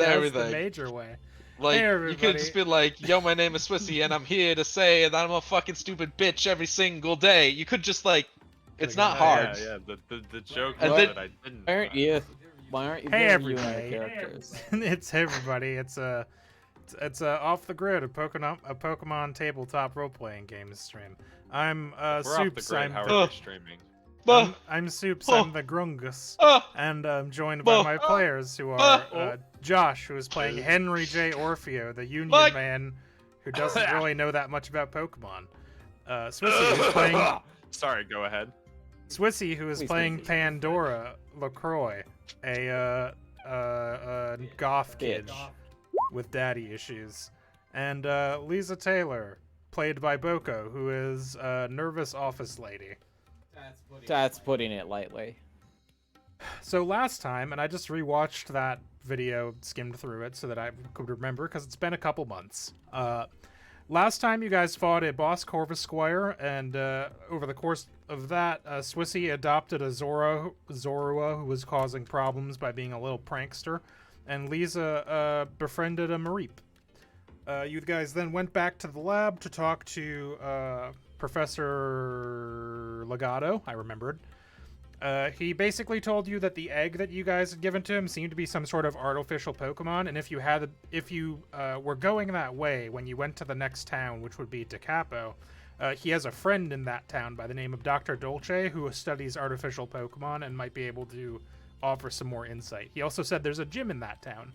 That's the everything. major way. Like, Hey, you everybody. could just be like, yo, my name is Swissy, and I'm here to say that I'm a fucking stupid bitch every single day. You could just, like, it's not hard. Yeah. The joke And was then- that I didn't. Why aren't you? Why aren't you Hey, doing you and everybody. your characters? It's everybody. It's off the grid, a Pokemon tabletop role playing game stream. I'm We're off the Soups. grid. How I'm, are we streaming? I'm Soups. I'm the Grungus, and I'm joined by my players who are Josh, who is playing Henry J. Orfeo, the Union Man, who doesn't really know that much about Pokemon. Swissy, who's playing. Sorry, go ahead. Swissy, who is Please, playing Swissy. Pandora LaCroix, a goth kid Bitch. with daddy issues, and Lisa Taylor, played by Boko, who is a nervous office lady. That's putting it lightly. So last time, and I just rewatched that video, skimmed through it so that I could remember, because it's been a couple months. Last time you guys fought a boss Corvus Squire, and over the course of that, Swissy adopted a Zorua who was causing problems by being a little prankster, and Lisa befriended a Mareep. You guys then went back to the lab to talk to Professor Legato, I remembered. He basically told you that the egg that you guys had given to him seemed to be some sort of artificial Pokemon, and if you were going that way when you went to the next town, which would be Decapo, he has a friend in that town by the name of Dr. Dolce who studies artificial Pokemon and might be able to offer some more insight. He also said there's a gym in that town.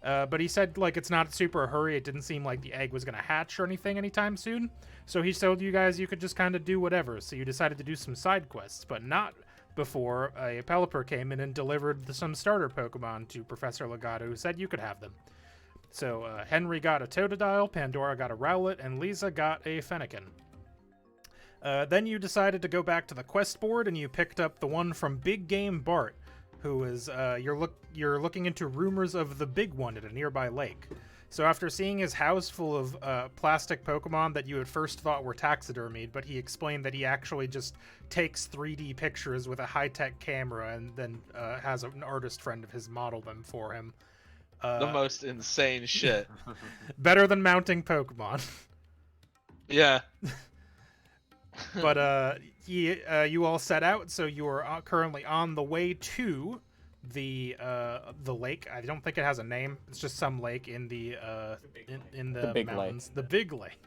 But he said, like, it's not super a hurry. It didn't seem like the egg was going to hatch or anything anytime soon. So he told you guys you could just kind of do whatever. So you decided to do some side quests, but not before a Pelipper came in and delivered some starter Pokemon to Professor Legato, who said you could have them. So Henry got a Totodile, Pandora got a Rowlet, and Lisa got a Fennekin. Then you decided to go back to the quest board, and you picked up the one from Big Game Bart, who is you're looking into rumors of the big one at a nearby lake. So after seeing his house full of plastic Pokemon that you at first thought were taxidermied, but he explained that he actually just takes 3D pictures with a high-tech camera and then has an artist friend of his model them for him. The most insane shit. Better than mounting Pokemon. Yeah. But you all set out, so you are currently on the way to the lake. I don't think it has a name. It's just some lake in the in the big mountains. lake. The big lake.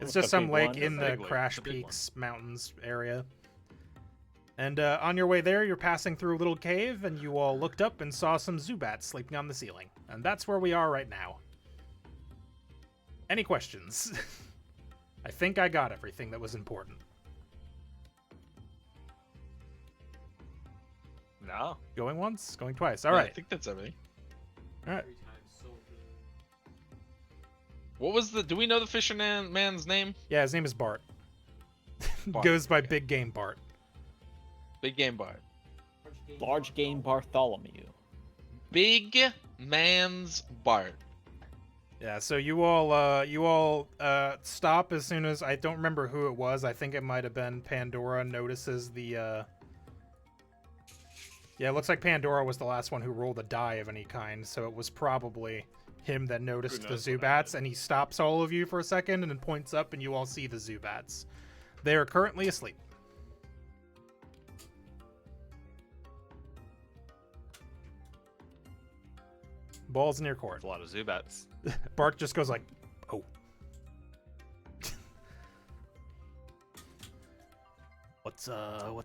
It's The just some big lake one? in The the big lake. Crash The big Peaks Mountains area. And on your way there, you're passing through a little cave, and you all looked up and saw some Zubats sleeping on the ceiling. And that's where we are right now. Any questions? I think I got everything that was important. No. Going once, going twice. All Yeah, right. I think that's everything. All right. What was the... Do we know the fisherman man's name? Yeah, his name is Bart. Bart, Goes by okay. Big Game Bart. Big Game Bart. Large game Bartholomew. Big man's Bart. Yeah, so you all stop as soon as, I don't remember who it was. I think it might have been Pandora notices the yeah, it looks like Pandora was the last one who rolled a die of any kind, so it was probably him that noticed the knows what Zubats, happened. and he stops all of you for a second and then points up, and you all see the Zubats. They are currently asleep. Ball's in your court. A lot of Zubats. Bart just goes like, oh. What's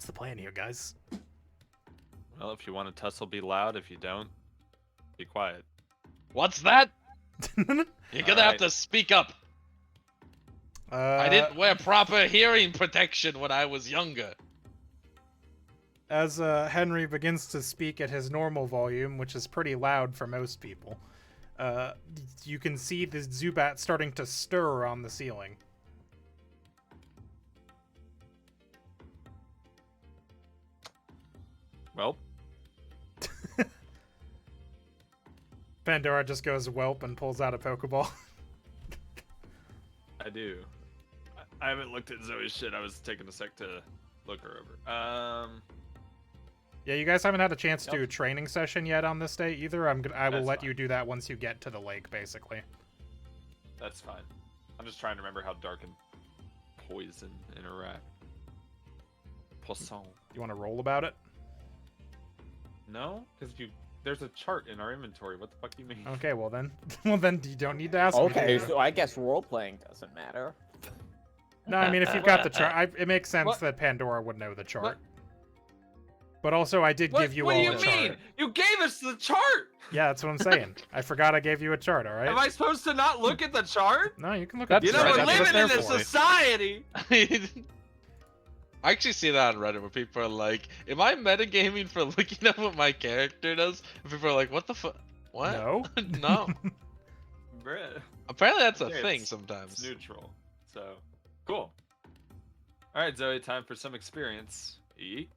the plan here, guys? Well, if you want to tussle, be loud. If you don't, be quiet. What's that? You're gonna have Alright. to speak up. I didn't wear proper hearing protection when I was younger. As Henry begins to speak at his normal volume, which is pretty loud for most people, you can see the Zubat starting to stir on the ceiling. Well, Pandora just goes whelp and pulls out a Pokeball. I do. I haven't looked at Zoe's shit. I was taking a sec to look her over. Yeah, you guys haven't had a chance to do a training session yet on this day either. I will That's let fine. you do that once you get to the lake, basically. That's fine. I'm just trying to remember how dark and poison interact. Poisson. You want to roll about it? No, because there's a chart in our inventory. What the fuck do you mean? Okay, well then, well then you don't need to ask me. Okay, do you? so I guess role playing doesn't matter. No, I mean if you've got the chart, it makes sense What? that Pandora would know the chart. What? But also, I did give you what all do you a mean? chart. You gave us the chart. Yeah, that's what I'm saying. I forgot I gave you a chart. All right. Am I supposed to not look at the chart? No, you can look That's at You the know, chart. we're That's what living it's in there a for. society. I actually see that on Reddit where people are like, "Am I metagaming for looking at what my character does?" And people are like, "What the fuck? What? No. No." Bruh. Apparently that's a Okay, thing it's sometimes. neutral. So, cool. All right, Zoe, time for some experience. E.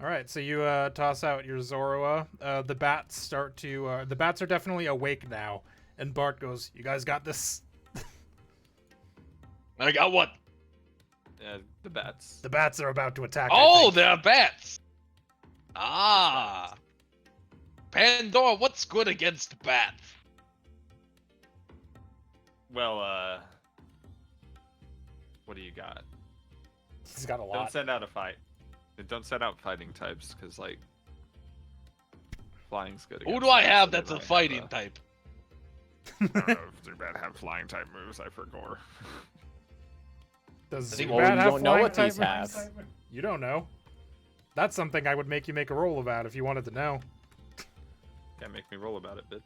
All right, so you toss out your Zorua. The bats start to. The bats are definitely awake now, and Bart goes, "You guys got this." I got what? The bats. The bats are about to attack. I Oh, think. they're bats. Ah. Pandora, what's good against bats? Well, what do you got? He's got a Don't lot. send out a fight. Don't send out fighting types, because, like, flying's good. Who against do I them, have so they that's a might have fighting type? I don't know if Zubat have flying type moves. I forgot. Does I think- Zubat Well, you have don't know flying what these type have. moves? You don't know. That's something I would make you make a roll about if you wanted to know. Can't make me roll about it, bitch.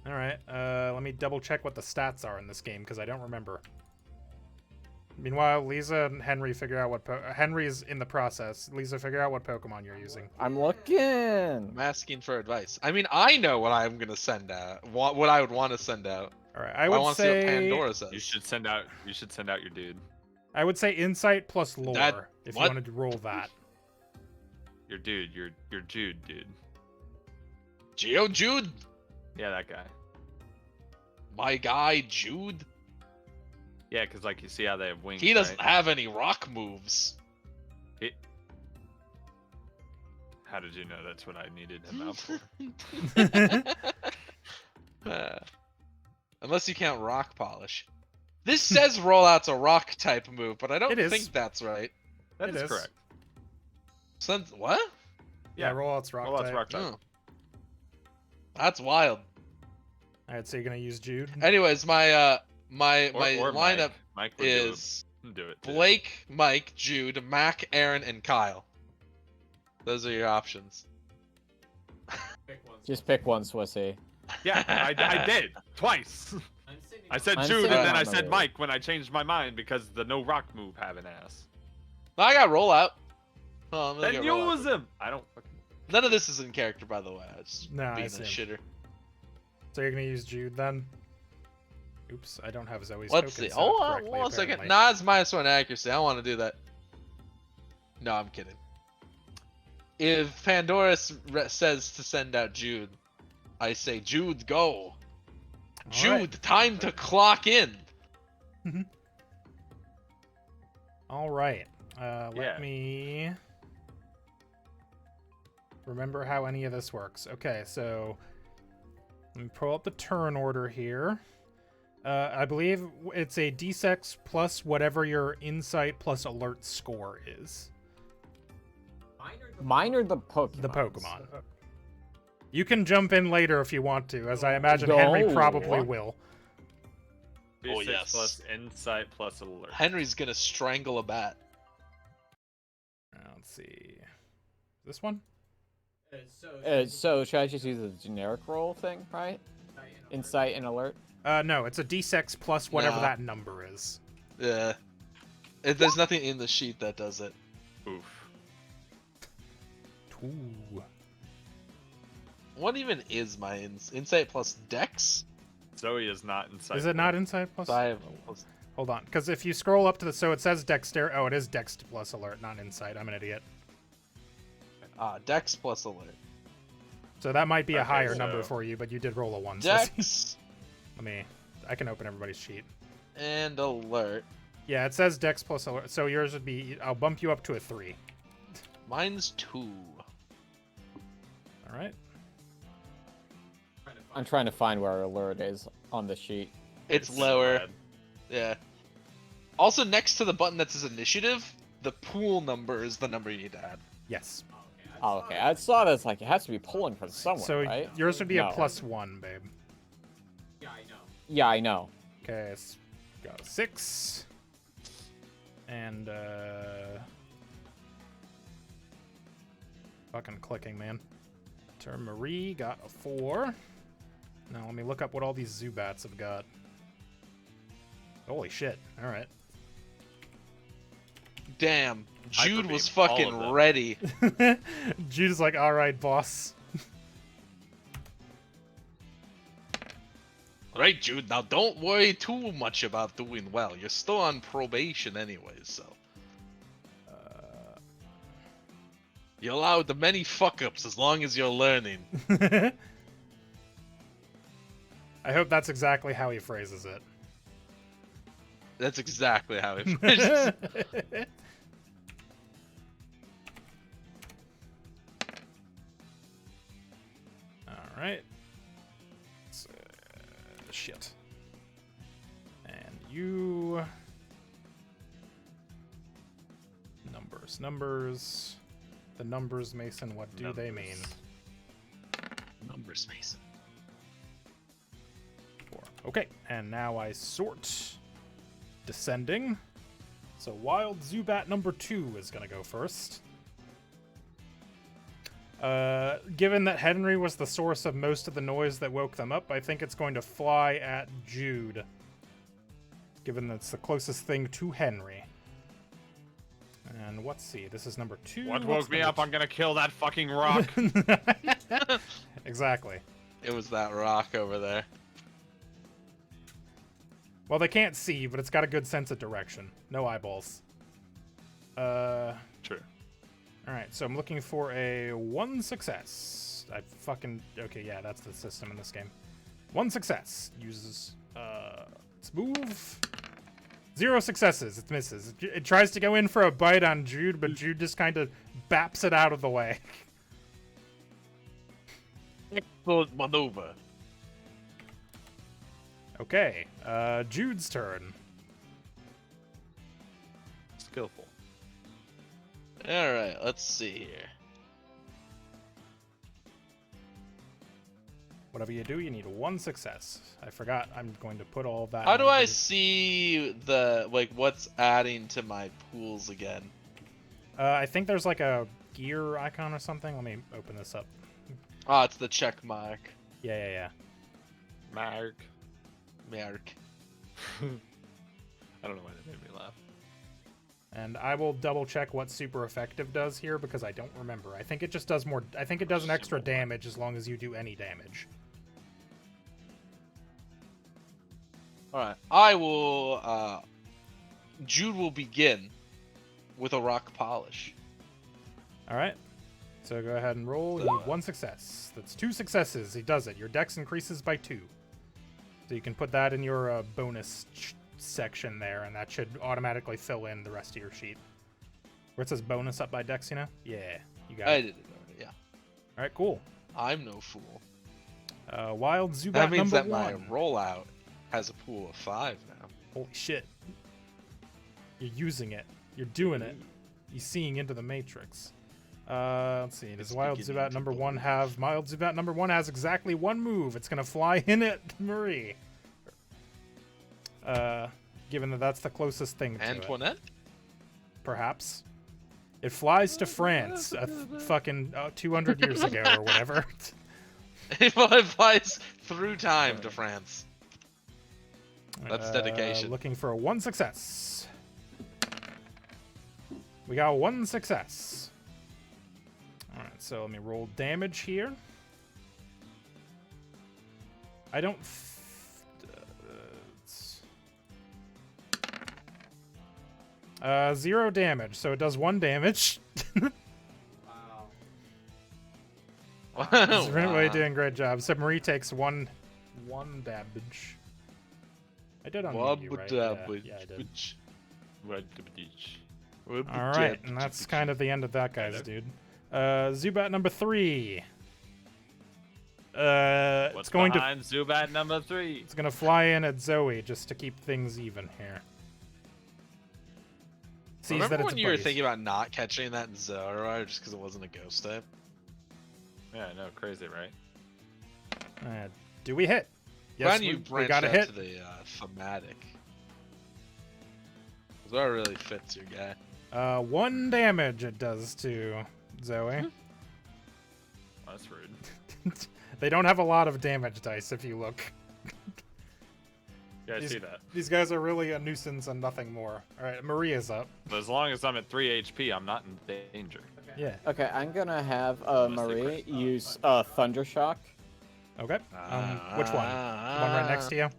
All right, let me double check what the stats are in this game because I don't remember. Meanwhile, Lisa and Henry figure out what Henry's in the process. Lisa, figure out what Pokemon you're using. I'm looking. I'm asking for advice. I mean, I know what I'm gonna send out. What I would want to send out. All right, I want to see what Pandora says. You should send out. You should send out your dude. I would say Insight plus Lore if you what? wanted to roll that. Your dude. Your Jude dude. Geojude? Yeah, that guy. My guy, Jude? Yeah, because like you see how they have wings. He doesn't right? have any rock moves. How did you know that's what I needed him out for? Unless you count rock polish. This says rollout's a rock type move, but I don't It is. think that's right. That It is is. correct. Since what? Yeah, rollout's rock Rollout's type. rock type. Oh. That's wild. All right, so you're gonna use Jude. Anyways, my Or lineup Mike would is do it. Too. Blake, Mike, Jude, Mac, Aaron, and Kyle. Those are your options. Just pick one, Swissy. Yeah, I did twice. I said I'm Jude sitting and then on I the said wheel. Mike when I changed my mind because the no rock move have an ass. I got rollout. Oh, I'm gonna Then get rollout. use him. I don't fucking. None of this is in character, by the way. I was just No, I being a see. shitter. So you're gonna use Jude then. Oops, I don't have Zoe's Let's token see. set up Hold correctly, on one second. apparently. Nah, it's -1 accuracy. I want to do that. No, I'm kidding. If Pandora says to send out Jude, I say, Jude, go. Jude, right. time to clock in. All right. Yeah. Let me remember how any of this works. Okay, so let me pull up the turn order here. I believe it's a D6 plus whatever your insight plus alert score is. Mine are the Pokemon. The Pokemon. You can jump in later if you want to, as I imagine Henry No. probably will. Oh, B6 yes. plus insight plus alert. Henry's gonna strangle a bat. Let's see. This one? So should I just use the generic roll thing, right? Insight and alert. No, it's a D6 plus whatever Nah. that number is. Yeah. There's nothing in the sheet that does it. Oof. Ooh. What even is my insight plus dex? Zoe is not insight. Is it not insight plus? I have Hold on, because if you scroll up to the, so it says Dexter. Oh, it is Dex plus alert, not insight. I'm an idiot. dex plus alert. So that might be a Okay, higher so- number for you, but you did roll a 1. So Dex I can open everybody's sheet. and alert. Yeah, it says Dex plus alert. So yours would be, I'll bump you up to a 3. Mine's 2. All right. I'm trying to find where alert is on the sheet. It's so lower. red. Yeah. Also, next to the button that says initiative, the pool number is the number you need to add. Yes. Oh, okay. I saw this like it has to be pulling from somewhere, So right? yours would be No. a +1, babe. Yeah, I know. Okay, it's got a 6. And, fucking clicking, man. Term Marie got a 4. Now let me look up what all these Zubats have got. Holy shit. Alright. Damn. Jude Hyper was beam, all of fucking them. ready. Jude's like, alright, boss. Right, Jude. Now don't worry too much about doing well. You're still on probation anyways, so. You're allowed the many fuck-ups as long as you're learning. I hope that's exactly how he phrases it. That's exactly how it finishes. Alright. Shit. And you... Numbers. The numbers, Mason, what do they mean? Numbers, Mason. 4. Okay, and now I sort. Descending. So Wild Zubat number 2 is going to go first. Given that Henry was the source of most of the noise that woke them up, I think it's going to fly at Jude. Given that's the closest thing to Henry. And let's see, this is number 2. What What's woke me number up? I'm gonna kill that fucking rock. Exactly. It was that rock over there. Well, they can't see, but it's got a good sense of direction. No eyeballs. True. Alright, so I'm looking for a 1 success. Okay, yeah, that's the system in this game. 1 success. Uses, its move. 0 successes. It misses. It tries to go in for a bite on Jude, but Jude just kind of baps it out of the way. Excellent maneuver. Okay, Jude's turn. Skillful. Alright, let's see here. Whatever you do, you need 1 success. I forgot I'm going to put all that How in do I the- see the, like, what's adding to my pools again? I think there's like a gear icon or something. Let me open this up. Ah, it's the check mark. Yeah. Mark. Mark. I don't know why that made me laugh. And I will double check what super effective does here because I don't remember. I think it just does more. I think it does an extra damage as long as you do any damage. Alright, I will, Jude will begin with a rock polish. All right. So go ahead and roll. You need 1 success. That's 2 successes. He does it. Your dex increases by 2. So you can put that in your bonus section there, and that should automatically fill in the rest of your sheet. Where it says bonus up by dex, you know? Yeah, you got I it. did it already, yeah. All right, cool. I'm no fool. Wild Zubat That means number that 1. my rollout has a pool of 5 now. Holy shit. You're using it. You're doing it. You're seeing into the matrix. Let's see. Does It's Wild beginning Zubat to number 1 believe. have... Wild Zubat number 1 has exactly 1 move. It's going to fly in at Marie. Given that that's the closest thing to it. Antoinette? Perhaps. It flies to France fucking 200 years ago or whatever. It flies through time to France. That's dedication. Looking for a 1 success. We got 1 success. Alright, so let me roll damage here. I don't... 0 damage, so it does 1 damage. It's really Wow. doing a great job. So Marie takes one damage. I did on you, right? Yeah, I did. Would be All right, good. and that's kind of the end of that guy's dude. Zubat number 3. What's It's going to behind Zubat number 3? it's gonna fly in at Zoe just to keep things even here. Sees Remember that it's when a you were buddies. thinking about not catching that in Zoroark just because it wasn't a ghost type? Yeah, I know, crazy, right? Do we hit? Glad Yes, you we branched got a out hit. to the thematic. That really fits your guy. 1 damage it does to Zoe. Oh, that's rude. They don't have a lot of damage dice if you look. Yeah, I These- see that. These guys are really a nuisance and nothing more. All right, Maria's up. But as long as I'm at 3 HP, I'm not in danger. Yeah. Okay, I'm gonna have Unless they Marie crit. use Thunder Shock. Okay. Which one? The one right next to you?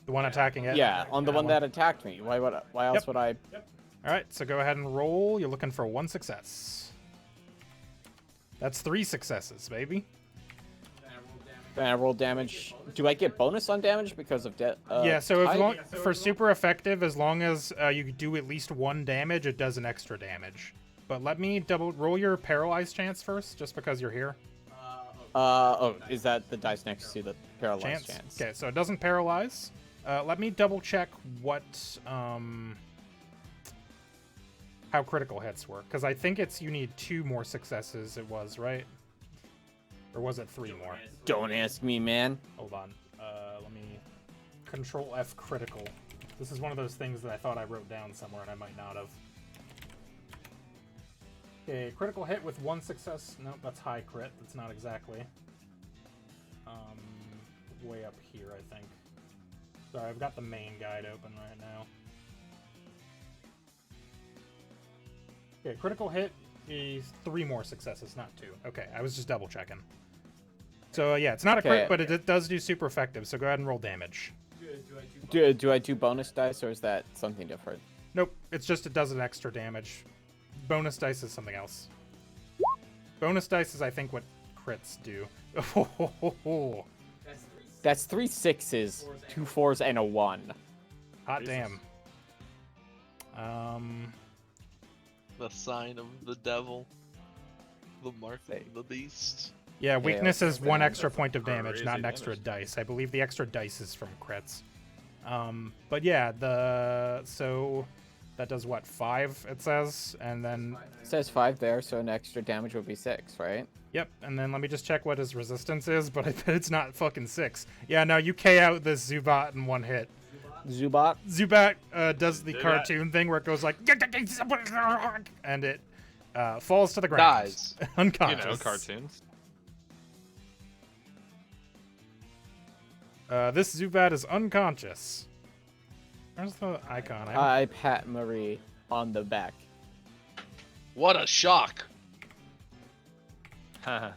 The one attacking it? Yeah, on the one that attacked me. Why else Yep. would I? All right, so go ahead and roll. You're looking for 1 success. That's 3 successes, baby. Can I roll damage? Do I get bonus on damage because of Yeah, so if type? long, for super effective, as long as you do at least 1 damage, it does an extra damage. But let me double roll your paralyzed chance first, just because you're here. Oh, is that the dice next to the paralyzed chance? Okay, so it doesn't paralyze. Let me double check what how critical hits work, because I think it's you need 2 more successes. It was right, or was it 3 more? Don't ask me, man. Hold on. Let me Control F critical. This is one of those things that I thought I wrote down somewhere and I might not have. Okay, critical hit with 1 success. Nope, that's high crit. That's not exactly. Way up here, I think. Sorry, I've got the main guide open right now. Okay, critical hit is 3 more successes, not 2. Okay, I was just double checking. So yeah, it's not a crit, Okay. but it does do super effective. So go ahead and roll damage. Do I do bonus dice or is that something different? Nope, it's just it does an extra damage. Bonus dice is something else. Bonus dice is, I think, what crits do. That's 3 6s, 2 4s, and a 1. Hot Jesus. damn. The sign of the devil. The mark of the beast. Yeah, weakness is 1 extra That's point of damage, crazy not an extra damage. dice. I believe the extra dice is from crits. But yeah, so that does what, 5 it says, and then It says 5 there, so an extra damage would be 6, right? yep, and then let me just check what his resistance is, but I bet it's not fucking 6. Yeah, no, you K out this Zubat in 1 hit. Zubat? Zubat does the Zubat. cartoon thing where it goes like, and it falls to the ground. Dies. You Unconscious. know, cartoons. This Zubat is unconscious. Where's the icon? I pat Marie on the back. What a shock! I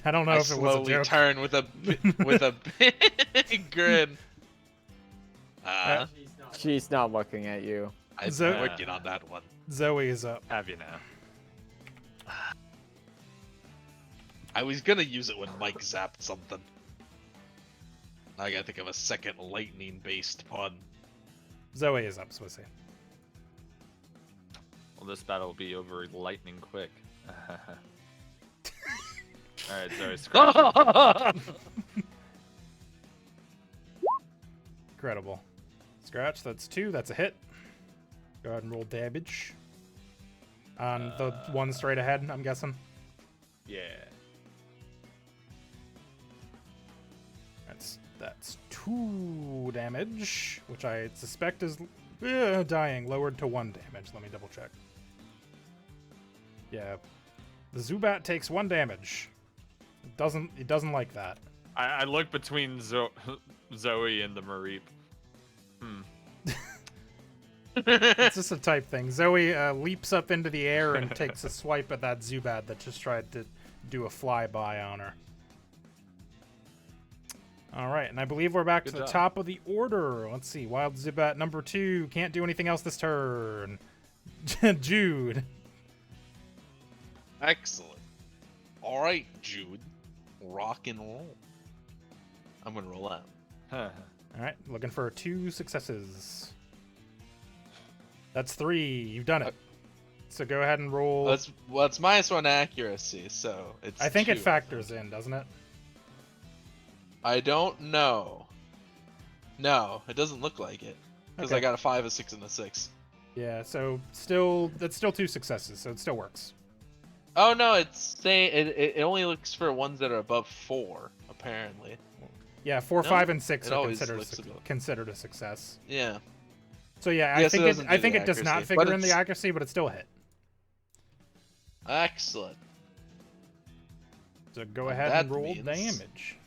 don't know I if it was a slowly joke. turn with a big grin. She's not looking at you. I'm Zo- working on that one. Zoe is up. Have you now? I was gonna use it when Mike zapped something. I gotta think of a second lightning-based pun. Zoe is up, Swissy. Well, this battle will be over lightning quick. Alright, sorry, scratch. Incredible. Scratch, that's 2. That's a hit. Go ahead and roll damage. On the one straight ahead, I'm guessing. Yeah. That's 2 damage, which I suspect is dying, lowered to 1 damage. Let me double check. Yeah, the Zubat takes 1 damage. It doesn't like that. I look between Zoe and the Mareep. It's just a type thing. Zoe leaps up into the air and takes a swipe at that Zubat that just tried to do a flyby on her. All right, and I believe we're back Good to the job. top of the order. Let's see. Wild Zubat number 2 can't do anything else this turn. Jude. Excellent. All right, Jude. Rock and roll. I'm gonna roll out. All right, looking for 2 successes. That's 3. You've done it. So go ahead and roll. Well, it's -1 accuracy, so it's. I think 2, it factors in, doesn't it? I don't know. No, it doesn't look like it. Because Okay. I got a 5, a 6, and a 6. Yeah. So that's still 2 successes, so it still works. Oh no, it's saying it only looks for ones that are above 4, apparently. Yeah, 4, No, 5, and 6 it are always considered looks above. considered a success. Yeah. So yeah, Yes, it doesn't I do think the it does not accuracy, but figure in the it's- accuracy, but it's still a hit. Excellent. So go And ahead that and roll means- damage.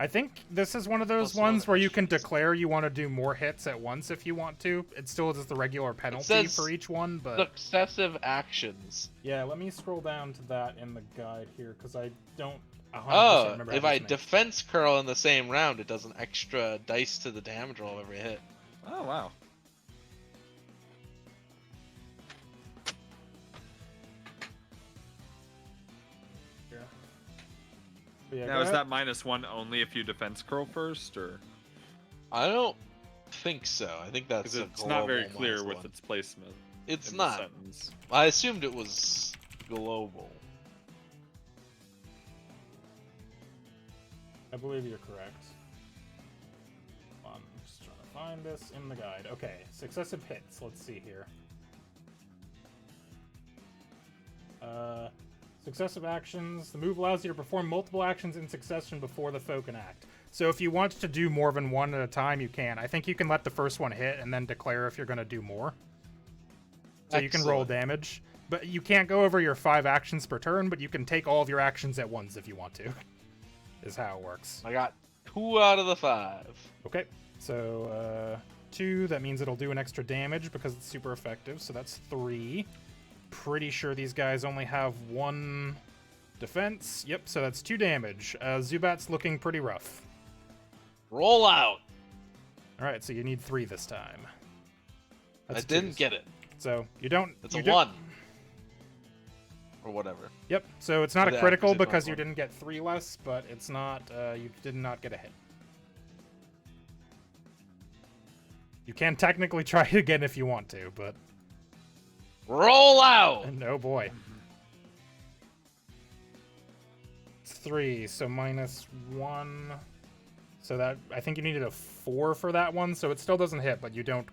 I think this is one of those Plus 1 ones where you can extra. declare you want to do more hits at once if you want to. It still is the regular penalty says for each one, but Successive actions. yeah, let me scroll down to that in the guide here because I don't 100% Oh, remember. if how I this makes. defense curl in the same round, it does an extra dice to the damage roll of every hit. Oh wow. But yeah, Now go is ahead. that -1 only if you defense curl first, or I don't think so. I think that's because a it's not very global clear with -1. its placement It's in the not. sentence. I assumed it was global. I believe you're correct. Hold on, I'm just trying to find this in the guide. Okay, successive hits. Let's see here. Successive actions. The move allows you to perform multiple actions in succession before the foe can act. So if you want to do more than one at a time, you can. I think you can let the first one hit and then declare if you're going to do more. So you can roll Excellent. damage. But you can't go over your 5 actions per turn, but you can take all of your actions at once if you want to. Is how it works. I got 2 out of the 5. Okay, so 2, that means it'll do an extra damage because it's super effective, so that's 3. Pretty sure these guys only have 1 defense. Yep, so that's 2 damage. Zubat's looking pretty rough. Roll out. Alright, so you need 3 this time. I didn't get it. So you don't... It's you a don't- 1. Or whatever. Yep, so it's not The a critical accuracy's because you -1. didn't get 3 less, but it's not... you did not get a hit. You can technically try it again if you want to, but... Roll out. Oh boy. It's 3, so -1. So that I think you needed a 4 for that one, so it still doesn't hit, but you don't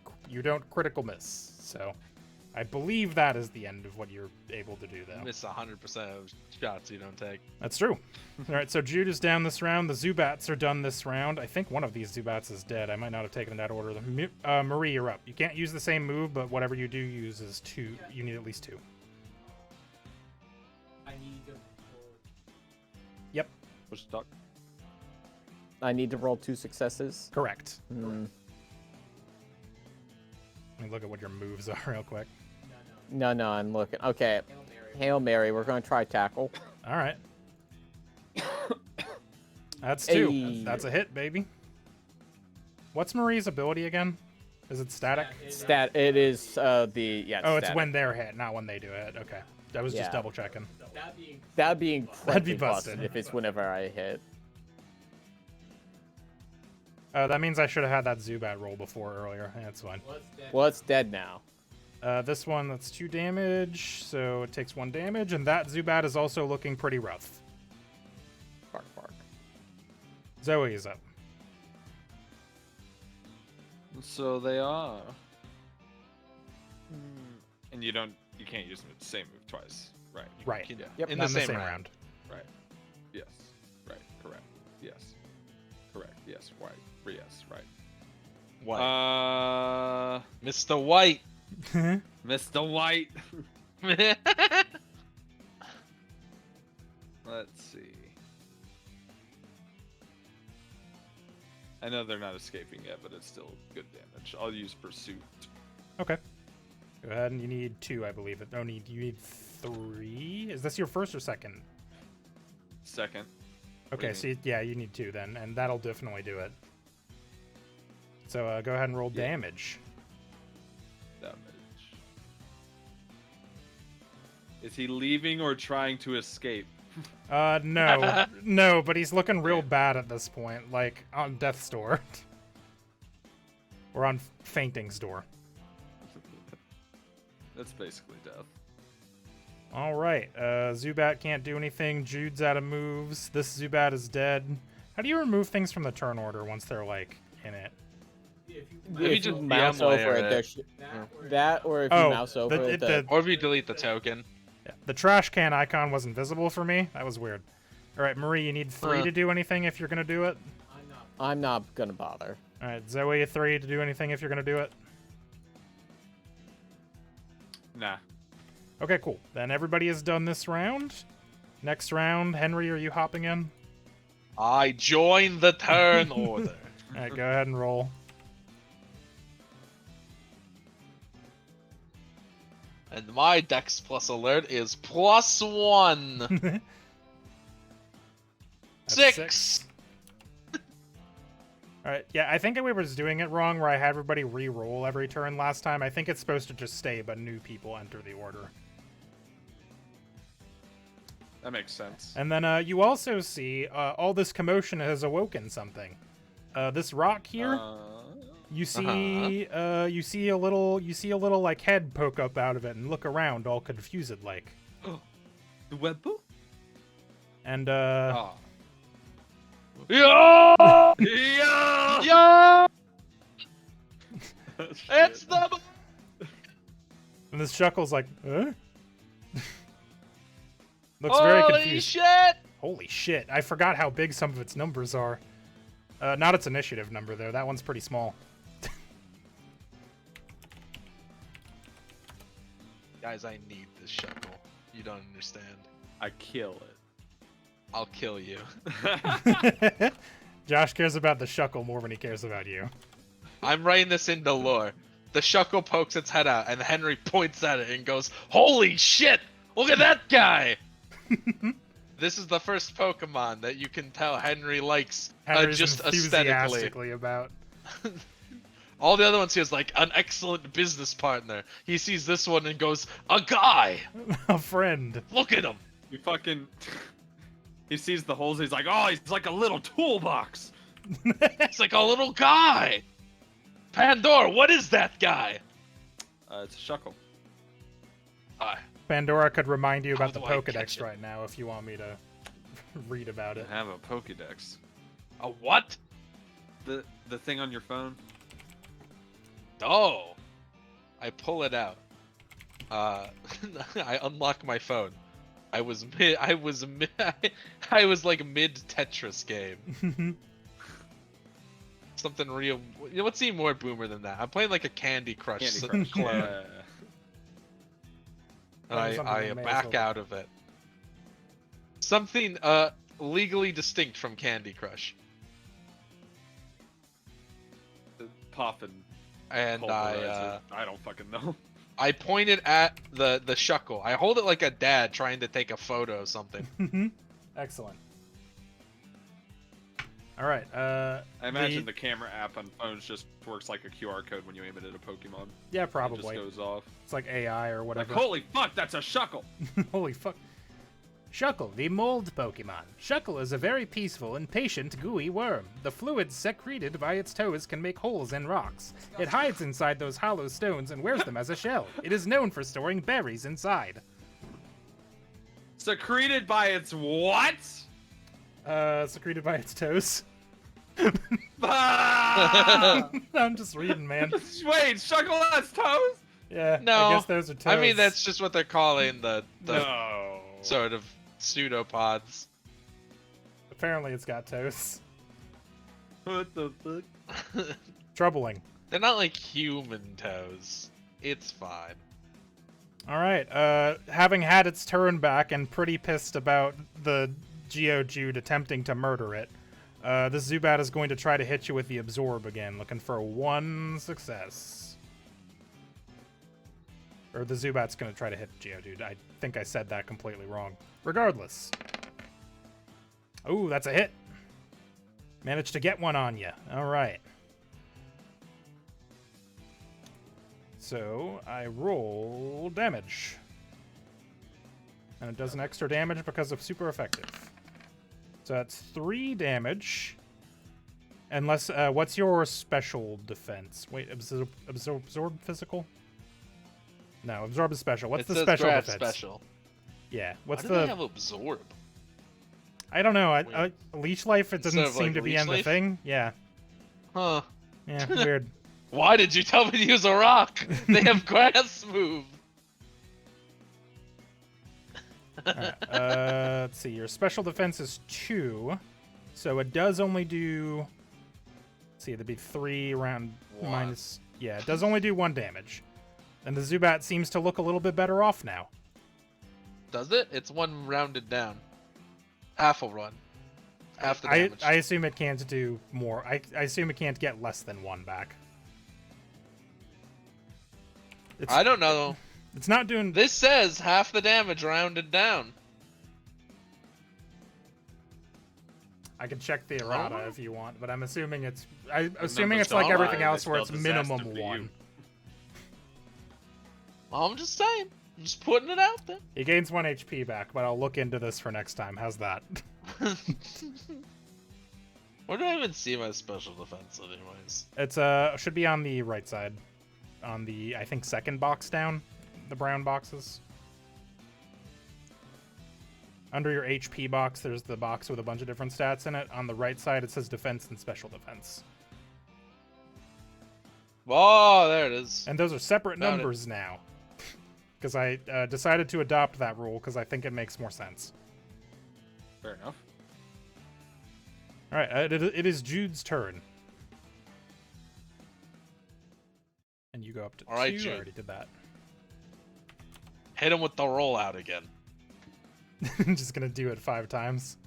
critical miss. So I believe that is the end of what you're able to do though. Miss 100% of shots you don't take. That's true. All right, so Jude is down this round. The Zubats are done this round. I think one of these Zubats is dead. I might not have taken that order. Marie, you're up. You can't use the same move, but whatever you do use is 2. You need at least 2. I need to. Yep, Push duck. I need to roll 2 successes. correct. Hmm. Let me look at what your moves are real quick. No, I'm looking. Okay, Hail Mary. Hail Mary. We're going to try tackle. All right. That's 2. Hey. That's a hit, baby. What's Marie's ability again? Is it static? Stat. It is the yeah. Oh, it's static. when they're hit, not when they do it. Okay. I was just Yeah. double checking. That being That'd be incredibly busted. busted if it's whenever I hit. That means I should have had that Zubat roll before earlier. Yeah, that's fine. what's that? Well, it's dead now. This one, that's 2 damage, so it takes 1 damage, and that Zubat is also looking pretty rough. Bark, bark. Zoe is up. So they are. And you can't use them at the same move twice, right? Right. Yeah. Yep, In Not the same round. Right. Yes. Right. Correct. Yes. Correct. Yes. Right. Yes. Right. White. Mr. White. Mr. White. Let's see. I know they're not escaping yet, but it's still good damage. I'll use Pursuit. Okay. Go ahead, and you need 2, I believe. You need 3? Is this your first or second? Second. Okay, do so yeah, you need 2 then, and that'll definitely do it. So go ahead and roll Yeah. damage. Damage. Is he leaving or trying to escape? No, no, but he's looking real bad at this point, like on death's door. Or on fainting's door. It's basically death. All right. Zubat can't do anything. Jude's out of moves. This Zubat is dead. How do you remove things from the turn order once they're like in it? Maybe If you just mouse VMware over it, that or if you mouse over it, Or if you delete the token. Yeah, the trash can icon wasn't visible for me. That was weird. All right, Marie, you need 3 to do anything if you're gonna do it. I'm not gonna bother. All right, Zoe, 3 to do anything if you're gonna do it. Nah. Okay, cool. Then everybody has done this round. Next round, Henry, are you hopping in? I join the turn order. All right, go ahead and roll. And my Dex Plus alert is +1. That's 6. All right, yeah, I think we were doing it wrong where I had everybody re-roll every turn last time. I think it's supposed to just stay, but new people enter the order. That makes sense. And then you also see all this commotion has awoken something. This rock here, you see, you see a little like head poke up out of it and look around, all confused like. The webbo? And Yeah! Yeah! Yeah! It's the. and this Shuckle's like, huh? Looks very Holy confused. shit! Holy shit! I forgot how big some of its numbers are. Not its initiative number though. That one's pretty small. Guys, I need this Shuckle. You don't understand. I kill it. I'll kill you. Josh cares about the Shuckle more than he cares about you. I'm writing this into lore. The Shuckle pokes its head out, and Henry points at it and goes, "Holy shit! Look at that guy!" This is the first Pokemon that you can tell Henry likes Henry's just aesthetically. enthusiastically about. All the other ones he has like an excellent business partner. He sees this one and goes, "A guy! A friend. Look at him!" You fucking... He sees the holes, he's like, oh, he's like a little toolbox! It's like a little guy! Pandora, what is that guy? It's a Shuckle. Pandora could remind you about the How do I catch Pokedex it? right now if you want me to read about it. I have a Pokedex. A what? The thing on your phone? Oh! I pull it out. I unlock my phone. I was like mid Tetris game. Something real. You know what's even more boomer than that? I'm playing like a Candy Crush, clone. Yeah. And I Something back amazing. out of it. Something legally distinct from Candy Crush. Puffin. And I don't fucking know. I pointed at the Shuckle. I hold it like a dad trying to take a photo of something. Excellent. All right. I imagine the camera app on phones just works like a QR code when you aim it at a Pokemon. Yeah, It probably. just goes off. It's like AI or Like, whatever. holy fuck, that's a Shuckle! Holy fuck. Shuckle, the mold Pokemon. Shuckle is a very peaceful and patient, gooey worm. The fluids secreted by its toes can make holes in rocks. It hides inside those hollow stones and wears them as a shell. It is known for storing berries inside. Secreted by its what? Secreted by its toes. Ah! I'm just reading, man. Wait, Shuckle has toes? Yeah, No, I guess those are toes. I mean that's just what they're calling the No. sort of pseudopods. Apparently it's got toes. What the fuck? Troubling. They're not like human toes. It's fine. All right, having had its turn back and pretty pissed about the Geodude attempting to murder it, this Zubat is going to try to hit you with the Absorb again, looking for 1 success. Or the Zubat's going to try to hit Geodude. I think I said that completely wrong. Regardless. Oh, that's a hit. Managed to get one on you. All right. So I roll damage. And it does an extra damage because of super effective. So that's 3 damage. Unless, what's your special defense? Wait, absorb physical? No, absorb is special. What's it the says special grad defense? special. Yeah. Why What's do the? they have absorb? I don't know. Weird. Leech life. It Instead doesn't of, seem like, to be leech on the life? thing. Yeah. Huh. Yeah. Weird. Why did you tell me to use a rock? They have grass move. Alright, let's see. Your special defense is 2, so it does only do. Let's see, it'd be 3 around One. minus. Yeah, it does only do 1 damage, and the Zubat seems to look a little bit better off now. Does it? It's 1 rounded down. Half a run. Half the damage. I assume it can't do more. I assume it can't get less than 1 back. I don't know. It's not doing. This says half the damage rounded down. I can check the errata if you want, but I'm assuming it's. I'm The assuming numbers it's like don't everything lie, else they where it's spell minimum disaster for 1. you. I'm just saying. I'm just putting it out there. He gains 1 HP back, but I'll look into this for next time. How's that? Where do I even see my special defense anyways? It's should be on the right side, on the I think second box down, the brown boxes. Under your HP box, there's the box with a bunch of different stats in it. On the right side, it says defense and special defense, Oh, there it is. and those are separate Found it. numbers now. Because I decided to adopt that rule because I think it makes more sense. Fair enough. All right, it is Jude's turn, and you go up to All right, 2. Jude. I already did that. Hit him with the rollout again. I'm just gonna do it 5 times.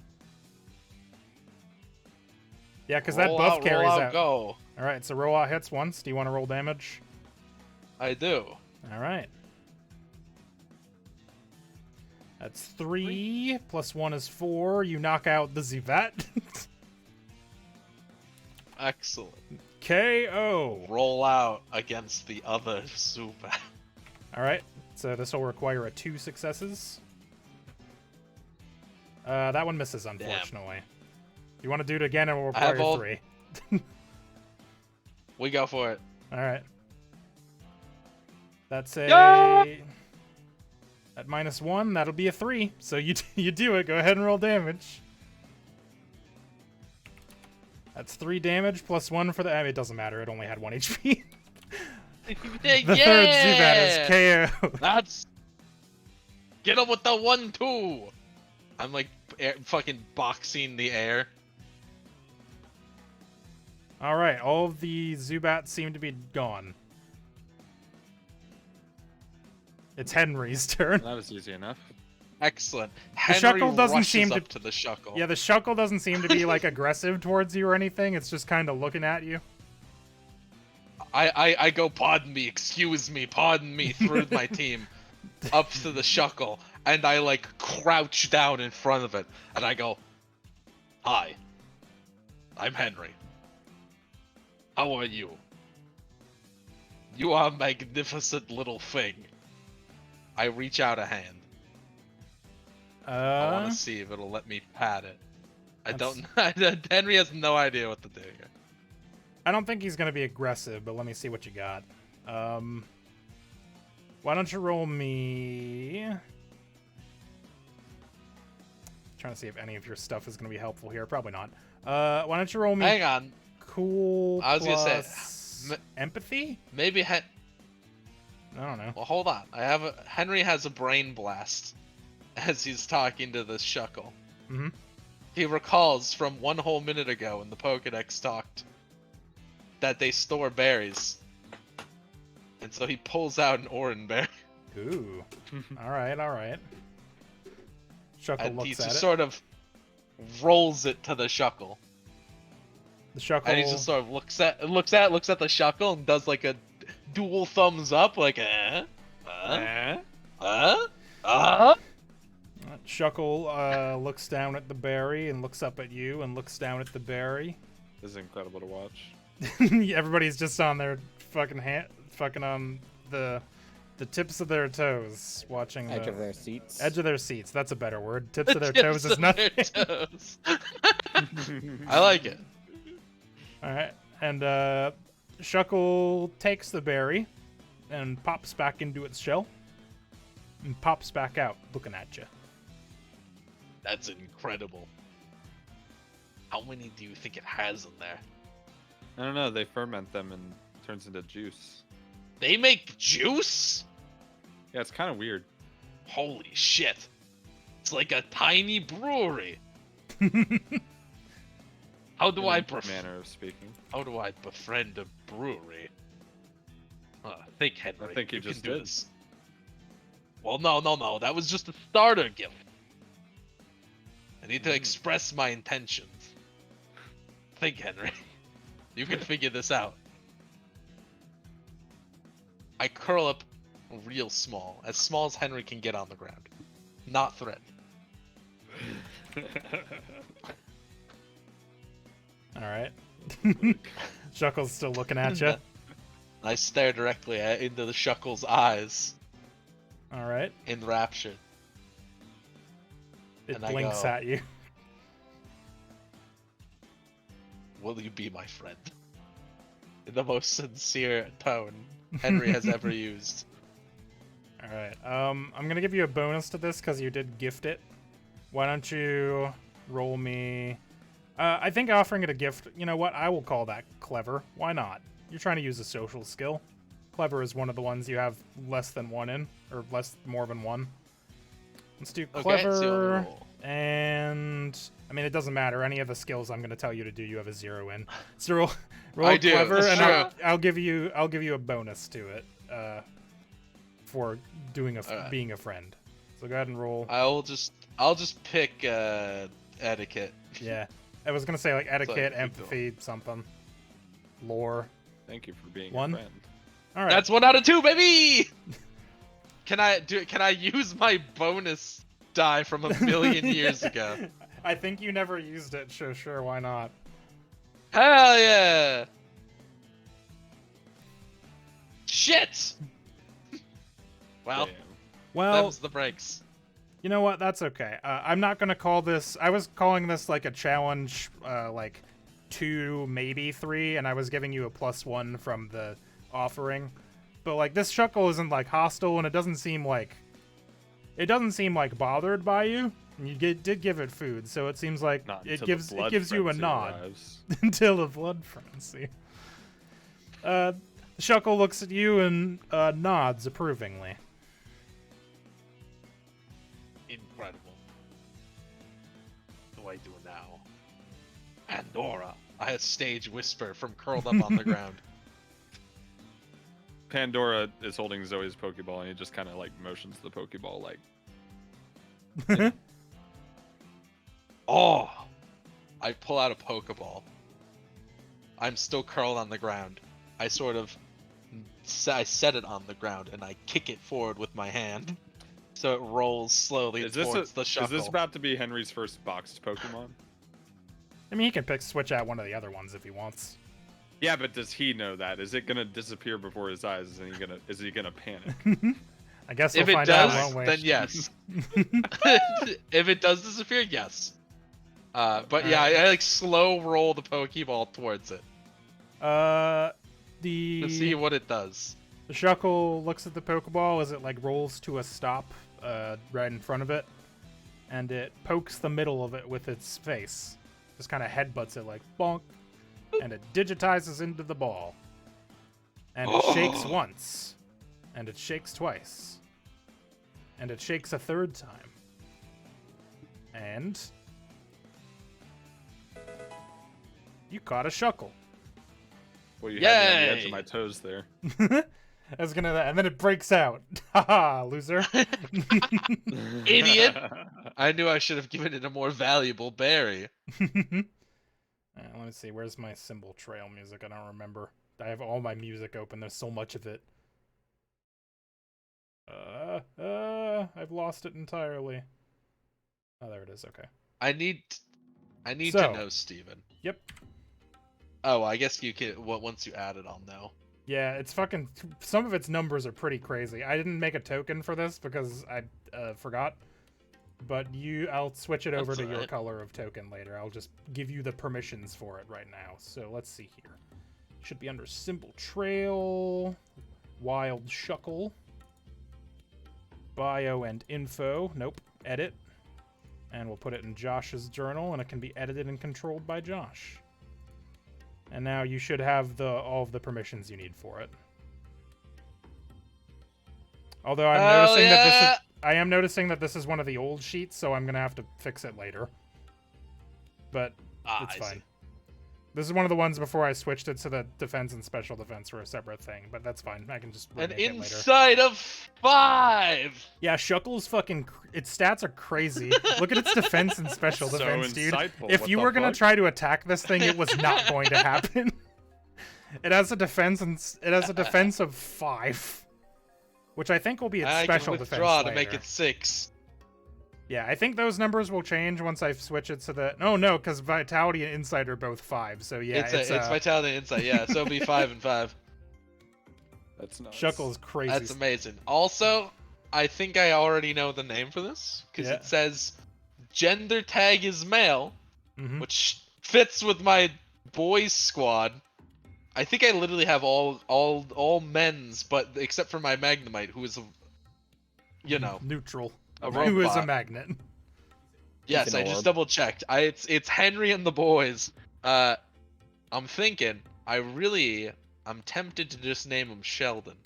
Yeah, because that Roll buff out, carries roll out. Go. All right, so roll out hits once. Do you want to roll damage? I do. All right. That's 3 plus 1 is 4. You knock out the Zubat. Excellent. KO. Roll out against the other Zubat. All right, so this will require a 2 successes. That one misses, unfortunately. You want to do it again, and it will I have require all- 3. We go for it. All right. That's a Yeah! at -1. That'll be a 3. So you you do it. Go ahead and roll damage. That's 3 damage plus 1 for the. I mean, it doesn't matter. It only had 1 HP. The third Zubat is KO. That's. Get him with the 1-2. I'm like fucking boxing the air. All right, all of the Zubats seem to be gone. It's Henry's turn. That was easy enough. Excellent. The Henry Shuckle doesn't rushes seem up to- to the Shuckle. Yeah, the Shuckle doesn't seem to be like aggressive towards you or anything. It's just kind of looking at you. I go, pardon me, excuse me, pardon me, through my team, up to the Shuckle, and I like crouch down in front of it, and I go, hi, I'm Henry. How are you? You are a magnificent little thing. I reach out a hand. I want to see if it'll let me pat it. I don't. Henry has no idea what to do here. I don't think he's gonna be aggressive, but let me see what you got. Why don't you roll me? Trying to see if any of your stuff is gonna be helpful here. Probably not. Why don't you roll me? Hang on. Cool. I was gonna say, plus empathy. Maybe I don't know. Well, hold on. Henry has a brain blast as he's talking to this Shuckle. Mhm. He recalls from 1 whole minute ago when the Pokedex talked that they store berries. And so he pulls out an Oran berry. Ooh. All right. All right. Shuckle And he looks at just it. sort of rolls it to the Shuckle. The Shuckle. And he just sort of looks at the Shuckle and does like a dual thumbs up, like Shuckle looks down at the berry and looks up at you and looks down at the berry. This is incredible to watch. Everybody's just on their fucking fucking on the tips of their toes, watching Edge the of their seats. edge of their seats. That's a better word. Tips of their Tips toes is of their nothing. toes. I like it. All right, and Shuckle takes the berry and pops back into its shell and pops back out looking at you. That's incredible. How many do you think it has in there? I don't know. They ferment them and turns into juice. They make juice? Yeah, it's kind of weird. Holy shit. It's like a tiny brewery. How do I manner of speaking? How do I befriend a brewery? Think, Henry. I think you can just do did. this. Well, no. That was just a starter gift. I need to express my intentions. Think, Henry. You can figure this out. I curl up real small as Henry can get on the ground. Not threatened. All right. Shuckle's still looking at you. I stare directly into the Shuckle's eyes, All right. enraptured. It And I blinks go, at you. Will you be my friend? In the most sincere tone Henry has ever used. All right. I'm gonna give you a bonus to this because you did gift it. Why don't you roll me? I think offering it a gift. You know what? I will call that clever. Why not? You're trying to use a social skill. Clever is one of the ones you have less than one in, or more than one. Let's do clever. Okay, so roll. And I mean, it doesn't matter. Any of the skills I'm going to tell you to do, you have a 0 in. So roll I do, clever, that's and true. I'll give you a bonus to it for doing Alright. being a friend. So go ahead and roll. I'll just pick etiquette. Yeah, I was gonna say like etiquette, keep empathy, something, lore. Thank you for being One. a friend. All right. That's 1 out of 2, baby. Can I use my bonus die from a million years ago? I think you never used it. Sure. Why not? Hell yeah! Shit! Well, Damn. Well, them's the breaks. you know what? That's okay. I'm not gonna call this. I was calling this like a challenge, like 2, maybe 3, and I was giving you a +1 from the offering. But like this Shuckle isn't like hostile, and it doesn't seem like bothered by you. And you did give it food, so it seems like Not it until gives the blood you a frenzy nod arrives. until the blood frenzy. Shuckle looks at you and nods approvingly. Incredible. What do I do now? Pandora. I had stage whisper from curled up on the ground. Pandora is holding Zoe's Pokeball, and he just kind of like motions the Pokeball like. Oh! I pull out a Pokeball. I'm still curled on the ground. I set it on the ground and I kick it forward with my hand, so it rolls slowly Is towards the Shuckle. is this about to be Henry's first boxed Pokemon? I mean, he can switch out one of the other ones if he wants. Yeah, but does he know that? Is it gonna disappear before his eyes? Is he gonna panic? I guess we'll If it find out, does, won't we? then yes. If it does disappear, yes. But yeah, I like slow roll the Pokeball towards it to see what it does. The Shuckle looks at the Pokeball as it like rolls to a stop right in front of it, and it pokes the middle of it with its face. Just kind of headbutts it like bonk, and it digitizes into the ball. And it shakes once, and it shakes twice, and it shakes a third time. And you caught a Shuckle. Well, you had me on the edge Yay! of my toes there. I was gonna, and then it breaks out. Haha, loser. Idiot! I knew I should have given it a more valuable berry. Let me see. Where's my symbol trail music? I don't remember. I have all my music open. There's so much of it. I've lost it entirely. Oh, there it is. Okay. I need So- to know, Steven. Yep. Oh, I guess you can. Once you add it, I'll know. Yeah, it's fucking. Some of its numbers are pretty crazy. I didn't make a token for this because I forgot. But I'll switch it over That's to your alright. color of token later. I'll just give you the permissions for it right now. So let's see here. Should be under symbol trail. Wild Shuckle. Bio and info. Nope. Edit. And we'll put it in Josh's journal, and it can be edited and controlled by Josh. And now you should have all of the permissions you need for it. Although I am noticing that this is one of the old sheets, so I'm gonna have to fix it later. But it's I fine. see. This is one of the ones before I switched it so that defense and special defense were a separate thing, but that's fine. I can just An remake it later. inside of 5. Yeah, Shuckle's fucking its stats are crazy. Look at its defense and special So defense, dude. insightful. If What you the were gonna fuck? try to attack this thing, it was not going to happen. It has a defense of 5, which I think will be its I special can defense withdraw later. to make it 6. Yeah, I think those numbers will change once I switch it to the. Oh no, because Vitality and Insight are both 5. So yeah, It's Vitality and Insight, yeah. So it'll be 5 and 5. That's nuts. Shuckle's crazy. That's amazing. Also, I think I already know the name for this because Yeah. it says gender tag is male, Mhm. which fits with my boys squad. I think I literally have all men's, but except for my Magnemite, who is neutral. a Who is a robot. magnet? Yes, He's an I just orb. double checked. It's Henry and the boys. I'm thinking I'm tempted to just name him Sheldon,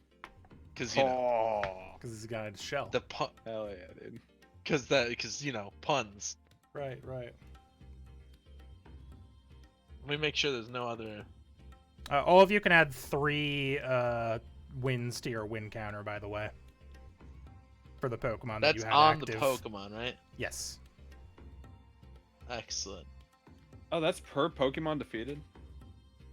because Oh, Because he's got a shell. the pun, hell yeah, dude. because puns. Right. Let me make sure there's no other. All of you can add 3 wins to your win counter, by the way. For the Pokemon that you That's have on active. the Pokemon, right? Yes. Excellent. Oh, that's per Pokemon defeated?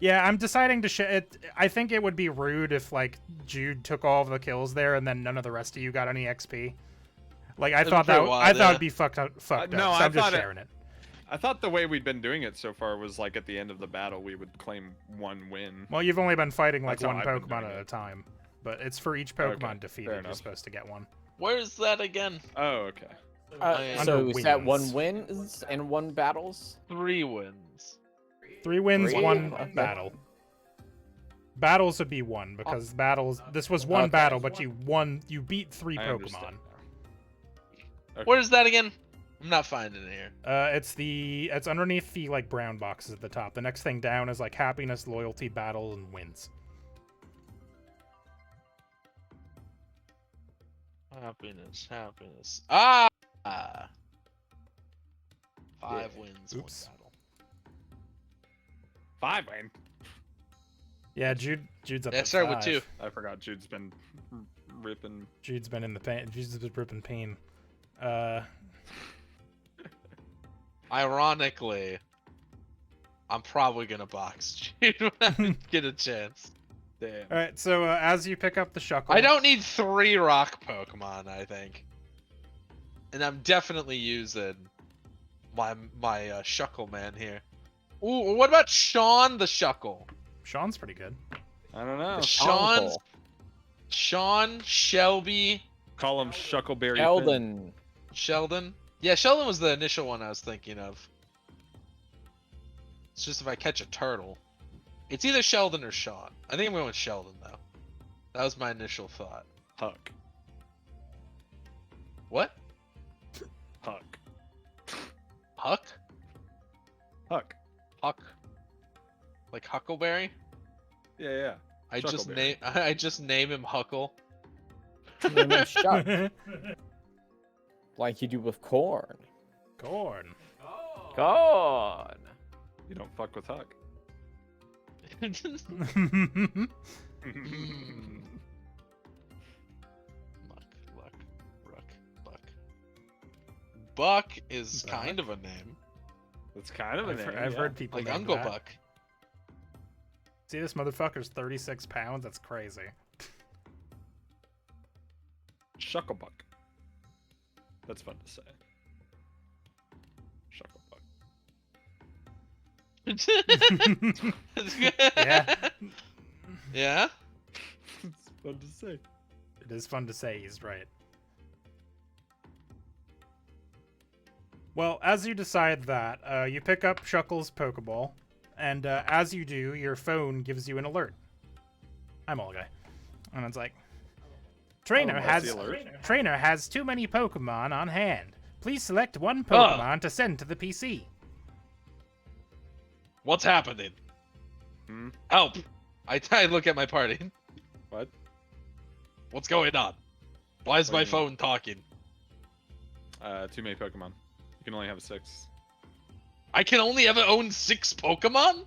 Yeah, I'm deciding to it. I think it would be rude if like Jude took all of the kills there and then none of the rest of you got any XP. Like I That'd thought be pretty wild, it'd yeah. be fucked up. no, So I I'm just thought sharing it. I thought the way we'd been doing it so far was like at the end of the battle we would claim 1 win. Well, you've only been fighting like That's how one I've been Pokemon doing at it. a time, but it's for each Pokemon Okay, defeated fair you're enough. supposed to get one. Where's that again? Oh, okay. So Under is that 1 wins. wins and 1 battles? 3 wins. 3 wins, 3? 1 Okay. battle. Battles would be 1 because battles. This was 1 Okay. battle, but you beat 3 I Pokemon. understand now. Where's that again? I'm not finding it here. It's underneath the like brown boxes at the top. The next thing down is like happiness, loyalty, battle, and wins. Happiness. Ah! 5 wins, Oops. 1 battle. 5 win. Yeah, Jude's up. Yeah, at start with 5. 2. I forgot Jude's been ripping. Jude's been in the pain. Jude's been ripping pain. Ironically, I'm probably gonna box Jude when I get a chance. Damn. All right. So as you pick up the Shuckle, I don't need 3 rock Pokemon, I think. And I'm definitely using my Shuckle man here. Ooh, what about Sean the Shuckle? Sean's pretty good. I don't know. Sean, Shelby, Call him Shuckleberry. Finn. Sheldon. Sheldon. Yeah, Sheldon was the initial one I was thinking of. It's just if I catch a turtle. It's either Sheldon or Sean. I think I'm going with Sheldon, though. That was my initial thought. Huck. What? Huck. Huck? Huck. Huck? Like Huckleberry? Yeah. I Shuckleberry. just name him Huckle. Name him Shuck, like you do with corn. Corn. Corn. You don't fuck with Huck. Buck. Buck is Buck? kind of a name. That's kind of a name. I've yeah. heard people Like name Uncle that. Buck. See, this motherfucker's 36 pounds. That's crazy. Shucklebuck. That's fun to say. Shucklebuck. Yeah. Yeah? It's fun to say. It is fun to say. He's right. Well, as you decide that, you pick up Shuckle's Pokeball, and as you do, your phone gives you an alert. I'm all guy. And it's like, Trainer that's the alert. Trainer has too many Pokemon on hand. Please select one Pokemon to send to the PC. What's happening? Hmm? Help! I look at my party. What? What's going on? Why is What my do you phone talking? Too many Pokemon. You can only have 6. I can only ever own 6 Pokemon?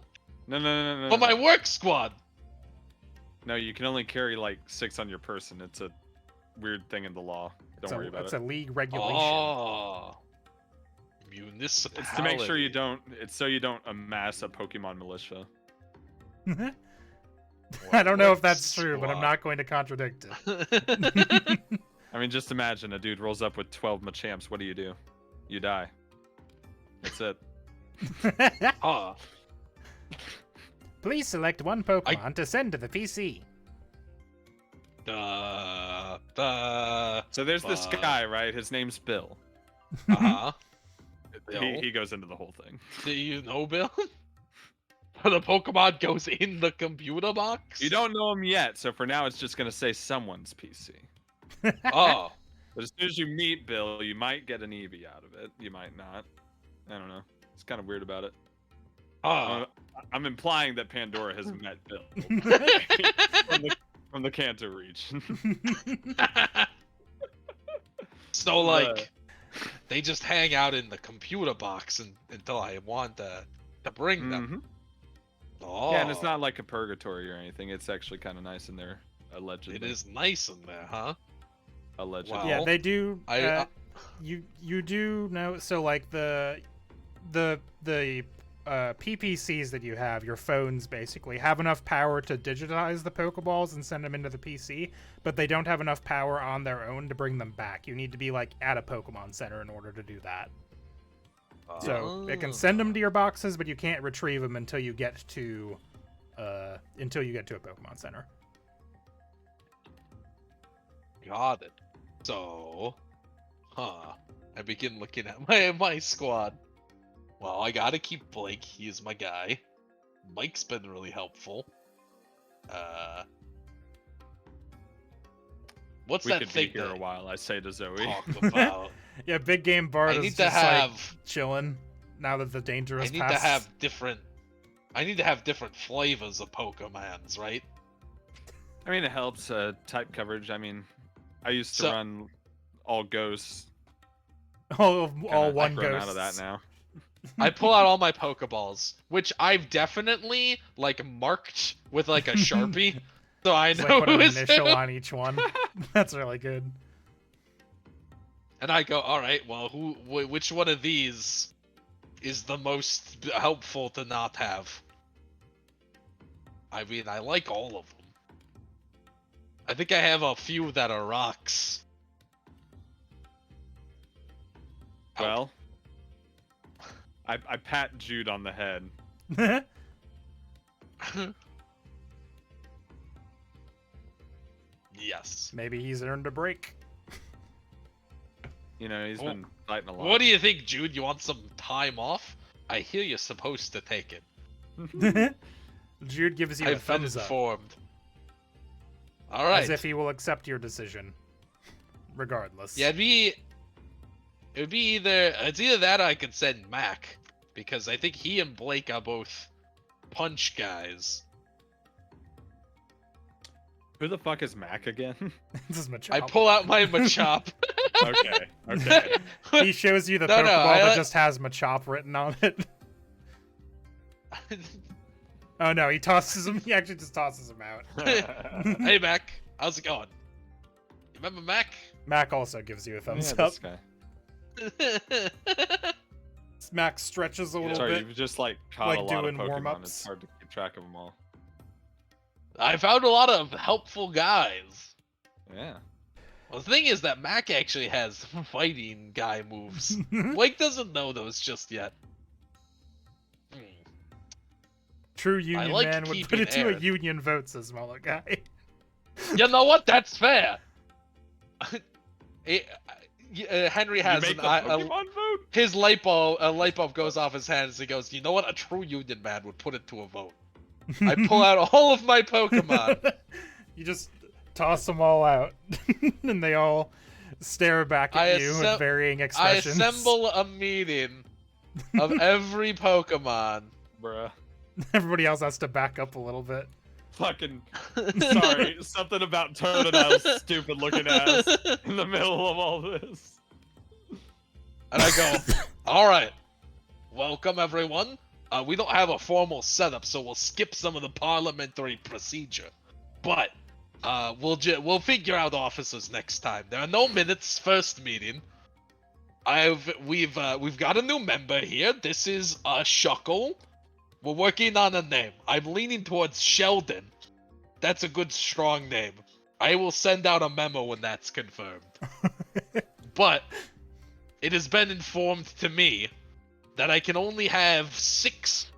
No. For my work squad! No, you can only carry like 6 on your person. It's a weird thing in the law. Don't worry about It's it. a league regulation. Oh. Municipality. It's to make sure you don't. It's so you don't amass a Pokemon militia. I don't know if that's true, but I'm not going to contradict it. I mean, just imagine a dude rolls up with 12 Machamps. What do? You die. That's it. Ah. Please select one Pokemon to send to the PC. So there's this guy, right? His name's Bill. Uh-huh. He goes into the whole thing. Do you know Bill? The Pokemon goes in the computer box? You don't know him yet, so for now it's just gonna say someone's PC. Oh. But as soon as you meet Bill, you might get an Eevee out of it. You might not. I don't know. It's kind of weird about it. Oh. I'm implying that Pandora has met Bill from the Kanto region. So, like, they just hang out in the computer box until I want to bring them. Mhm. Oh. Yeah, and it's not like a purgatory or anything. It's actually kind of nice in there, allegedly. It is nice in there, huh? Allegedly. Wow. Yeah, they do. I You do know. So like the PPCs that you have, your phones basically have enough power to digitize the Pokeballs and send them into the PC, but they don't have enough power on their own to bring them back. You need to be like at a Pokemon Center in order to do that. So it can send them to your boxes, but you can't retrieve them until you get to a Pokemon Center. Got it. So, I begin looking at my squad. Well, I gotta keep Blake. He is my guy. Mike's been really helpful. What's We that could thing be here that a while, I say to Zoe. talked about? Yeah, Big Game Bard I is need just to have. like chilling now that the danger I has need passed. to have different. I need to have different flavors of Pokemons, right? I mean, it helps type coverage. I mean, I used to run all ghosts. all Kinda one grown ghosts. out of that now. I pull out all my Pokeballs, which I've definitely like marked with like a Sharpie, so I Just, know like, put who an is initial who. on each one. That's really good. And I go, all right, well, which one of these is the most helpful to not have? I mean, I like all of them. I think I have a few that are rocks. Well, I pat Jude on the head. Yes. Maybe he's earned a break. You know, he's been fighting a lot. What do you think, Jude? You want some time off? I hear you're supposed to take it. Jude gives you a I've been thumbs up, informed. All right. as if he will accept your decision, regardless. Yeah, it's either that or I could send Mac, because I think he and Blake are both punch guys. Who the fuck is Mac again? This is Machop. I pull out my Machop. Okay. He shows you the No, Pokeball no, that just has Machop written on it. Oh no, he tosses him. He actually just tosses him out. Hey Mac, how's it going? You remember Mac? Mac also gives you a thumbs Yeah, up. this guy. Mac stretches a little Sorry, bit. you've just like caught like a lot of doing Pokemon. warm-ups. It's hard to keep track of them all. I found a lot of helpful guys. Yeah. Well, the thing is that Mac actually has fighting guy moves. Blake doesn't know those just yet. True Union like Man would put keeping it to a Aaron. Union vote, says Smaller Guy. You know what? That's fair. Henry You has make the Pokemon vote? his light bulb goes off his head as he goes, you know what? A true Union Man would put it to a vote. I pull out all of my Pokemon. You just toss them all out, and they all stare back at you with varying I expressions. assemble a meeting of every Pokemon. Bruh. Everybody else has to back up a little bit. Fucking sorry, something about Totodile stupid looking ass in the middle of all this. And I go, all right, welcome everyone. We don't have a formal setup, so we'll skip some of the parliamentary procedure. But we'll figure out officers next time. There are no minutes. First meeting. We've got a new member here. This is Shuckle. We're working on a name. I'm leaning towards Sheldon. That's a good, strong name. I will send out a memo when that's confirmed. But it has been informed to me that I can only have 6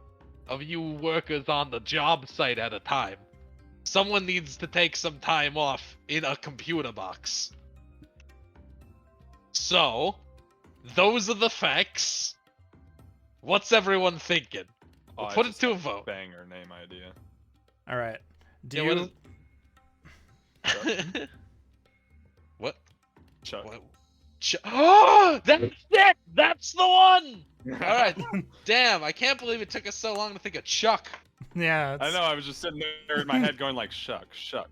of you workers on the job site at a time. Someone needs to take some time off in a computer box. So, those are the facts. What's everyone thinking? We'll put it to a vote. Banger name idea. All right. Do Yeah, you? What? Chuck. What? Oh, that's it! That's the one! Alright. Damn, I can't believe it took us so long to think of Chuck. Yeah. I know, I was just sitting there in my head going like, shuck.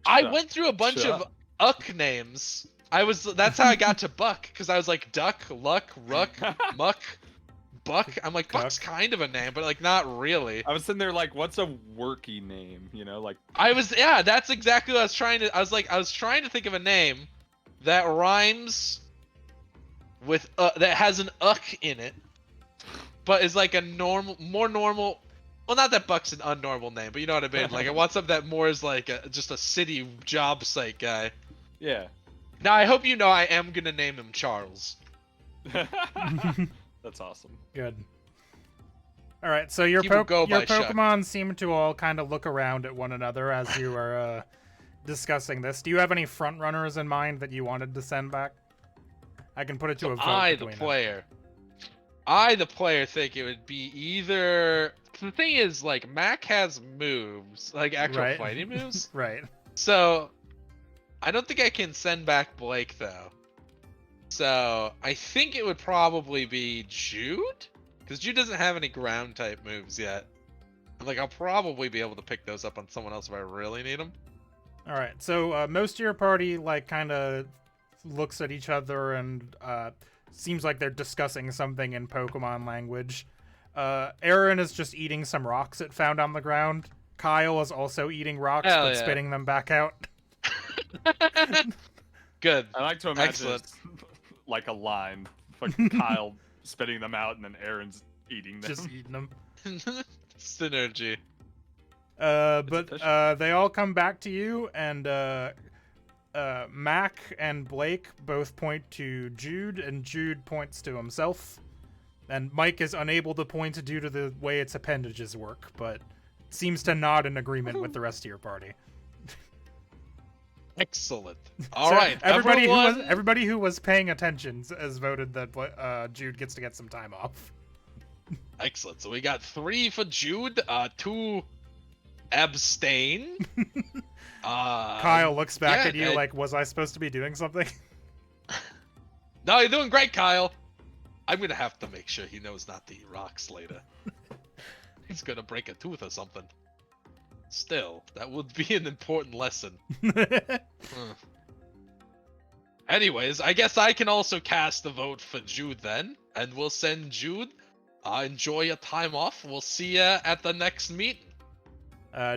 I went through a bunch of Uck names. That's how I got to Buck, because I was like Duck, Luck, Ruck, Muck, Buck. I'm like, Buck's kind of a name, but like not really. I was sitting there like, what's a worky name? You know, like That's exactly what I was trying to. I was trying to think of a name that rhymes with that has an uck in it, but is like a more normal. Well, not that Buck's an unnormal name, but you know what I mean. Like I want something that more is like just a city job site guy. Yeah. Now I hope you know I am gonna name him Charles. That's awesome. Good. All right, so your He will go by Pokemon seem to all kind of look around at one another as you are discussing this. Do you have any front runners in mind that you wanted to send back? I can put it to a vote. I, the player, think it would be either. The thing is, like, Mac has moves, like actual fighting moves. Right. So, I don't think I can send back Blake though. So, I think it would probably be Jude? Because Jude doesn't have any ground type moves yet. And, like, I'll probably be able to pick those up on someone else if I really need them. Alright, so most of your party, like, kind of looks at each other and seems like they're discussing something in Pokemon language. Aaron is just eating some rocks it found on the ground. Kyle is also eating rocks, but spitting them back out. Good. I like to imagine Excellent. like a line. Fucking Kyle spitting them out and then Aaron's eating them. Just eating them. Synergy. But they all come back to you, and Mac and Blake both point to Jude, and Jude points to himself. And Mike is unable to point due to the way its appendages work, but seems to nod in agreement with the rest of your party. Excellent. All right, everybody who was paying attention has voted that Jude gets to get some time off. Excellent. So we got 3 for Jude, 2 abstain. Kyle looks back at you like, was I supposed to be doing something? No, you're doing great, Kyle. I'm gonna have to make sure he knows not to eat rocks later. He's gonna break a tooth or something. Still, that would be an important lesson. Anyways, I guess I can also cast a vote for Jude then, and we'll send Jude. Enjoy your time off. We'll see ya at the next meeting.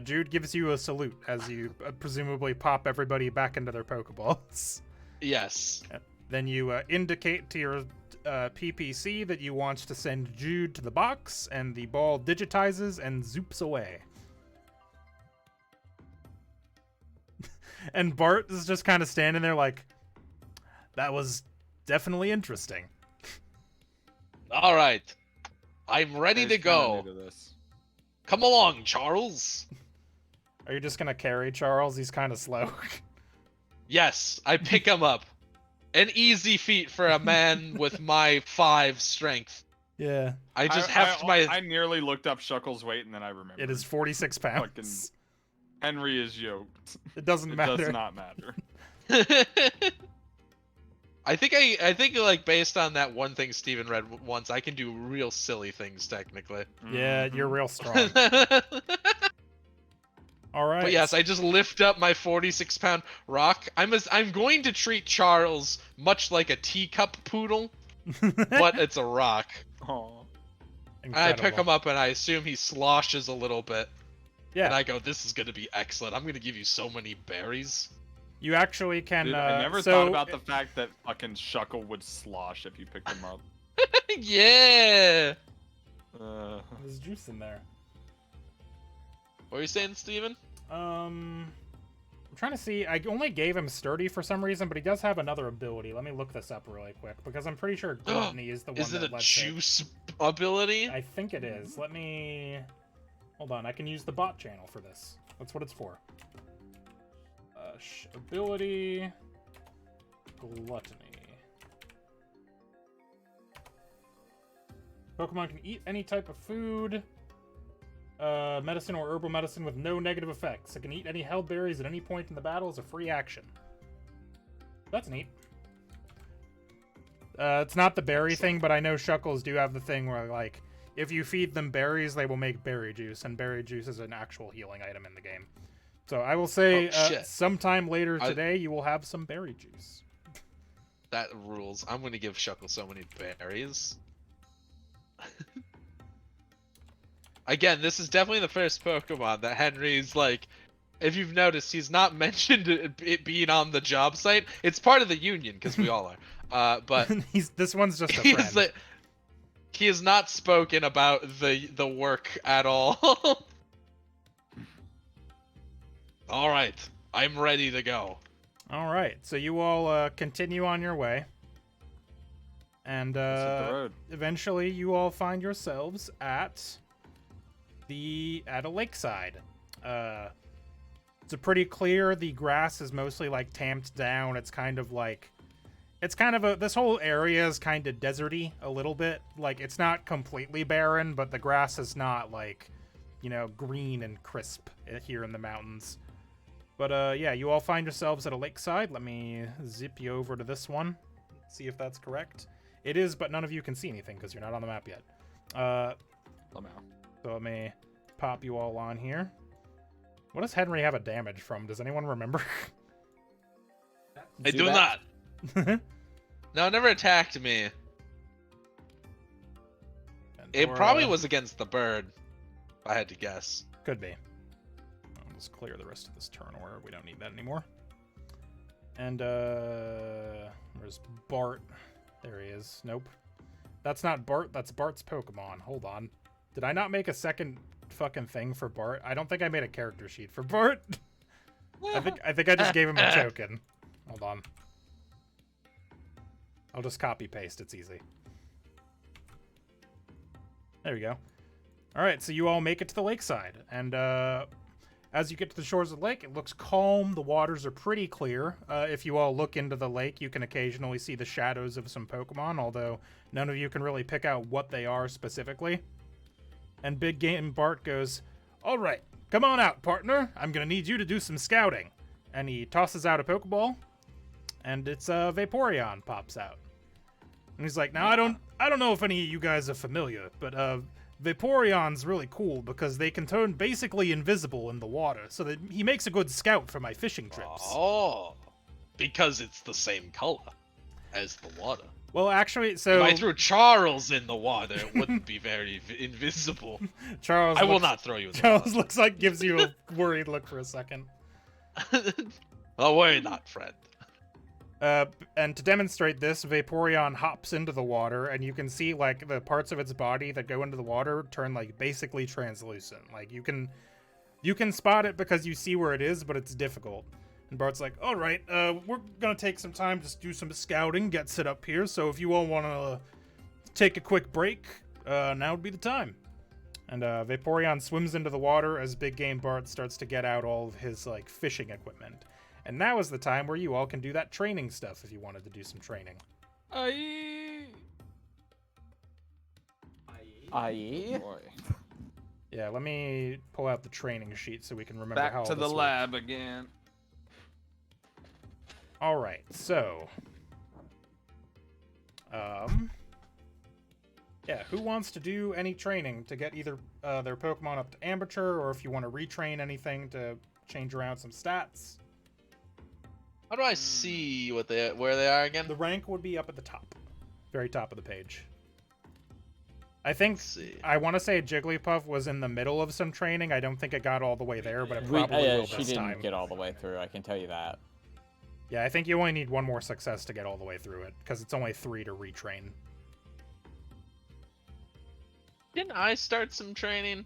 Jude gives you a salute as you presumably pop everybody back into their Pokeballs. Yes. Then you indicate to your PPC that you want to send Jude to the box, and the ball digitizes and zoops away. And Bart is just kind of standing there like, that was definitely interesting. All right. I'm ready to go. Come along, Charles. Are you just going to carry Charles? He's kind of slow. Yes, I pick him up. An easy feat for a man with my 5 strength. Yeah. I just heft my... I nearly looked up Shuckle's weight and then I remembered. It is 46 pounds. Henry is yoked. It doesn't It matter. does not matter. I think like based on that one thing Steven read once, I can do real silly things technically. Yeah, you're Mhm. real strong. All right. But yes, I just lift up my 46-pound rock. I'm going to treat Charles much like a teacup poodle, but it's a rock. Aw. And I pick Incredible. him up and I assume he sloshes a little bit. Yeah, And I go, this is gonna be excellent. I'm gonna give you so many berries. you actually can. Dude, I never so thought about the fact that fucking Shuckle would slosh if you picked him up. Yeah. There's juice in there. What were you saying, Steven? I'm trying to see. I only gave him sturdy for some reason, but he does have another ability. Let me look this up really quick because I'm pretty sure gluttony is the one Is it that a lets juice ability? I think it is. Let me. Hold on. I can use the bot channel for this. That's what it's for. Ability. Gluttony. Pokemon can eat any type of food. Medicine or herbal medicine with no negative effects. It can eat any held berries at any point in the battle as a free action. That's neat. It's not the berry thing, but I know Shuckles do have the thing where, like, if you feed them berries, they will make berry juice, and berry juice is an actual healing item in the game. So I will say, shit. sometime later today, you will have some berry juice. That rules. I'm gonna give Shuckle so many berries. Again, this is definitely the first Pokemon that Henry's like. If you've noticed, he's not mentioned it being on the job site. It's part of the union because we all are. But This one's just a friend. He has not spoken about the work at all. All right, I'm ready to go. All right, so you all continue on your way, and Let's hit the road. eventually you all find yourselves at a lakeside. It's a pretty clear. The grass is mostly like tamped down. It's kind of like, this whole area is kind of deserty a little bit. Like, it's not completely barren, but the grass is not like, green and crisp here in the mountains. But yeah, you all find yourselves at a lakeside. Let me zip you over to this one, see if that's correct. It is, but none of you can see anything because you're not on the map yet. So let me pop you all on here. What does Henry have a damage from? Does anyone remember? I do not. No, it never attacked me. It probably was against the bird, if I had to guess. Could be. I'll just clear the rest of this turn order. We don't need that anymore. And, where's Bart? There he is. Nope. That's not Bart. That's Bart's Pokemon. Hold on. Did I not make a second fucking thing for Bart? I don't think I made a character sheet for Bart. I think I just gave him a token. Hold on. I'll just copy paste. It's easy. There we go. All right, so you all make it to the lakeside, and as you get to the shores of the lake, it looks calm. The waters are pretty clear. If you all look into the lake, you can occasionally see the shadows of some Pokemon, although none of you can really pick out what they are specifically. And Big Game Bart goes, "All right, come on out, partner. I'm gonna need you to do some scouting." And he tosses out a Pokeball, and it's Vaporeon pops out. And he's like, "Now I don't know if any of you guys are familiar, but Vaporeon's really cool because they can turn basically invisible in the water, so that he makes a good scout for my fishing trips." Oh, because it's the same color as the water. Well, actually, so If I threw Charles in the water, it wouldn't be very invisible. Charles I will looks- not throw you in the Charles looks like gives you a worried look for a second. water. Oh, worry not, friend. And to demonstrate this, Vaporeon hops into the water, and you can see like the parts of its body that go into the water turn like basically translucent. Like you can spot it because you see where it is, but it's difficult. And Bart's like, "All right, we're gonna take some time to do some scouting, get set up here. So if you all want to take a quick break, now would be the time." And Vaporeon swims into the water as Big Game Bart starts to get out all of his like fishing equipment. And now is the time where you all can do that training stuff if you wanted to do some training. I. Boy. Yeah, let me pull out the training sheet so we can remember how Back all to the this works. lab again. All right, so, yeah, who wants to do any training to get either their Pokemon up to amateur, or if you want to retrain anything to change around some stats? How do I see where they are again? The rank would be up at the top, very top of the page. I think, Let's see. I want to say Jigglypuff was in the middle of some training. I don't think it got all the way there, but it probably will She this didn't time. get all the way through, I can tell you that. Yeah, I think you only need one more success to get all the way through it, because it's only 3 to retrain. Didn't I start some training?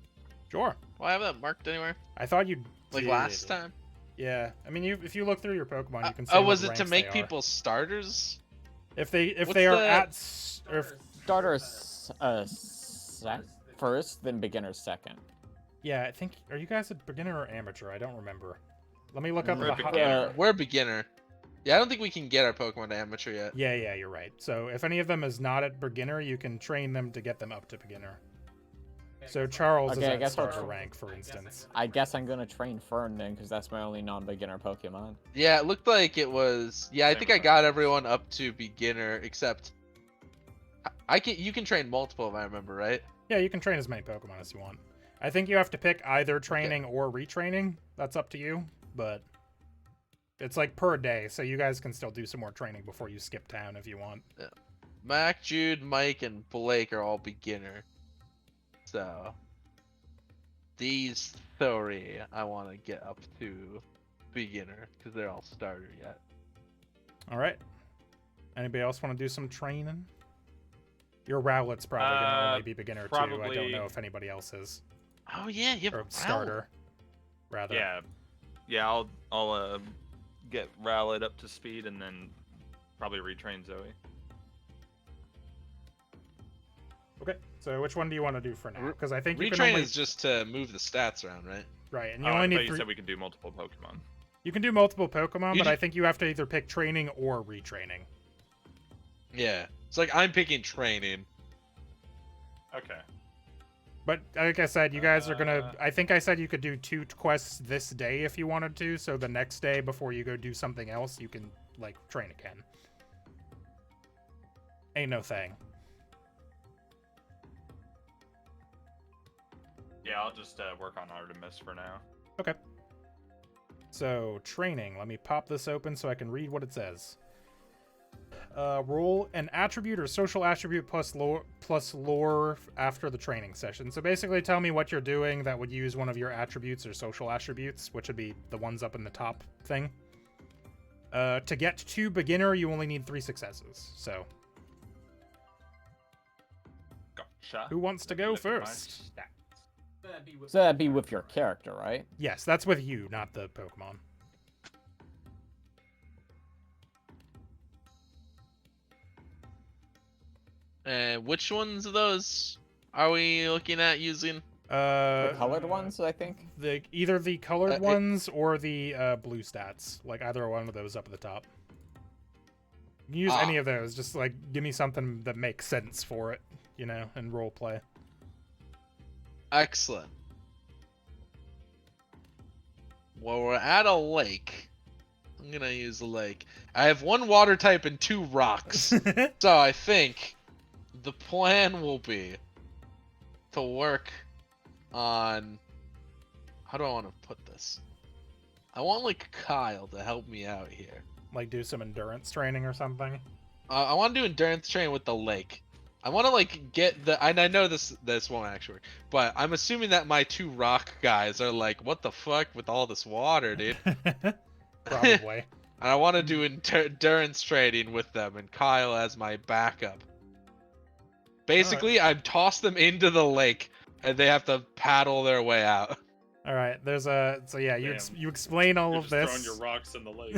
Sure. Well, I have that marked anywhere. I thought you Like did. last time? Yeah, I mean, if you look through your Pokemon, you can see. Oh, what was it to ranks make they are. people starters? If they What's are the- at or if, Starter first, then beginner second. yeah, I think, are you guys a beginner or amateur? I don't remember. Let me look up We're the a hot. beginner. We're beginner. Yeah, I don't think we can get our Pokemon to amateur yet. Yeah, you're right. So if any of them is not at beginner, you can train them to get them up to beginner. So Charles Okay, I is guess at I'll starter tr- rank, for instance. I guess I'm gonna train Fern then, because that's my only non-beginner Pokemon. Yeah, it looked like it was. Yeah, I Same think I with got ours. everyone up to beginner except. You can train multiple if I remember right. Yeah, you can train as many Pokemon as you want. I think you have to pick either training or retraining. That's up to you, but it's like per day, so you guys can still do some more training before you skip town if you want. Mac, Jude, Mike, and Blake are all beginner. So these 3 I want to get up to beginner because they're all starter yet. All right. Anybody else want to do some training? Your Rowlet's probably gonna only be beginner too. I don't probably- know if anybody else is, Oh yeah, you have or Rowlet. starter, rather. Yeah. I'll get Rowlet up to speed and then probably retrain Zoe. Okay. So which one do you want to do for now? Because I think you can Retrain only is just to move the stats around, right? right, and Oh, you only I thought need you 3. said we can do multiple Pokemon. You can do multiple Pokemon, You but ju- I think you have to either pick training or retraining. Yeah. It's like I'm picking training. Okay. But like I said, you guys are gonna. I think I said you could do 2 quests this day if you wanted to. So the next day, before you go do something else, you can like train again. Ain't no thing. Yeah, I'll just work on Artemis for now. Okay. So training. Let me pop this open so I can read what it says. Roll an attribute or social attribute plus lore after the training session. So basically tell me what you're doing that would use one of your attributes or social attributes, which would be the ones up in the top thing. To get to beginner, you only need 3 successes. So Gotcha. who wants to go Look at my first? stats. So that'd be with your character, right? Yes, that's with you, not the Pokemon. And which ones of those are we looking at using? The colored ones, I think. Either the colored it- ones or the blue stats. Like either one of those up at the top. You can use any of those. Just like give me something that makes sense for it, you know, and role play. Excellent. Well, we're at a lake. I'm gonna use a lake. I have 1 water type and 2 rocks. So I think the plan will be to work on, how do I want to put this? I want like Kyle to help me out here. Like do some endurance training or something. I want to do endurance training with the lake. I want to like get the, and I know this won't actually work, but I'm assuming that my 2 rock guys are like, what the fuck with all this water, dude? Probably. And I want to do endurance training with them, and Kyle as my backup. Basically, I toss them into the lake, and they have to paddle their way out. All right. There's a. So yeah, you Damn. you explain all You're of just this. throwing your rocks in the lake.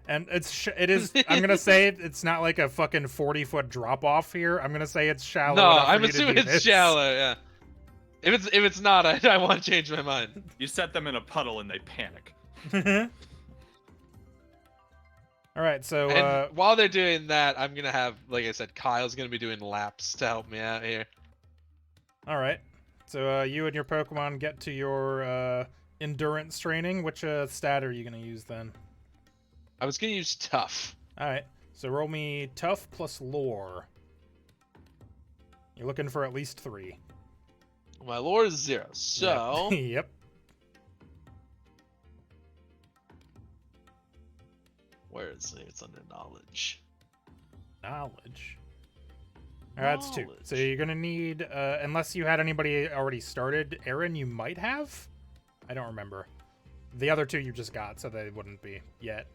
And it is. I'm gonna say it's not like a fucking 40-foot drop off here. I'm gonna say it's shallow. No, enough for I'm you to assuming do it's this. shallow. Yeah. If it's not, I want to change my mind. You set them in a puddle and they panic. All right. So And while they're doing that, I'm gonna have, like I said, Kyle's gonna be doing laps to help me out here. all right. So you and your Pokemon get to your endurance training. Which stat are you gonna use then? I was gonna use tough. All right. So roll me tough plus lore. You're looking for at least 3. My lore is 0, so Yep. Yep. where is it? It's under knowledge. Knowledge. That's 2. So Knowledge. you're gonna need, unless you had anybody already started. Aaron, you might have. I don't remember. The other 2 you just got, so they wouldn't be yet.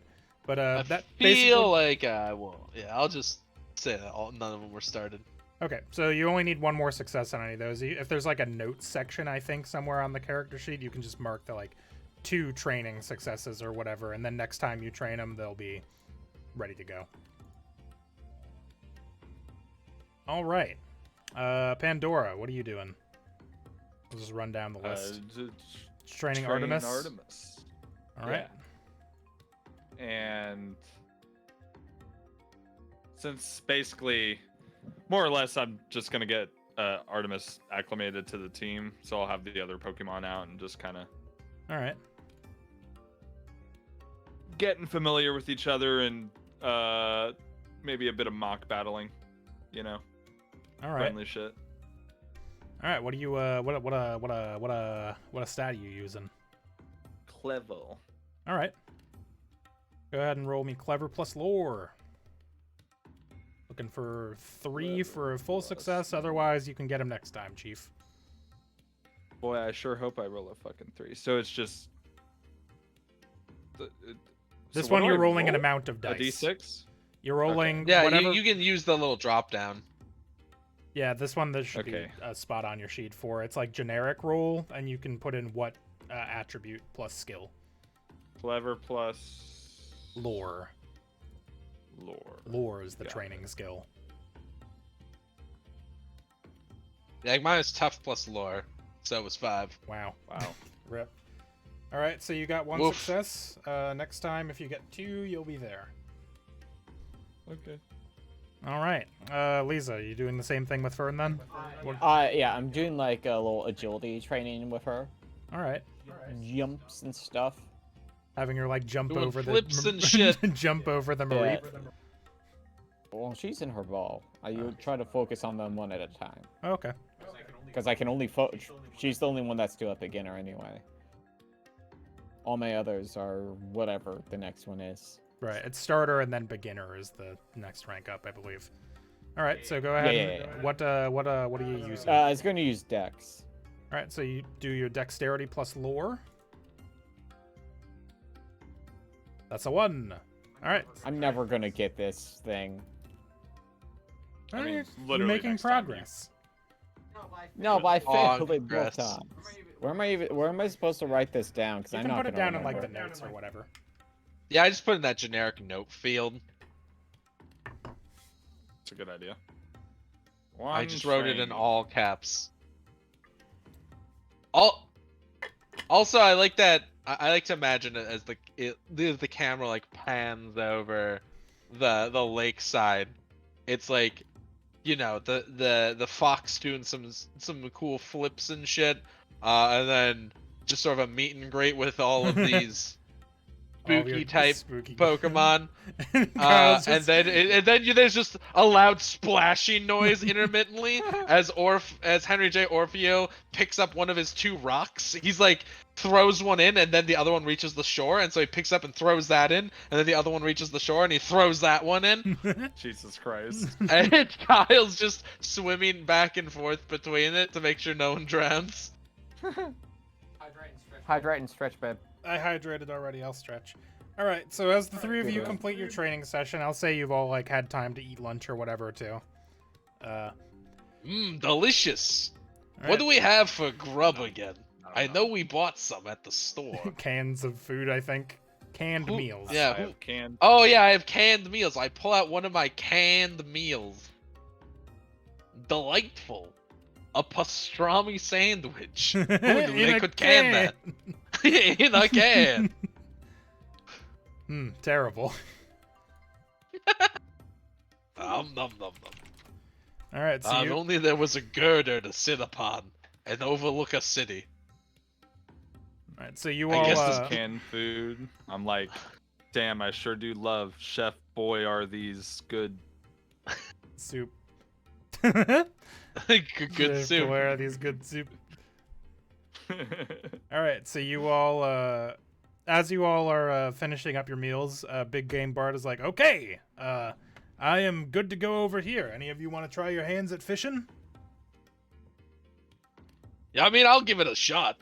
But I that feel basically. like I will. Yeah, I'll just say that none of them were started. Okay, so you only need 1 more success on any of those. If there's like a notes section, I think somewhere on the character sheet, you can just mark the like 2 training successes or whatever, and then next time you train them, they'll be ready to go. All right, Pandora, what are you doing? We'll just run down the list. Training Artemis. All right. Yeah. And since basically, more or less, I'm just gonna get Artemis acclimated to the team, so I'll have the other Pokemon out and just kind of All right. getting familiar with each other and maybe a bit of mock battling, you know, All right. friendly shit. All right. What do you what a stat are you using? Clever. All right. Go ahead and roll me clever plus lore. Looking for 3 for a full success. Otherwise, you can get him next time, Chief. Boy, I sure hope I roll a fucking 3. So it's just This so what one do you're I rolling an roll? amount of A dice. D6. You're rolling Yeah, whatever. you can use the little drop down. Yeah, this one there should Okay. be a spot on your sheet for. It's like generic roll, and you can put in what attribute plus skill. Clever plus Lore. lore. Lore is the Got training skill. Yeah, mine was tough plus lore, so it was 5. Wow. Wow. Rip. All right, so you got 1 Woof. success. Next time, if you get 2, you'll be there. Okay. All right, Lisa, you doing the same thing with Fern then? Yeah, I'm doing like a little agility training with her. All right, Jumps and stuff. having her like jump Doing over flips the and shit. jump over the Yeah. Mareep. Well, she's in her ball. I try to focus on them one at a time. Okay. Because I can only she's the only one that's still a beginner anyway. All my others are whatever the next one is. Right, it's starter and then beginner is the next rank up, I believe. All right, so go ahead. Yeah. And, what are you using? I was going to use Dex. All right, so you do your dexterity plus lore. That's a 1. All right. I'm never going to get this thing. I mean, You're literally making next time you- progress. No, but I failed it both Progress. times. Where am I supposed to write this down? Because You I'm can not put it gonna down in like the remember. notes or whatever. Yeah, I just put in that generic note field. It's a good idea. I just wrote it in all caps. Also, I like that. I like to imagine it as the camera like pans over the lakeside. It's like, you know, the fox doing some cool flips and shit, and then just sort of a meet and greet with all of these All of your spooky type spooky Pokemon. Kyle's And just- then there's just a loud splashing noise intermittently as Henry J. Orfeo picks up one of his 2 rocks. He's like throws one in and then the other one reaches the shore, and so he picks up and throws that in, and then the other one reaches the shore and he throws that one in. Jesus Christ. And Kyle's just swimming back and forth between it to make sure no one drowns. Hydrate and stretch, babe. I hydrated already. I'll stretch. All right. So as the 3 of you complete your training session, I'll say you've all like had time to eat lunch or whatever too. Delicious. All What do right. we have for grub again? I know we bought some at the store. Cans of food, I think. Canned Who- meals. yeah. I have canned. Oh yeah, I have canned meals. I pull out one of my canned meals. Delightful. A pastrami sandwich. Who knew In they a could can that? In a can. Terrible. Nom nom nom nom. All right. So If only there was a girder to sit upon and overlook a city. All right, so you I all. guess This this canned food. I'm like, damn, I sure do love Chef Boy. Are these good? Soup. Good soup. Where are these good soup? All right, so you all, as you all are finishing up your meals, Big Game Bart is like, okay, I am good to go over here. Any of you want to try your hands at fishing? Yeah, I mean, I'll give it a shot.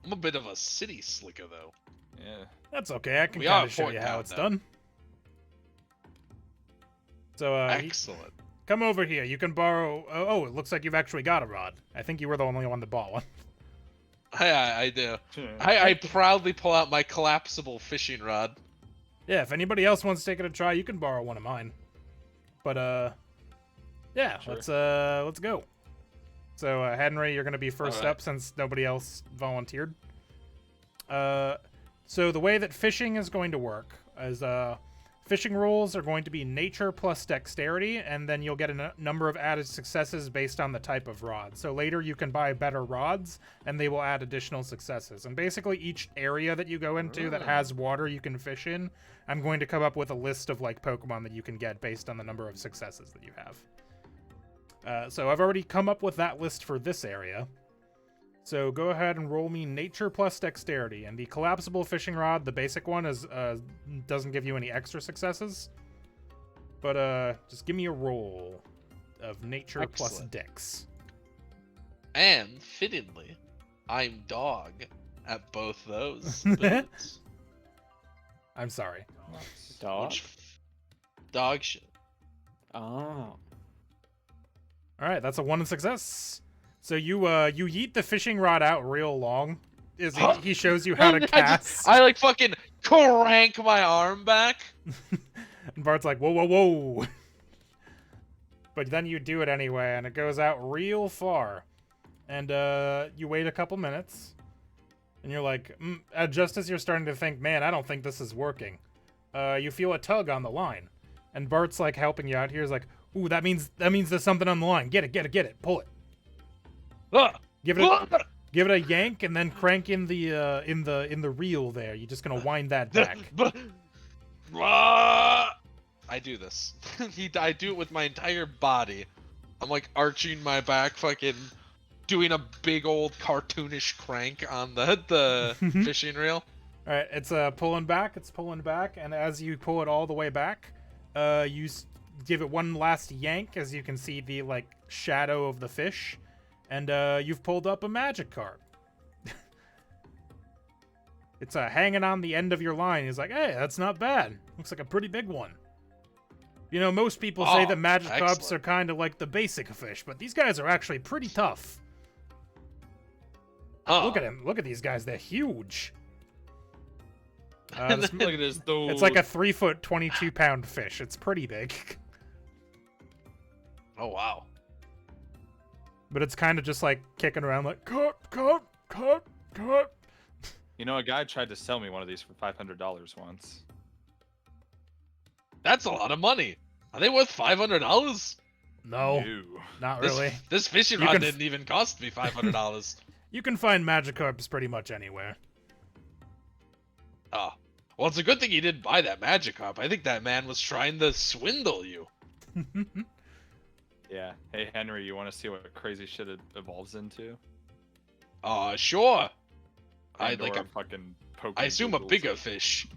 I'm a bit of a city slicker, though. Yeah. That's okay. I can We kind are of show Fort you how Town, it's though. done. So, Excellent. come over here. You can borrow. Oh, it looks like you've actually got a rod. I think you were the only one that bought one. I do. I proudly pull out my collapsible fishing rod. Yeah, if anybody else wants to take it a try, you can borrow one of mine. But yeah, Sure. let's go. So Henry, you're gonna be first Alright. up since nobody else volunteered. So the way that fishing is going to work is fishing rules are going to be nature plus dexterity, and then you'll get a number of added successes based on the type of rod. So later you can buy better rods, and they will add additional successes. And basically each area that you go into that has water you can fish in, I'm going to come up with a list of like Pokemon that you can get based on the number of successes that you have. So I've already come up with that list for this area. So go ahead and roll me nature plus dexterity. And the collapsible fishing rod, the basic one, is doesn't give you any extra successes. But just give me a roll of nature plus Excellent. dex. And, fittingly, I'm dog at both those abilities. I'm sorry. Dog? Which dog shit. Oh. All right, that's a 1 success. So you yeet the fishing rod out real long. He shows you how to cast. I like fucking crank my arm back. And Bart's like, whoa, whoa, whoa. But then you do it anyway, and it goes out real far. And you wait a couple minutes, and you're like, just as you're starting to think, man, I don't think this is working, you feel a tug on the line. And Bart's like helping you out here. He's like, ooh, that means there's something on the line. Get it, pull it. Give it a yank, and then crank in the reel there. You're just gonna wind that back. I do this. I do it with my entire body. I'm like arching my back, fucking doing a big old cartoonish crank on the fishing reel. All right, it's pulling back. It's pulling back, and as you pull it all the way back, you give it one last yank, as you can see the like shadow of the fish, and you've pulled up a Magikarp. It's hanging on the end of your line. He's like, hey, that's not bad. Looks like a pretty big one. You know, most people say that Magikarps excellent. are kind of like the basic fish, but these guys are actually pretty tough. Oh. Look at him. Look at these guys. They're huge. Look at this dude. It's like a 3-foot, 22-pound fish. It's pretty big. Oh wow. But it's kind of just like kicking around like, cut. You know, a guy tried to sell me one of these for $500 once. That's a lot of money. Are they worth $500? No, not really. This fishing You rod can didn't even cost me $500. You can find Magikarps pretty much anywhere. Oh. Well, it's a good thing you didn't buy that Magikarp. I think that man was trying to swindle you. Yeah. Hey, Henry, you want to see what crazy shit it evolves into? Sure. I And/or like a fucking poke. I assume a bigger fish.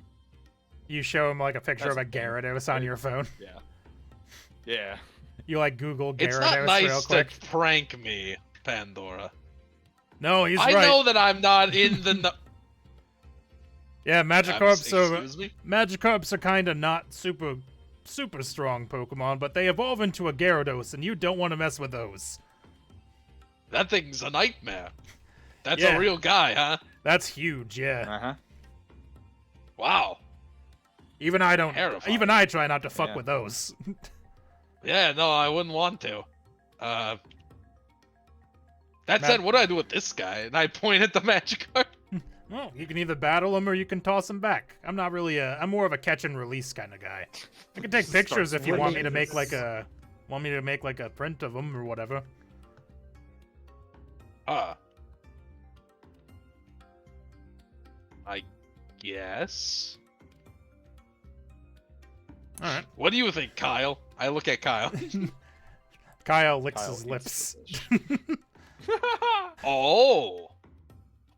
You show him like a picture of a That's- Gyarados on your phone. Yeah. Yeah. You like Google It's Gyarados not real nice to quick. prank me, Pandora. No, he's I right. know that I'm not in the. Yeah, Magikarps Excuse me. are kind of not super strong Pokemon, but they evolve into a Gyarados, and you don't want to mess with those. That thing's a nightmare. That's Yeah. a real guy, huh? That's huge, yeah. Uh-huh. Wow. Even I don't. Terrifying. Even I try not to fuck Yeah. with those. Yeah, no, I wouldn't want to. That Mag- said, what do I do with this guy? And I point at the Magikarp. Well, you can either battle him or you can toss him back. I'm not really I'm more of a catch and release kind of guy. I can take pictures if you want me to make like a print of them or whatever. I guess. All right. What do you think, Kyle? I look at Kyle. Kyle licks Kyle his eats lips. the fish. Oh.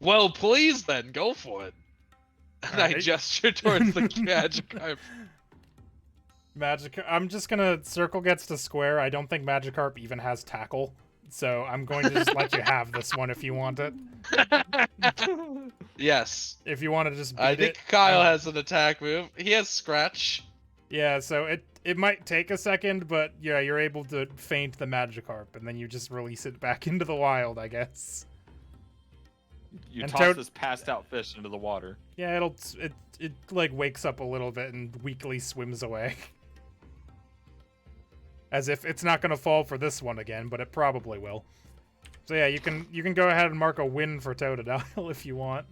Well, please then, go for it. And I Alright. gesture towards the Magikarp. I'm just gonna circle gets to square. I don't think Magikarp even has tackle, so I'm going to just let you have this one if you want it. Yes. If you want to just beat I think it. Kyle has an attack move. He has Scratch. Yeah, so it might take a second, but yeah, you're able to feint the Magikarp, and then you just release it back into the wild, I guess. You And toss Toad- this passed out fish into the water. Yeah, it like wakes up a little bit and weakly swims away. As if it's not gonna fall for this one again, but it probably will. So yeah, you can go ahead and mark a win for Totodile if you want.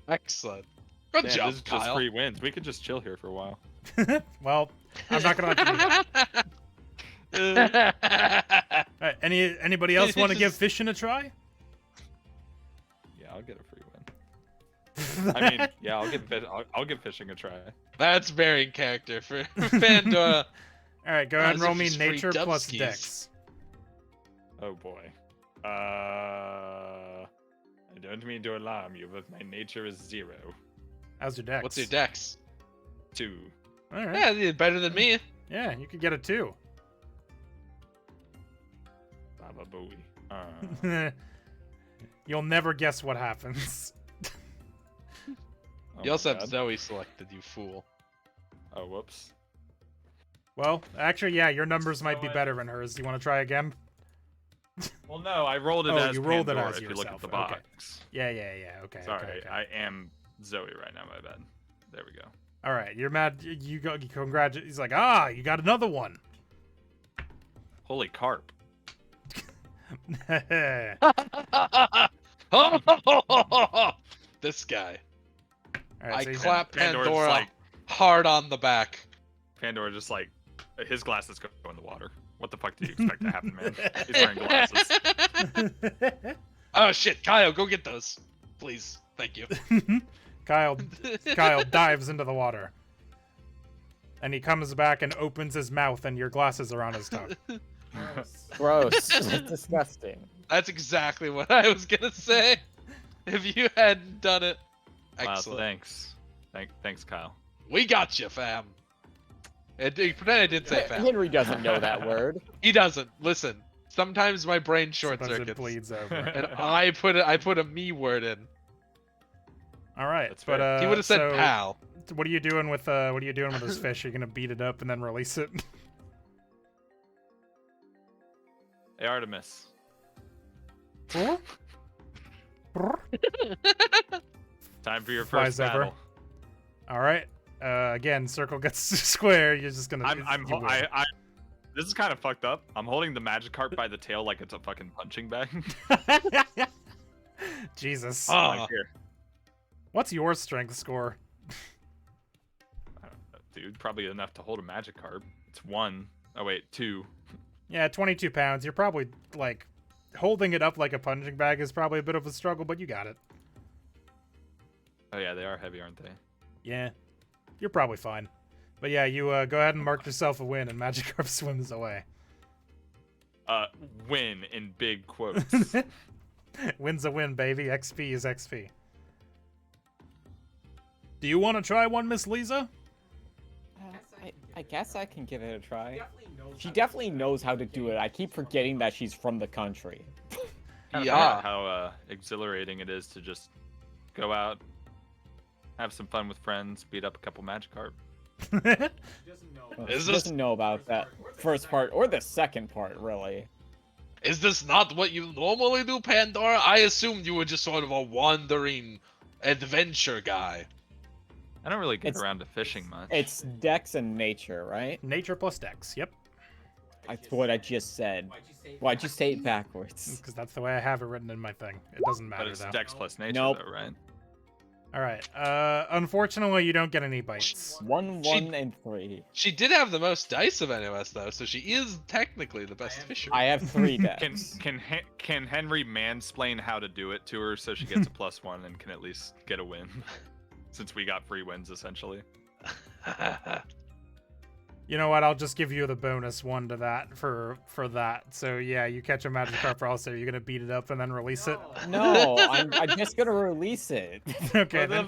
Excellent. Good Damn, job, this is just Kyle. free wins. We could just chill here for a while. Well, I'm not gonna let you do that. Alright, anybody else want to give Just- fishing a try? Yeah, I'll get a free win. I mean, yeah, I'll give fishing a try. That's very in character for Pandora. Alright, go ahead and as roll if me it's free nature plus dubskis. dex. Oh boy. I don't mean to alarm you, but my nature is 0. How's your dex? What's your dex? 2. Alright. Yeah, you did better than me. Yeah, you could get a 2. Baba booey. You'll never guess what happens. Oh You my also have God. Zoe selected, you fool. Oh, whoops. Well, actually, yeah, your numbers might be So better than hers. Do you want to try again? Well, no, I rolled it Oh, as you rolled it Pandora, as if you look at the yourself, okay. box. Yeah. Okay. Sorry, okay. I am Zoe right now, my bad. There we go. All right, you're mad. You go. Congratulate. He's like, you got another one. Holy carp. This guy. All right, I so he's- clap Pandora's Pandora like- hard on the back. Pandora just like, his glasses go in the water. What the fuck do you expect to happen, man? He's wearing glasses. Oh shit, Kyle, go get those. Please. Thank you. Kyle dives into the water. And he comes back and opens his mouth, and your glasses are on his tongue. Gross. Disgusting. That's exactly what I was gonna say. If you hadn't done it. Wow, Excellent. thanks. Thanks, Kyle. We got you, fam. Pretend I didn't say fam. Henry doesn't know that word. He doesn't. Listen. Sometimes my brain short Sometimes it circuits. bleeds over. And I put a me word in. All right, That's but fair. He would have said so pal. what are you doing with this fish? Are you gonna beat it up and then release it? Hey, Artemis. Time for your Flies first over. battle. All right. Again, circle gets square. You're just gonna. you win. This is kind of fucked up. I'm holding the Magikarp by the tail like it's a fucking punching bag. Jesus. Ah. Like, here. What's your strength score? I don't know, dude, probably enough to hold a Magikarp. It's 1. Oh wait, 2. Yeah, 22 pounds. You're probably like holding it up like a punching bag is probably a bit of a struggle, but you got it. Oh yeah, they are heavy, aren't they? Yeah, you're probably fine. But yeah, you go ahead and mark yourself a win, and Magikarp swims away. Win in big quotes. Win's a win, baby. XP is XP. Do you want to try one, Miss Lisa? I guess I can give it a try. She definitely knows how to do it. I keep forgetting that she's from the country. Kind of Yeah. forgot how exhilarating it is to just go out, have some fun with friends, beat up a couple Magikarp. Is She this- doesn't know about that first part or the second part, really. Is this not what you normally do, Pandora? I assumed you were just sort of a wandering adventure guy. I don't really get It's- around to fishing much. It's Dex and Nature, right? Nature plus Dex. Yep, That's what I just said. Why'd you say it backwards? because that's the way I have it written in my thing. It doesn't But matter it's though. Dex plus nature, Nope. though, right? All right. Unfortunately, you don't get any bites. 1, 1, and 3. She did have the most dice of any of us, though, so she is technically the best fisher. I have 3 Can deaths. can Henry mansplain how to do it to her so she gets a +1 and can at least get a win? Since we got free wins essentially. You know what? I'll just give you the bonus 1 to that for that. So yeah, you catch a Magikarp also. You're gonna beat it up and then release it. No, I'm just gonna release it. Okay. Then,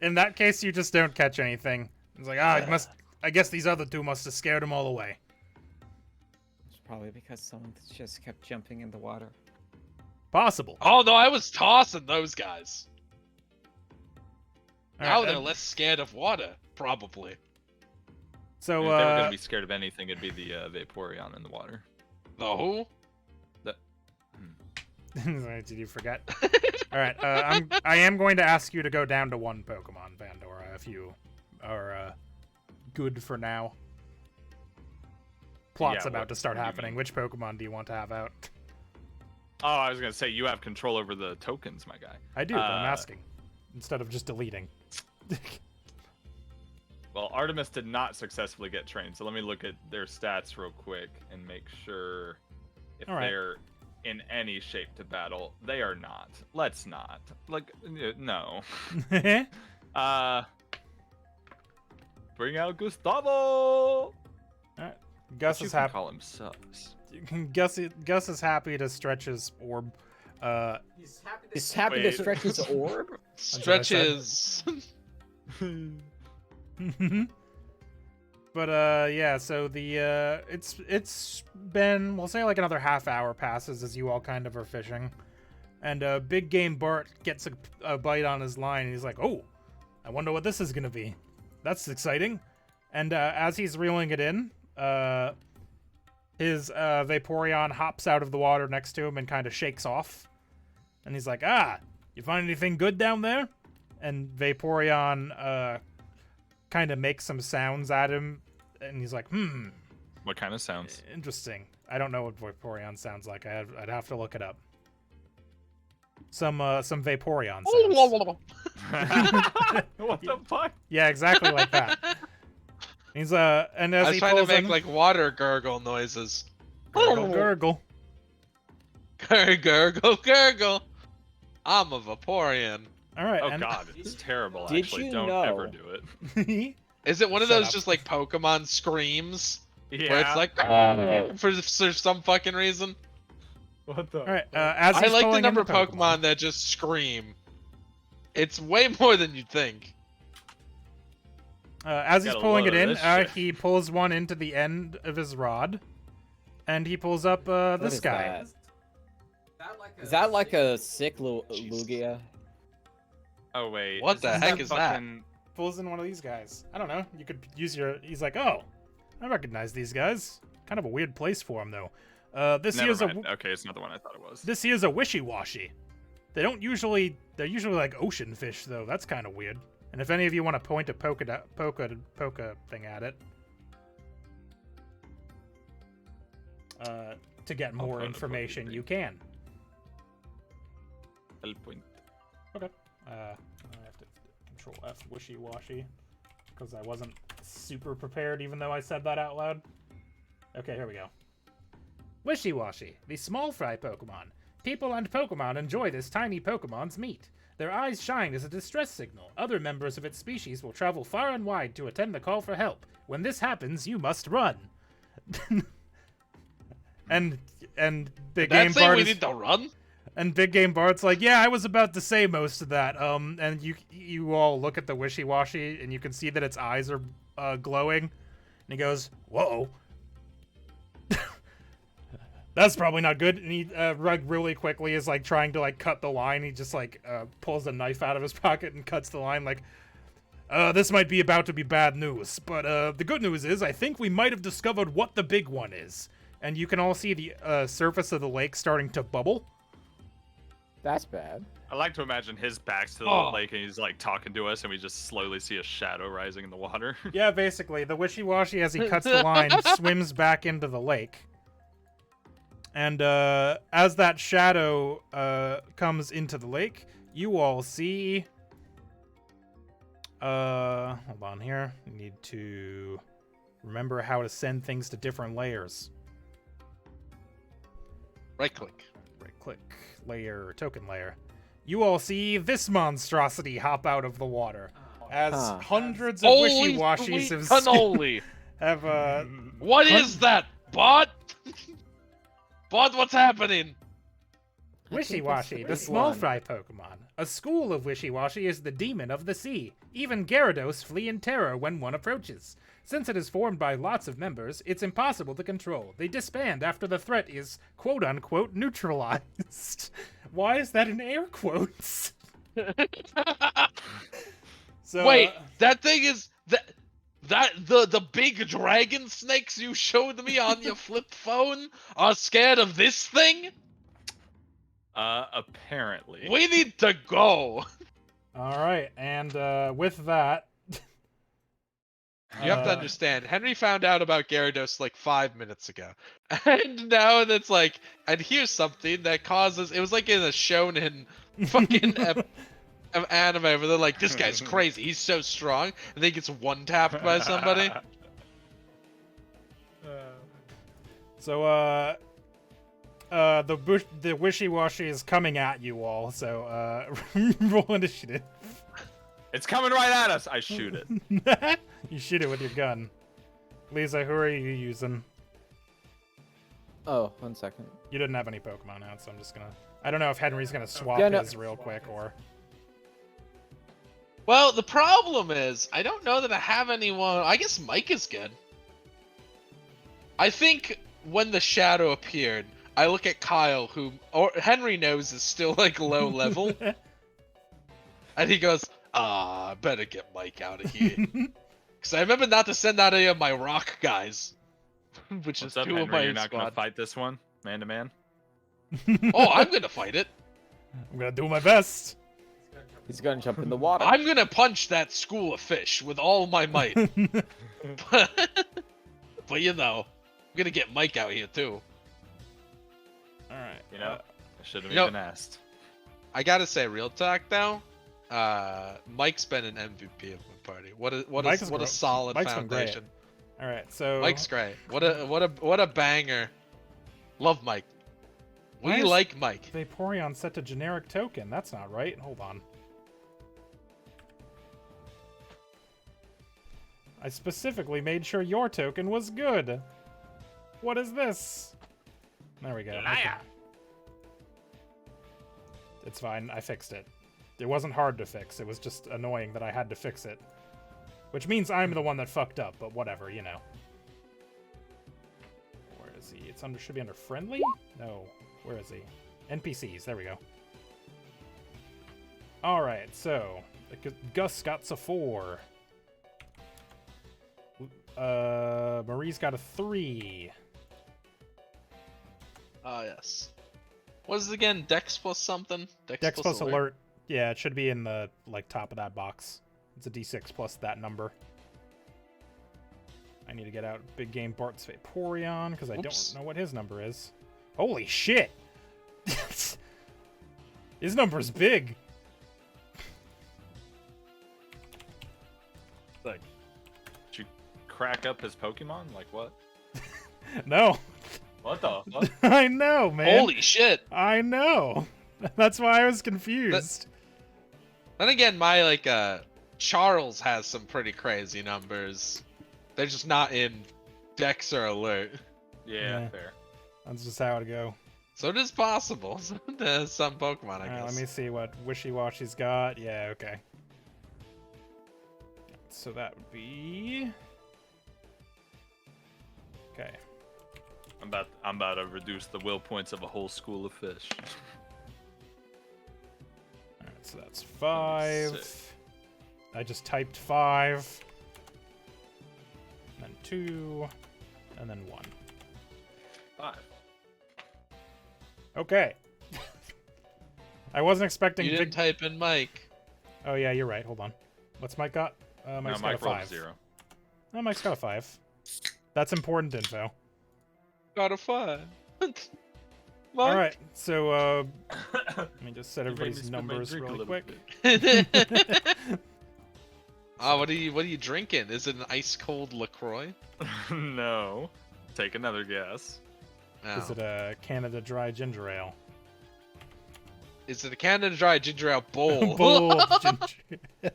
in that case, you just don't catch anything. It's like I guess these other 2 must have scared them all away. It's probably because someone just kept jumping in the water. Possible. Oh no, I was tossing those guys. All Now right, they're then. less scared of water, probably. So If they were gonna be scared of anything, it'd be the Vaporeon in the water. The who? did you forget? All right. I am going to ask you to go down to 1 Pokemon, Pandora, if you are good for now. Plot's Yeah, about what to start do you happening. mean? Which Pokemon do you want to have out? Oh, I was gonna say you have control over the tokens, my guy. I do, but I'm asking instead of just deleting. Well, Artemis did not successfully get trained, so let me look at their stats real quick and make sure if All right. they're in any shape to battle. They are not. Let's not. Like, no. Bring out Gustavo. Gus You is can happy. call him subs. Gus is happy to stretch his orb. He's happy to Wait. stretch his orb. what I said. Stretches. But yeah, so the it's been, we'll say, like another half hour passes as you all kind of are fishing, and Big Game Bart gets a bite on his line, and he's like, "Oh, I wonder what this is gonna be. That's exciting." And as he's reeling it in, his Vaporeon hops out of the water next to him and kind of shakes off, and he's like, "Ah, you find anything good down there?" And Vaporeon kind of makes some sounds at him, and he's like, What kind of sounds? interesting. I don't know what Vaporeon sounds like. I'd have to look it up. Some Vaporeon sounds. What the fuck? Yeah, exactly like that. He's and as I was he trying to pulls make in, like water gurgle noises. gurgle, gurgle. Gurgle, gurgle. I'm a Vaporean. All right. Oh and god, it's terrible. Did Actually, you don't know- ever do it. Is it one of Shut those up. just like Pokemon screams? Yeah. Where it's like for some fucking reason? what the? all right. As I he's like the pulling number in of Pokemon that just scream. It's way more than you'd think. As he's Got a pulling load it of in, this shit. he pulls one into the end of his rod, and he pulls up What this is guy. that? Is that like a sick Lugia? Oh wait. What the heck is that? fucking... Pulls in one of these guys. I don't know. You could use your. He's like, oh, I recognize these guys. Kind of a weird place for him though. This Never here's mind. Okay, it's not the one I thought it was. this here's a wishy-washy. They don't usually. They're usually like ocean fish though. That's kind of weird. And if any of you want to point a poka thing at it, to get more point a information, poke you thing. can. El point. I have to control F wishy-washy because I wasn't super prepared, even though I said that out loud. Okay, here we go. Wishy-washy, the small fry Pokemon. People and Pokemon enjoy this tiny Pokemon's meat. Their eyes shine as a distress signal. Other members of its species will travel far and wide to attend the call for help. When this happens, you must run. and Big Game That's it. Bard We is, need to run. and Big Game Bart's like, yeah, I was about to say most of that. And you all look at the wishy-washy, and you can see that its eyes are glowing. And he goes, whoa. That's probably not good. And he, Rug really quickly is like trying to like cut the line. He just like pulls a knife out of his pocket and cuts the line like, this might be about to be bad news. But the good news is I think we might have discovered what the big one is. And you can all see the surface of the lake starting to bubble. That's bad. I like to imagine his back's to the Oh. lake and he's like talking to us and we just slowly see a shadow rising in the water. Yeah, basically. The wishy-washy, as he cuts the line, swims back into the lake. And as that shadow comes into the lake, you all see Hold on here. We need to remember how to send things to different layers. Right click. Right click, layer, token layer. You all see this monstrosity hop out of the water. As hundreds of Holy wishy-washies sweet have, cannoli! What is that, bot? Bot, what's happening? Wishy-washy, the Which small one? fry Pokemon. A school of Wishy-washy is the demon of the sea. Even Gyarados flee in terror when one approaches. Since it is formed by lots of members, it's impossible to control. They disband after the threat is quote-unquote neutralized. Why is that in air quotes? So, Wait, that thing is the big dragon snakes you showed me on your flip phone are scared of this thing? Apparently. We need to go. all right, and with that, You have to understand, Henry found out about Gyarados like 5 minutes ago. And now that's like, and here's something that causes, it was like in a shonen fucking anime where they're like, this guy's crazy, he's so strong, and then he gets one-tapped by somebody. So, the wishy-washy is coming at you all, so, roll initiative. It's coming right at us. I shoot it. You shoot it with your gun. Lisa, who are you using? Oh, 1 second. You didn't have any Pokemon out, so I'm just gonna... I don't know if Henry's gonna swap Yeah, no. his real quick, or... Well, the problem is, I don't know that I have anyone. I guess Mike is good. I think when the shadow appeared, I look at Kyle, who or Henry knows is still like low level, and he goes, "Ah, I better get Mike out of here." Because I remember not to send out any of my rock guys, which What's is up, two Henry? of my You're not gonna squad. fight this one, man to man. Oh, I'm gonna fight it. I'm gonna do my best. He's gonna jump in the water. I'm gonna punch that school of fish with all my might. But you know, I'm gonna get Mike out here too. Alright. You know, I should have you know- even asked. I gotta say, real talk though, Mike's been an MVP of my party. What Mike's a gro- solid Mike's been great. foundation. Alright, so... Mike's great. What a banger. Love Mike. Why We is like Mike. Vaporeon set to generic token. That's not right. Hold on. I specifically made sure your token was good. What is this? There we go. It's fine. I fixed it. It wasn't hard to fix. It was just annoying that I had to fix it. Which means I'm the one that fucked up, but whatever, you know. Where is he? It's under, should be under friendly? No. Where is he? NPCs. There we go. Alright, so Gus got a 4. Marie's got a 3. Oh yes. What is it again? Dex plus something? Dex plus alert. Yeah, it should be in the top of that box. It's a D6 plus that number. I need to get out Big Game Bart's Vaporeon because I Oops. don't know what his number is. Holy shit! His number's big. Like, did you crack up his Pokemon? Like what? No. What the? What? I know, man. Holy shit! I know. That's why I was confused. Then again, my Charles has some pretty crazy numbers. They're just not in Dex or alert. Yeah, Yeah. fair. That's just how it go. So it is possible. Some Pokemon, I Alright, guess. let me see what Wishy-Washy's got. Yeah, okay. So that would be... Okay. I'm about to reduce the will points of a whole school of fish. Alright, so that's 5. Sick. I just typed 5. And then 2. And then 1. 5. Okay. I wasn't expecting You didn't Vic- type in Mike. Oh yeah, you're right. Hold on. What's Mike got? Mike's No, got Mike a rolled 5. 0. No, Mike's got a 5. That's important info. Got a 5. Mike. Alright, so let me just set You made me everybody's spit my numbers drink a really little quick. bit. what are you drinking? Is it an ice cold LaCroix? No. Take another guess. Is Oh. it a Canada Dry ginger ale? Is it a Canada Dry ginger ale bowl? Bowl of ginger.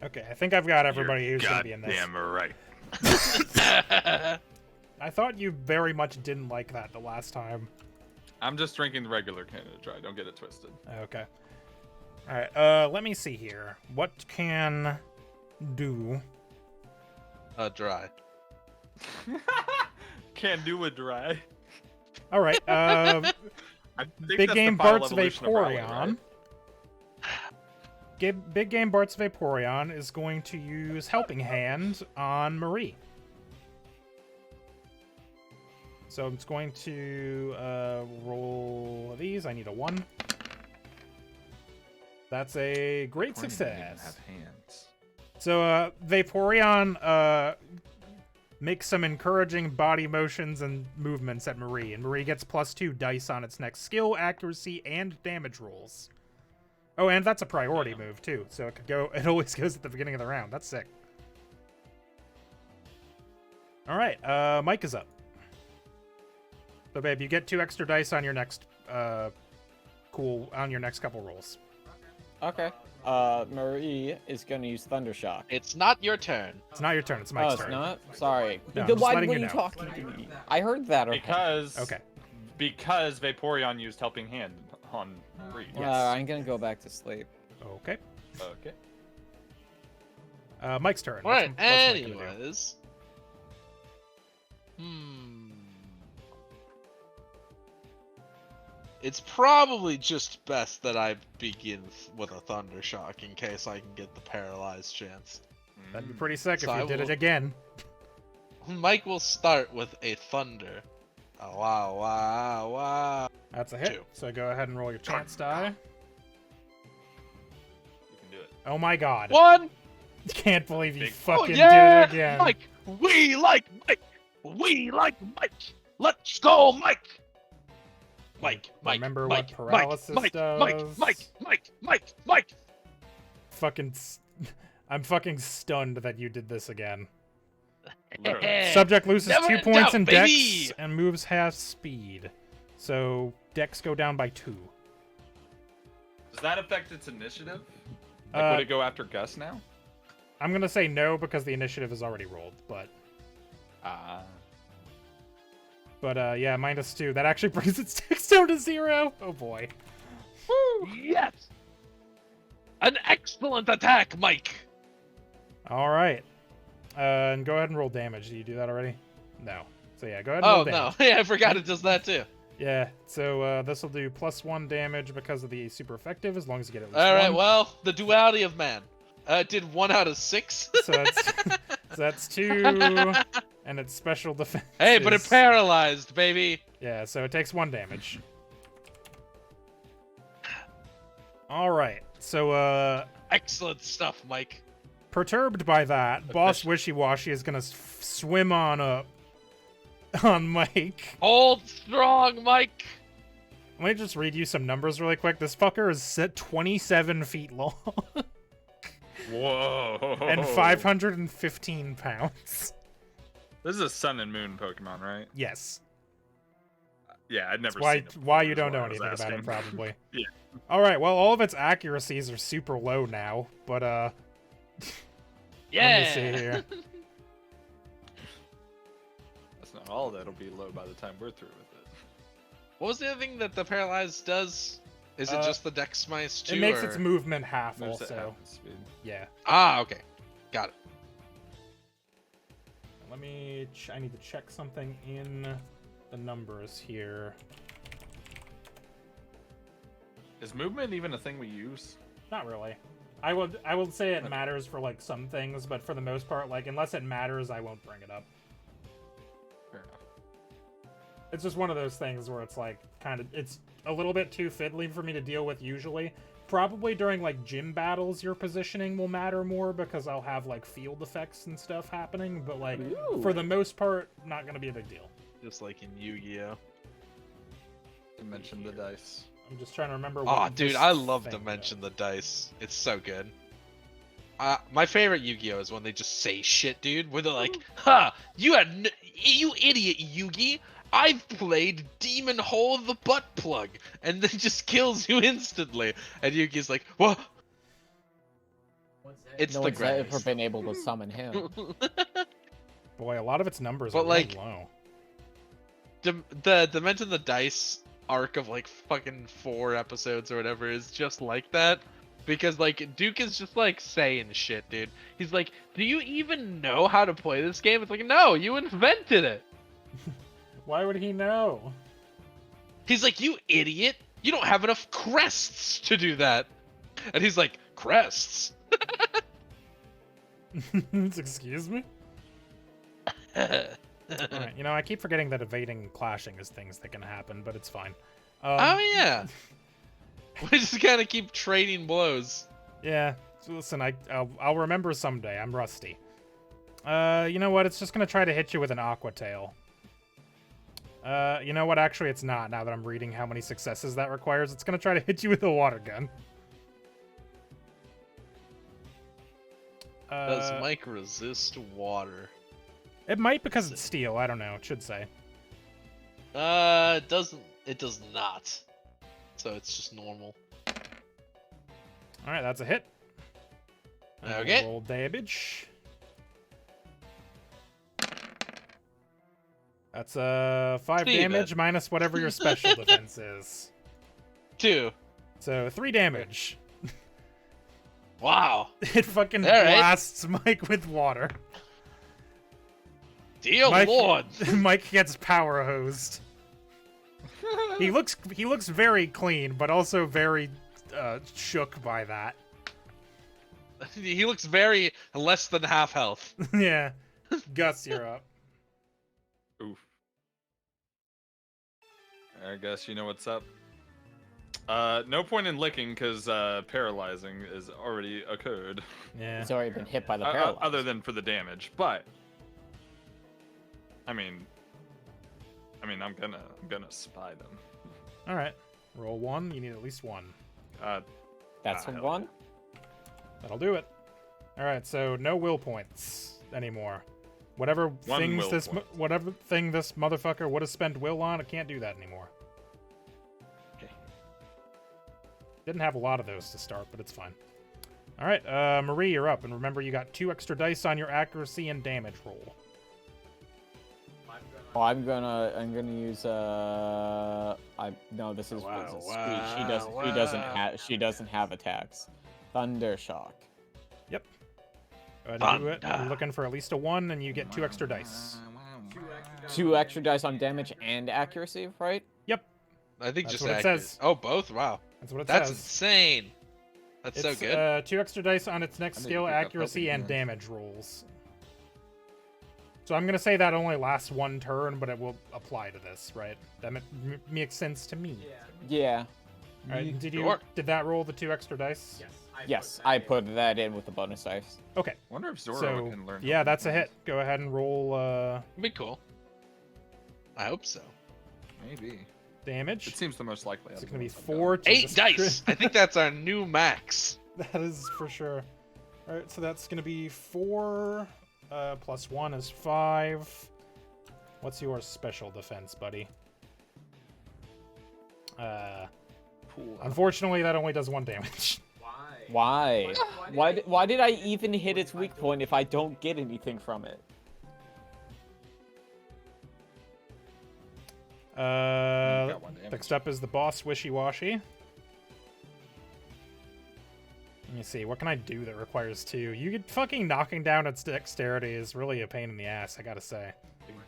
Okay, I think I've got everybody You're who's gonna be in this. Damn right. I thought you very much didn't like that the last time. I'm just drinking the regular Canada Dry. Don't get it twisted. Okay. All right. Let me see here. What can do? Dry. Can't do a dry. All right. I think Big that's the Game final Bart's evolution of Rowley, Vaporeon. right? Big Game Bart's Vaporeon is going to use Helping Hand on Marie. So it's going to roll these. I need a 1. That's a great Vaporeon doesn't even success. have hands. So Vaporeon makes some encouraging body motions and movements at Marie, and Marie gets +2 dice on its next skill, accuracy, and damage rolls. Oh, and that's a priority move too, so it could go. It always goes at the beginning of the round. That's sick. All right, Mike is up. So, babe, you get 2 extra dice on your next on your next couple rolls. Okay. Marie is gonna use Thundershock. It's not your turn. It's not your turn. It's Oh, Mike's it's turn. not? Sorry. No, I'm Then just why letting were you you know. talking to me? I heard that. Okay. Okay. Because Vaporeon used Helping Hand on Marie. Yes. I'm gonna go back to sleep. Okay. Okay. Mike's turn. All right. What's Mike gonna do? Anyways. It's probably just best that I begin with a Thunder Shock in case I can get the paralyzed chance. That'd be pretty sick So if I you did it will- again. Mike will start with a Thunder. Oh, wow, wow, wow. That's a hit. 2. So go ahead and roll your chance die. You can do it. Oh my god. 1! Can't believe you Big- fucking yeah! did it again. Mike! We like Mike! We like Mike! Let's go, Mike! Mike, Mike, Remember Mike, what paralysis Mike, does? Mike! I'm fucking stunned that you did this again. Literally. Subject loses Never 2 in points doubt, in baby! dex and moves half speed. So dex go down by 2. Does that affect its initiative? Uh, Like, would it go after Gus now? I'm gonna say no because the initiative is already rolled, but yeah, -2. That actually brings its dex down to 0. Oh boy. Yes! An excellent attack, Mike! All right. And go ahead and roll damage. Do you do that already? No. So yeah, go ahead and roll Oh, damage. no. Yeah, I forgot it does that too. Yeah, so this will do +1 damage because of the super effective, as long as you get at least Alright, 1. well, the duality of man. It did 1 out of 6. So that's 2, and its special defense. Hey, but it is- paralyzed, baby. Yeah, so it takes 1 damage. All right, so Excellent stuff, Mike. perturbed by that, Boss Wishy-Washy is gonna swim on up on Mike. Hold strong, Mike. Let me just read you some numbers really quick. This fucker is set 27 feet long Whoa. and 515 pounds. This is a Sun and Moon Pokemon, right? Yes. Yeah, I'd never Why seen it why before, you is don't what know I was anything about it, asking. probably. Yeah. All right. Well, all of its accuracies are super low now, but Yeah. let me see here. That's not all that'll be low by the time we're through with it. What was the other thing that the paralyzed does? Is it just the Dex minus 2? It makes or... its movement half Moves at also. half speed. Yeah. Ah, okay. Got it. Let me. I need to check something in the numbers here. Is movement even a thing we use? Not really. I would say it matters for like some things, but for the most part, like unless it matters, I won't bring it up. Fair enough. It's just one of those things where it's like it's a little bit too fiddly for me to deal with usually. Probably during like gym battles, your positioning will matter more because I'll have like field effects and stuff happening, but like for the most part, not gonna be a big deal. Just like in Yu-Gi-Oh. Dimension the dice. I'm just trying to remember. Oh, what dude, this I love thing Dimension the Dice. It's so good. My favorite Yu-Gi-Oh is when they just say shit, dude. Where they're like, "Ha! You idiot, Yugi! I've played Demon Hole the Butt Plug," and then just kills you instantly. And Yugi's like, "What?" It's No the one's ever greatest. been able to summon him. Boy, a lot of its numbers But, are like, really low. The Dimension the Dice arc of like fucking 4 episodes or whatever is just like that. Because like Duke is just like saying shit, dude. He's like, "Do you even know how to play this game?" It's like, "No, you invented it." Why would he know? He's like, "You idiot! You don't have enough crests to do that." And he's like, "Crests?" Excuse me? Alright, you know, I keep forgetting that evading and clashing is things that can happen, but it's fine. Oh yeah. We just gotta keep trading blows. Yeah, so listen, I'll remember someday. I'm rusty. You know what? It's just gonna try to hit you with an Aqua Tail. You know what? Actually, it's not. Now that I'm reading how many successes that requires, it's gonna try to hit you with a Water Gun. Does Mike resist water? It might because it's steel. I don't know. It should say. It doesn't. It does not. So it's just normal. All right, that's a hit. Okay. Roll damage. That's 5 Steven. damage minus whatever your special defense is. 2. So 3 damage. Wow. It fucking All right. blasts Mike with water. Dear Mike, Lord. Mike gets power hosed. He looks very clean, but also very shook by that. He looks very less than half health. Yeah. Gus, you're up. Oof. I guess you know what's up. No point in licking because paralyzing is already occurred. Yeah. He's already been hit by the paralyze. Other than for the damage, but I mean, I'm gonna spy them. All right. Roll 1. You need at least 1. That's hell one. That'll do it. All right. So no will points anymore. Whatever One things will this point. whatever thing this motherfucker would have spent will on, I can't do that anymore. Okay. Didn't have a lot of those to start, but it's fine. All right, Marie, you're up, and remember you got 2 extra dice on your accuracy and damage roll. Oh, I'm gonna use no, this is Wow, she doesn't have attacks. Thundershock. Yep. Go ahead and do it. Thunder. You're looking for at least a 1, and you get 2 extra dice. 2 extra dice on damage and accuracy, right? Yep, I think That's just what it accurate. says. Oh, both? Wow. that's what it That's says. insane. That's so It's, good. 2 extra dice on its next I need to skill, pick up accuracy, helping and hands. damage rolls. So I'm gonna say that only lasts 1 turn, but it will apply to this, right? That makes sense to me. Yeah. All right, Sure. did that roll the 2 extra dice? Yes, I put that in with the bonus dice. Okay, Wonder if Zoro so can learn. yeah, helping that's a hit. hands. Go ahead and roll That'd be cool. I hope so. Maybe. damage. It seems the most likely. It's out of gonna the be ones I've done. 4. 8 Jesus dice. Christ. I think that's our new max. That is for sure. All right, so that's gonna be 4 plus 1 is 5. What's your special defense, buddy? Unfortunately, that only does 1 damage. Why? Why did I even hit its weak point if I don't get anything from it? got 1 damage. Next up is the boss wishy-washy. Let me see, what can I do that requires 2? You get fucking knocking down its dexterity is really a pain in the ass, I gotta say.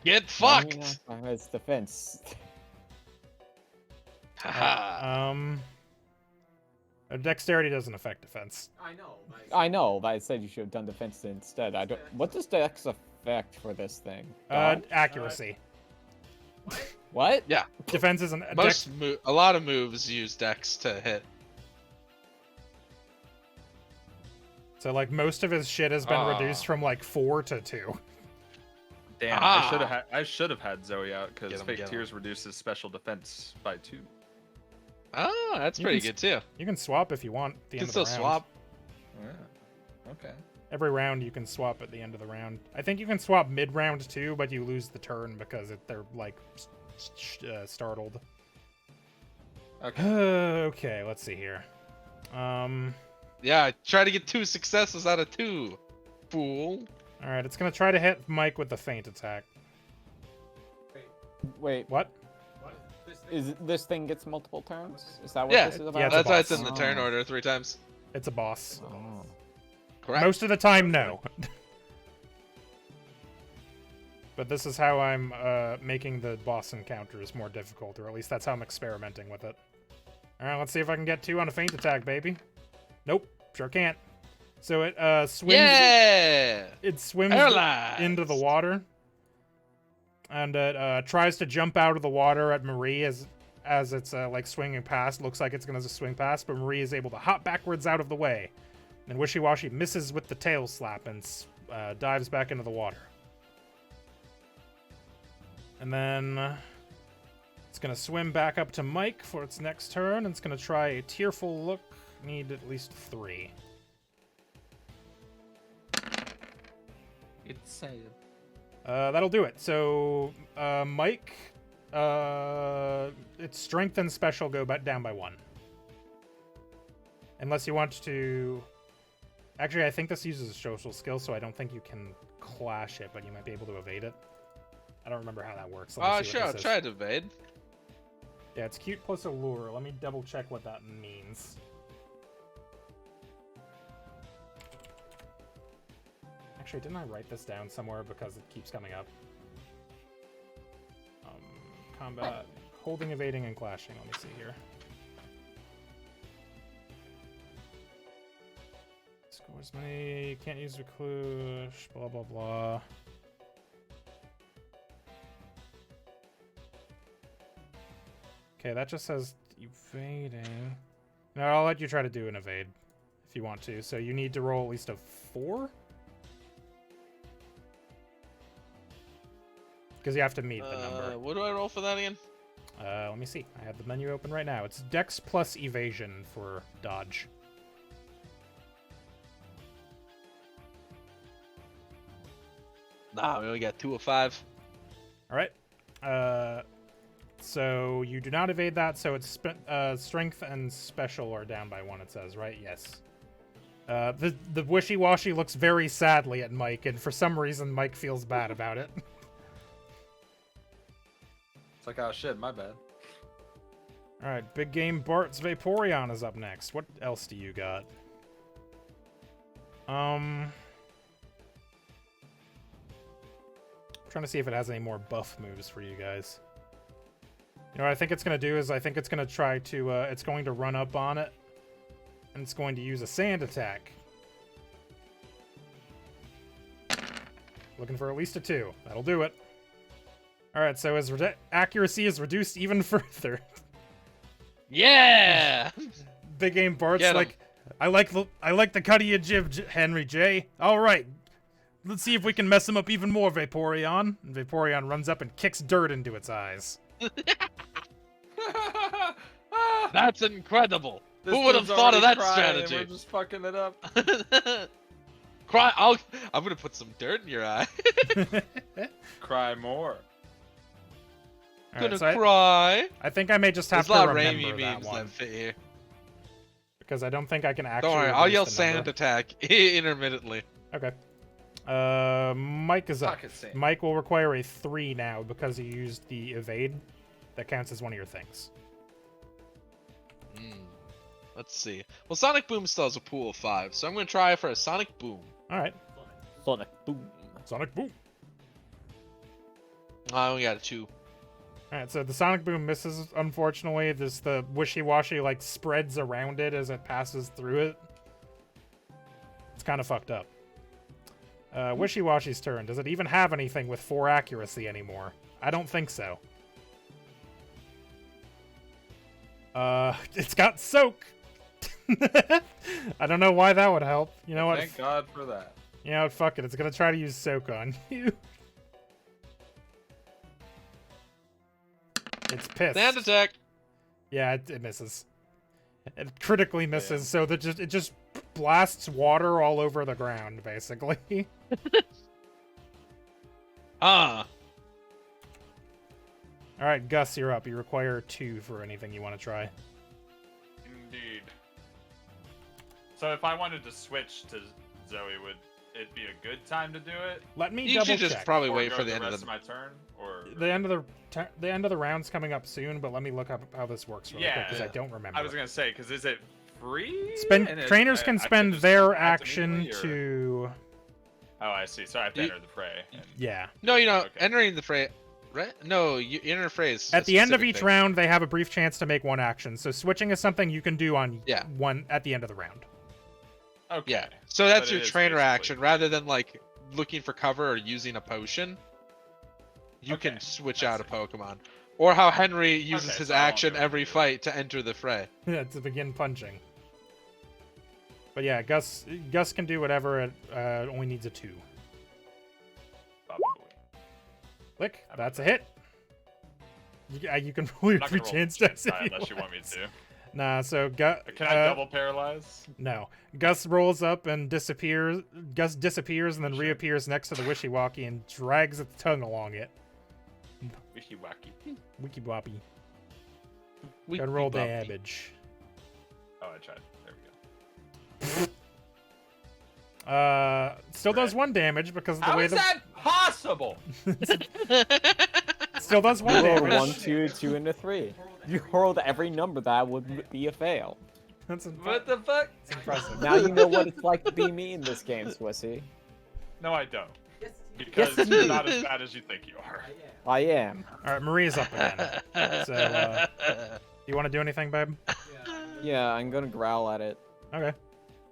Get fucked. It's defense. Haha. Dexterity doesn't affect defense. I know, but I said you should have done defense instead. I don't. What does dex affect for this thing? Accuracy. What? Yeah. Defense isn't dex. A lot of moves use Dex to hit. So like most of his shit has been Ah. reduced from like 4 to 2. Damn, Ah. I should have had Zoe out because Get 'em, Fake get 'em. Tears reduces special defense by 2. Oh, that's You pretty can good too. You can swap if you want at the You can end of still the round. Yeah. swap. Okay. Every round you can swap at the end of the round. I think you can swap mid-round too, but you lose the turn because they're like startled. Okay. Okay, let's see here. Yeah, try to get 2 successes out of 2. Fool. All right, it's gonna try to hit Mike with the feint attack. Wait, What? is this thing gets multiple turns? Is that what Yeah, this is about? yeah, it's a That's why it's boss. in the turn Oh. order 3 times. It's a boss. Oh. Correct. Most of the time, no. But this is how I'm making the boss encounters more difficult, or at least that's how I'm experimenting with it. All right, let's see if I can get 2 on a feint attack, baby. Nope, sure can't. So it swims. Yeah! It swims Paralyzed! into the water, and it tries to jump out of the water at Marie as it's like swinging past. Looks like it's gonna swing past, but Marie is able to hop backwards out of the way. And Wishy Washy misses with the tail slap and dives back into the water. And then it's gonna swim back up to Mike for its next turn, and it's gonna try a tearful look. Need at least 3. It's sad. That'll do it. So, Mike, its strength and special go down by 1. Unless you want to... Actually, I think this uses a social skill, so I don't think you can clash it, but you might be able to evade it. I don't remember how that works. Let me see Sure, what I'll this is. try to evade. Yeah, it's cute plus allure. Let me double check what that means. Actually, didn't I write this down somewhere because it keeps coming up? Combat, holding, evading, and clashing. Let me see here. Scores many, can't use reclush, blah blah blah. Okay, that just says evading. No, I'll let you try to do an evade if you want to. So you need to roll at least a 4? Because you have to meet the number. What do I roll for that again? Let me see. I have the menu open right now. It's Dex plus Evasion for dodge. Nah, we only got 2 of 5. All right. So you do not evade that. So it's strength and special are down by 1. It says, right? Yes. The Wishy Washy looks very sadly at Mike, and for some reason Mike feels bad about it. It's like, oh shit, my bad. All right, big game Bart's Vaporeon is up next. What else do you got? Trying to see if it has any more buff moves for you guys. You know what I think it's going to do is I think it's going to try to, it's going to run up on it, and it's going to use a sand attack. Looking for at least a 2. That'll do it. Alright, so his accuracy is reduced even further. Yeah! Big game Bart's Get 'em. like, I like the cut of your jib, Henry J. Alright, let's see if we can mess him up even more, Vaporeon. And Vaporeon runs up and kicks dirt into its eyes. That's incredible. This Who would have dude's thought of already that crying, and strategy? We're just fucking it up. Cry! I'm gonna put some dirt in your eye. Cry more. Alright, Gonna so cry. I think I may just have There's a lot to of remember Raimi that memes one. that fit here. Because I don't think I can actually Don't worry, I'll erase yell the sand number. attack intermittently. Okay. Mike is up. Pocket sand. Mike will require a 3 now because he used the evade. That counts as one of your things. Let's see. Well, Sonic Boom still has a pool of 5, so I'm gonna try for a Sonic Boom. Alright. Sonic boom. Sonic Boom. I only got a 2. Alright, so the Sonic Boom misses, unfortunately. The wishy-washy, like, spreads around it as it passes through it. It's kind of fucked up. Wishy-washy's turn. Does it even have anything with 4 accuracy anymore? I don't think so. It's got Soak! I don't know why that would help. You know what? Thank God for that. You know what? Fuck it. It's gonna try to use Soak on you. It's pissed. Sand attack. Yeah, it misses. It critically misses, so it just blasts water all over the ground, basically. Ah. All right, Gus, you're up. You require 2 for anything you want to try. Indeed. So if I wanted to switch to Zoe, would it be a good time to do it? Let me You double should just check. probably Or wait go for the end rest of the. my turn, or The end of the round's coming up soon, but let me look up how this works really quick because I Yeah. don't remember. I was gonna say, because is it free? Trainers can spend just their come back action immediately, or- to. Oh, I see. So I have to You- enter the fray. And... Yeah. No, Okay. entering the fray. Right? No, you enter a phrase. At the end of each round, they have a brief chance to make one action. So switching is something you can do on one at the end of the round. Okay. Yeah. So that's But your it is trainer basically action free. rather than like looking for cover or using a potion. You can Okay, switch I out a see. Pokemon. Or how Henry uses Okay, his so I won't action do it every either. fight to enter the fray. Yeah, to begin punching. But yeah, Gus can do whatever. It only needs a 2. Probably. Click. That's a hit. You can roll your I'm not 3 gonna roll chance the dice die if unless you want me want. to. Nah, so Gus. Can I double paralyze? No. Gus rolls up and disappears. Gus disappears and then Sure. reappears next to the Wishy-Walkie and drags its tongue along it. Wiki-wacky. Wiki-woppy. We Gotta roll boppy. damage. Oh, I tried. There we go. Still does 1 damage because of the How way is that possible? Still does 1 You rolled damage. 1, 2, 2, and a 3. You rolled every number that would be a fail. That's What the fuck? impressive. Now you know what it's like to be me in this game, Swissy. No, I don't. Because Yes, you're you not as bad as you think you are. I am. All right, Maria's up again. So, you want to do anything, babe? Yeah, I'm gonna growl at it. Okay,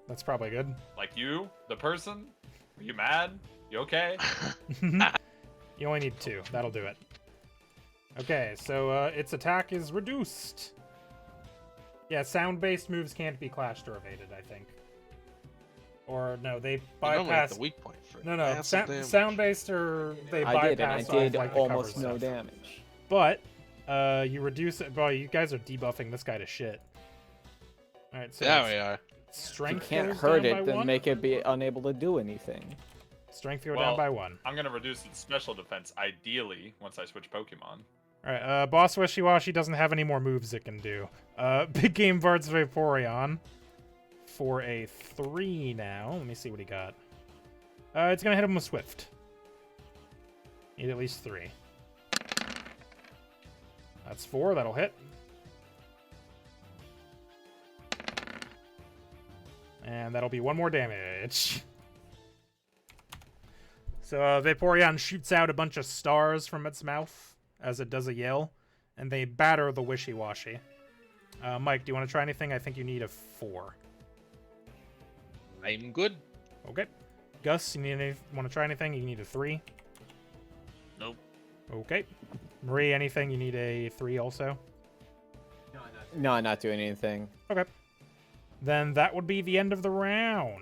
that's probably good. Like you, the person? Are you mad? You okay? You only need 2. That'll do it. Okay, so its attack is reduced. Yeah, sound-based moves can't be clashed or evaded, I think. Or no, they Normally at bypass. the weak point for No, massive damage. sound-based or they I did, and I bypass all of, did like, the almost cover no stuff. damage. But you reduce it. Boy, you guys are debuffing this guy to shit. All right, so Yeah, it's we are. You strength can't goes hurt down it, by then 1. make it be unable to do anything. Strength go Well, down by 1. I'm gonna reduce its special defense, ideally, once I switch Pokemon. All right, Boss Wishy-Washy doesn't have any more moves it can do. Big Game Bart's Vaporeon for a 3 now. Let me see what he got. It's gonna hit him with Swift. Need at least 3. That's 4. That'll hit. And that'll be 1 more damage. So Vaporeon shoots out a bunch of stars from its mouth as it does a yell, and they batter the Wishy-Washy. Mike, do you want to try anything? I think you need a 4. I'm good. Okay. Gus, you want to try anything? You need a 3. Nope. Okay. Marie, anything? You need a 3 also? No, I'm not doing anything. Okay. Then that would be the end of the round.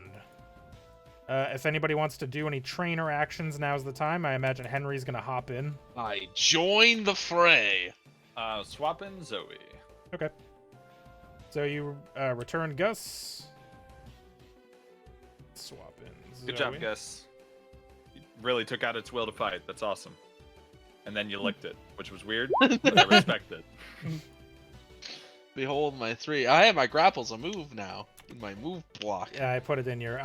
If anybody wants to do any trainer actions, now's the time. I imagine Henry's going to hop in. I join the fray. Swap in Zoe. Okay. So you return Gus. Swap in Zoe. Good job, Gus. You really took out its will to fight. That's awesome. And then you licked it, which was weird, but I respect it. Behold my 3. I have my grapples a move now. In my move block. Yeah, I put it in your...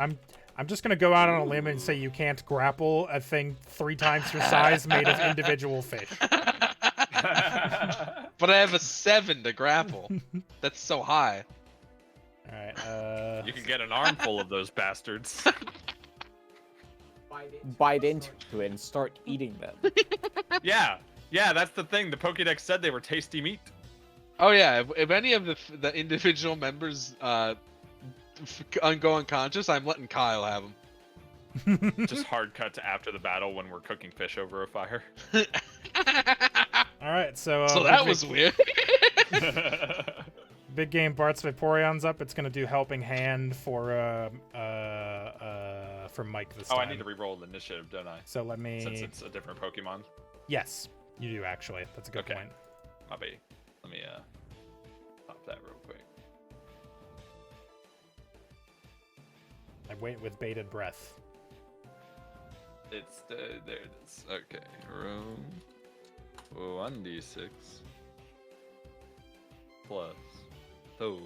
I'm just going to go out on a limb and say you can't grapple a thing 3 times your size made of individual fish. But I have a 7 to grapple. That's so high. Alright, You can get an armful of those bastards. Bite into it and start eating them. Yeah, that's the thing. The Pokédex said they were tasty meat. Oh yeah, if any of the individual members go unconscious, I'm letting Kyle have them. Just hard cut to after the battle when we're cooking fish over a fire. Alright, so... So that was weird. Big Game Bart's Vaporeon's up. It's going to do Helping Hand for Mike this time. Oh, I need to re-roll the initiative, don't I? So let me... Since it's a different Pokemon. Yes, you do actually. That's a good Okay. point. My bad. Let me pop that real quick. I wait with bated breath. It's there it is. Okay, room 1d6 plus 2.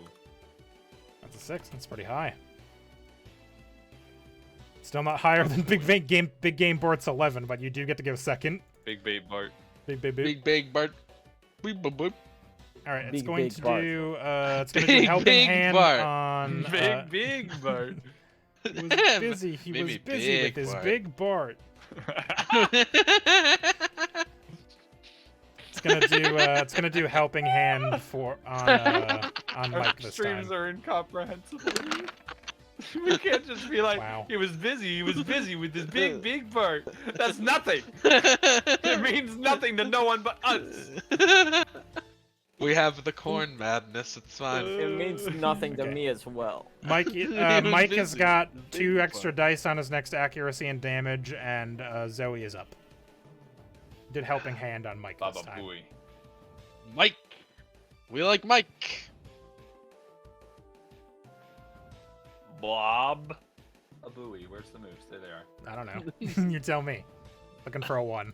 That's a 6. That's pretty high. Still not higher than Big Game Bart's 11, but you do get to go second. Big bait Bart. Big Bart. Boop, boop, boop. All right, it's Big, going big to Bart. do. It's going to do helping Big hand Bart. on. Big Bart. He was busy. He was Maybe busy with Big his Bart. Big Bart. It's gonna do helping hand on Mike this Streams time. are incomprehensible. We can't just be like, Wow. he was busy with his big Bart. That's nothing. It means nothing to no one but us. We have the corn madness. It's fine. It means nothing to Okay. me as well. Mike was Mike has busy. got Big 2 Bart. extra dice on his next accuracy and damage, and Zoe is up. Did helping hand on Mike Baba this time. Booey. Mike. We like Mike. Blob. A buoy. Where's the moves? There they are. I don't know. You tell me. Looking for a 1.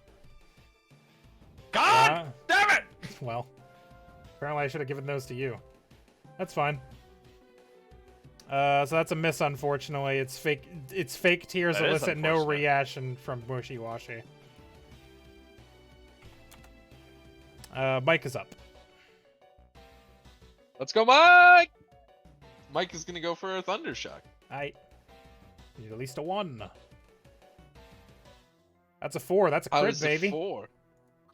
God Uh, damn it! Well, apparently I should have given those to you. That's fine. So that's a miss, unfortunately. It's fake tears That is elicit no unfortunate. reaction from Wishy Washy. Mike is up. Let's go, Mike. Mike is gonna go for a Thundershock. I need at least a 1. That's a 4. That's a How crit, is it baby. 4?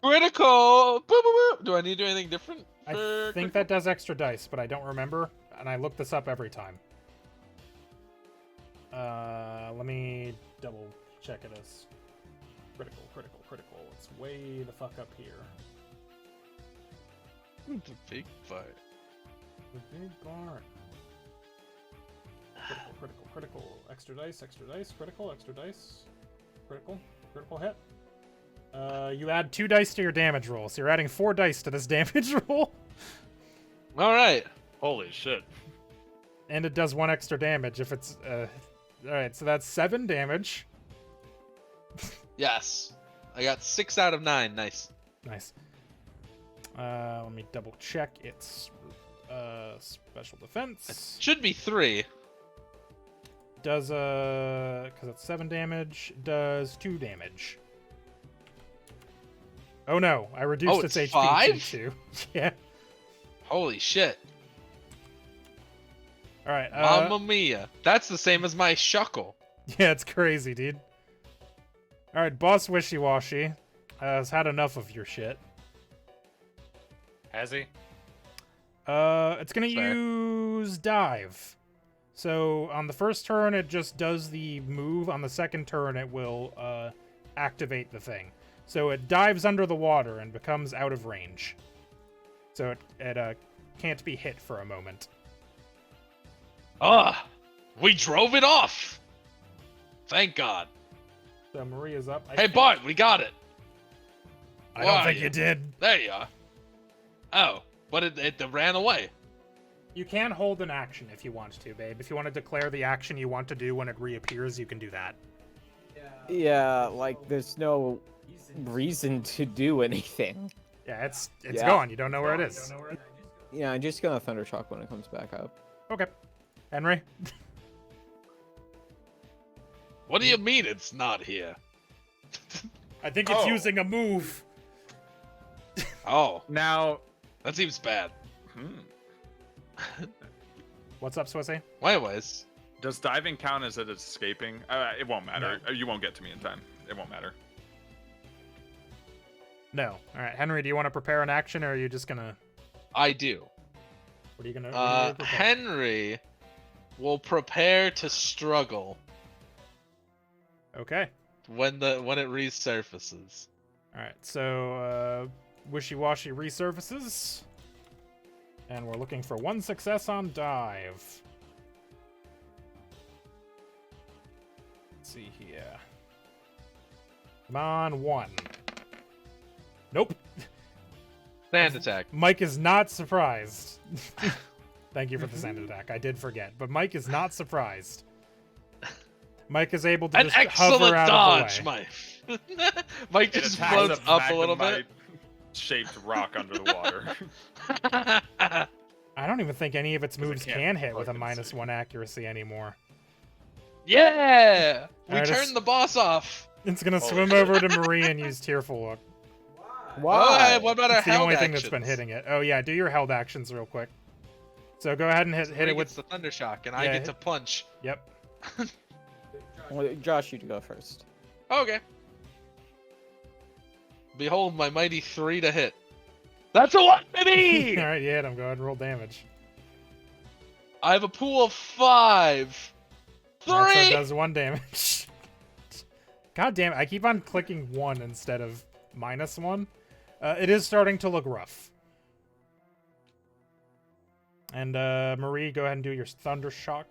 Critical. Boop, boop, boop. Do I need to do anything different? I for think critical? that does extra dice, but I don't remember, and I look this up every time. Let me double check it as critical. It's way the fuck up here. The big fight. The big bar. Critical. Extra dice, critical, extra dice. Critical hit. You add 2 dice to your damage roll, so you're adding 4 dice to this damage roll. All right. Holy shit. And it does 1 extra damage if it's, alright, so that's 7 damage. Yes. I got 6 out of 9. Nice. Nice. Let me double check its, special defense. Should be 3. Does, because it's 7 damage, does 2 damage. Oh no, I reduced Oh, its it's HP to 5? 2. Yeah. Holy shit. Alright, Mamma mia. That's the same as my shuckle. yeah, it's crazy, dude. Alright, Boss Wishy Washy has had enough of your shit. Has he? It's gonna Fair. use Dive. So on the first turn, it just does the move. On the second turn, it will activate the thing. So it dives under the water and becomes out of range. So it can't be hit for a moment. Ah, we drove it off. Thank God. So Maria's up. Hey, Bart, we got it. I where don't are think you? you did. There you are. Oh, but it ran away. You can hold an action if you want to, babe. If you want to declare the action you want to do when it reappears, you can do that. Yeah, like there's no reason to do anything. Yeah, it's Yeah. gone. You don't know where it is. Yeah, I'm just gonna Thundershock when it comes back up. Okay. Henry? What do you mean it's not here? I think it's Oh. using a move. Oh, Now, that seems bad. What's up, Swissy? Anyways, does diving count as it escaping? It won't matter. You won't get to me in time. It won't matter. No. All right, Henry, do you want to prepare an action, or are you just gonna? I do. What are you gonna? Prepare? Henry will prepare to struggle Okay. when it resurfaces. All right. So Wishy Washy resurfaces, and we're looking for 1 success on dive. Let's see here. Come on, 1. Nope. Sand attack. Mike is not surprised. Thank you for the sand attack. I did forget, but Mike is not surprised. Mike is able to An just hover excellent out dodge, of the way. Mike. Mike It just attacks floats a up a little bit. shaped rock under the water. I don't even think any of its 'Cause it moves can't can hit with a fucking see. -1 accuracy anymore. Yeah! We Alright, turned the boss off. It's gonna Holy swim shit. over to Marie and use Tearful Look. Why? Oh, what about our It's the held only thing actions? that's been hitting it. Oh yeah, do your held actions real quick. So go ahead and hit Marie it with. gets the thunder shock, and I Yeah, get to punch. Yep. Well, Josh, you go first. Okay. Behold my mighty 3 to hit. That's a 1, baby! All right, you hit him. Go ahead and roll damage. I have a pool of 5. 3! Alright, so it does 1 damage. God damn it! I keep on clicking 1 instead of -1. It is starting to look rough. And Marie, go ahead and do your thunder shock.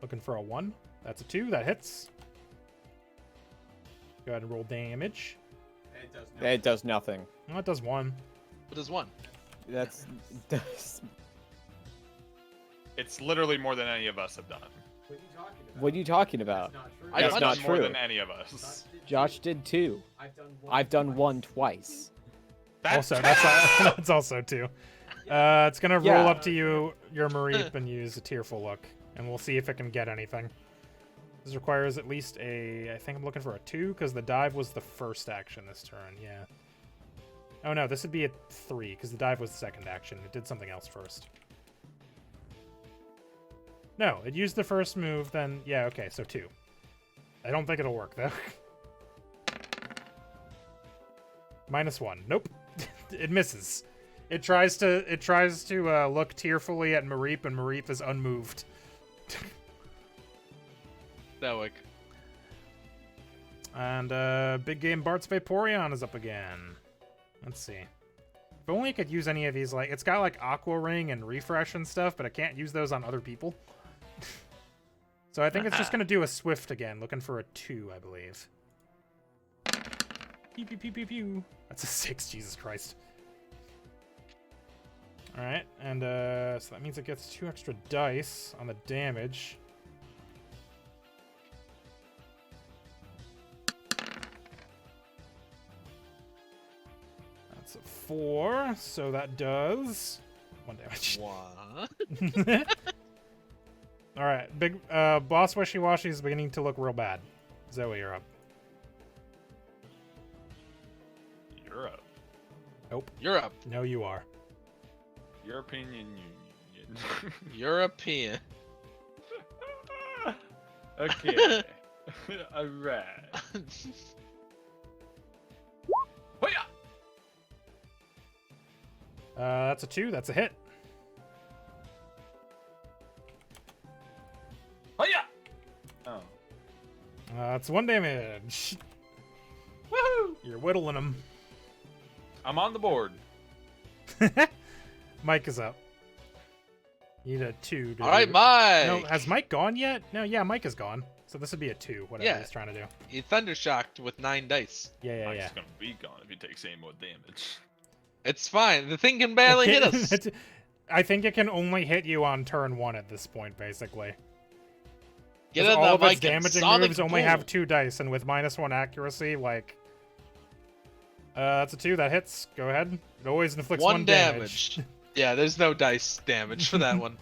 Looking for a 1. That's a 2. That hits. Go ahead and roll damage. It does nothing. Oh, it does 1. What is 1? That's It's literally more than any of us have done. what are you talking about? I That's punched not more true. than any of us. Josh did 2. I've done 1 twice. Also, that's also 2. It's gonna roll Yeah. up to you, your Mareep, and use a Tearful Look, and we'll see if it can get anything. This requires at least a. I think I'm looking for a 2 because the dive was the first action this turn. Yeah. Oh no, this would be a 3 because the dive was the second action. It did something else first. No, it used the first move. Then yeah, okay, so 2. I don't think it'll work though. -1. Nope. It misses. It tries to look tearfully at Mareep, and Mareep is unmoved. Stoic. And big game Bart's Vaporeon is up again. Let's see. If only I could use any of these, like it's got like Aqua Ring and Refresh and stuff, but I can't use those on other people. So I think it's just gonna do a Swift again, looking for a 2, I believe. Pew pew pew pew pew. That's a 6, Jesus Christ. Alright, and so that means it gets 2 extra dice on the damage. That's a 4, so that does 1 damage. What? Alright, big Boss Wishy-Washy is beginning to look real bad. Zoe, you're up. You're up. Nope. You're up. No, you are. European Union. European. Okay. Alright. Hoya! That's a 2, that's a hit. Hoya! Oh. That's 1 damage. Woohoo! You're whittling him. I'm on the board. Mike is up. You need a 2. All right, Mike. No, has Mike gone yet? No, yeah, Mike is gone. So this would be a 2, whatever Yeah. he's trying to do. He thunder shocked with 9 dice. Yeah. Mike's gonna be gone if he takes any more damage. It's fine. The thing can barely hit us. I think it can only hit you on turn 1 at this point, basically. Get 'Cause in all the of its Mike and damaging Sonic moves only have boom. 2 dice, and with -1 accuracy, like... that's a 2, that hits. Go ahead. It always inflicts 1 damage. Yeah, there's no dice damage for that one.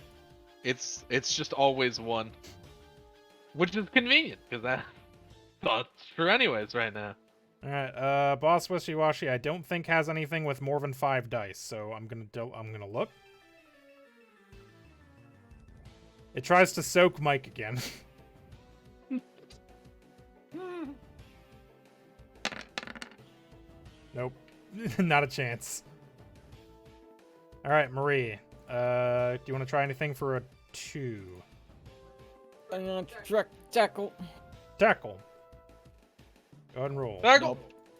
It's just always 1. Which is convenient, because that's true anyways right now. Alright, Boss Wishy-Washy I don't think has anything with more than 5 dice, so I'm gonna look. It tries to soak Mike again. Nope. Not a chance. Alright, Marie. Do you want to try anything for a 2? I'm gonna tackle. Tackle. Go ahead and roll. Tackle.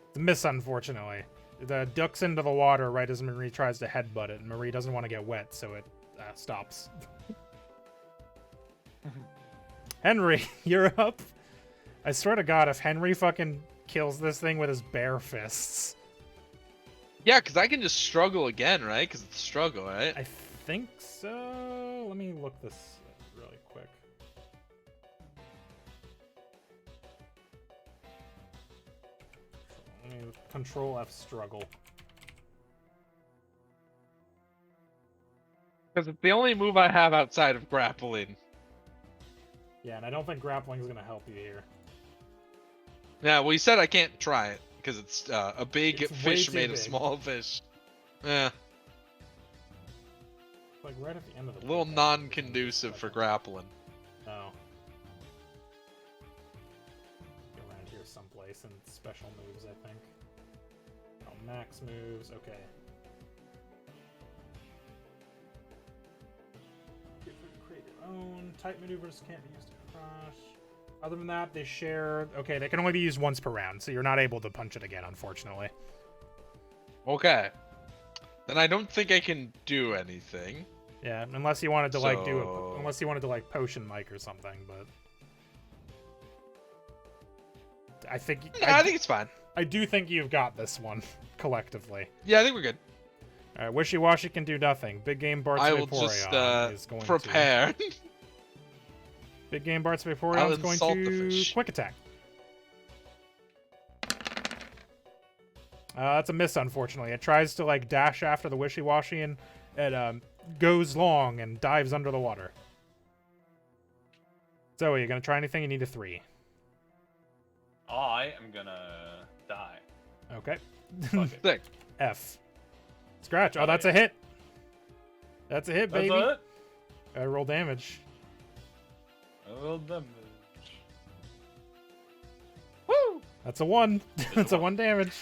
It's a miss, unfortunately. The ducks into the water right as Marie tries to headbutt it, and Marie doesn't want to get wet, so it stops. Henry, you're up. I swear to God, if Henry fucking kills this thing with his bare fists. Yeah, because I can just struggle again, right? Because it's struggle, right? I think so. Let me look this really quick. Control F struggle. Because it's the only move I have outside of grappling. Yeah, and I don't think grappling is gonna help you here. Yeah, well, you said I can't try it because it's a big It's way fish too made of big. small fish. Yeah, Like right at the end of the a little book, non-conducive for special. grappling. Oh. Go around here someplace and special moves, I think. Oh, max moves, okay. Create your own. Type maneuvers can't be used to crush. Other than that, they share... Okay, they can only be used once per round, so you're not able to punch it again, unfortunately. Okay. Then I don't think I can do anything. Yeah, unless you wanted to, like, do So- a... Unless you wanted to, like, potion Mike or something, but... I think... Yeah, I think it's fine. I do think you've got this one, collectively. Yeah, I think we're good. Alright, Wishy-Washy can do nothing. Big Game Bart's I will Vaporeon just is going prepare. to... Big Game Bart's Vaporeon I'll is going insult the to fish. Quick Attack. That's a miss, unfortunately. It tries to, like, dash after the Wishy-Washy, and it goes long and dives under the water. Zoe, you gonna try anything? You need a 3. I am gonna die. Okay. Fuck it. Sick. F. Scratch. Oh, that's a hit. That's a hit, That's baby. it? Roll damage. Well, damage. That's a 1. That's a 1 damage.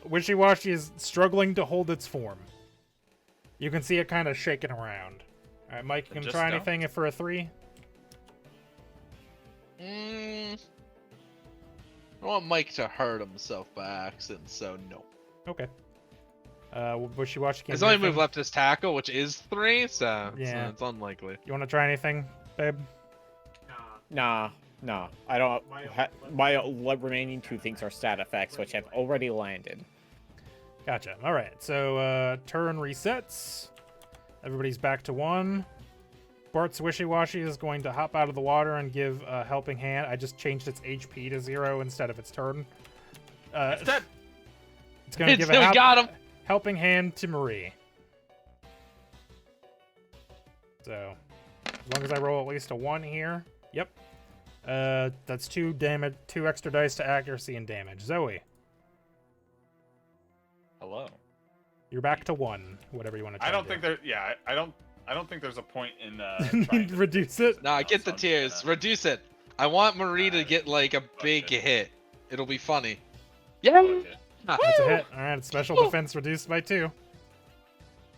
Wishy-Washy is struggling to hold its form. You can see it kind of shaking around. Alright, Mike, you Then gonna just try go. anything for a 3? I want Mike to hurt himself by accident, so no. Okay. Wishy-Washy can't His do only anything. move left is tackle, which is 3, so Yeah. it's unlikely. You want to try anything, babe? Nah. I don't. My remaining 2 things are stat effects, which have already landed. Gotcha. Alright, so turn resets. Everybody's back to 1. Bart's Wishy-Washy is going to hop out of the water and give a helping hand. I just changed its HP to 0 instead of its turn. It's dead. It's going to give a We got him. helping hand to Marie. So, as long as I roll at least a 1 here. Yep. That's 2 damage, 2 extra dice to accuracy and damage. Zoe, Hello. you're back to 1. Whatever you want to try. I don't to think do. there. Yeah, I don't think there's a point in trying to Reduce it. No, I get the so I'm tears. just Reduce it. I want Marie to get like a big it. hit. It'll be funny. gonna- Fuck it. That's a hit. All right, it's special defense reduced by 2.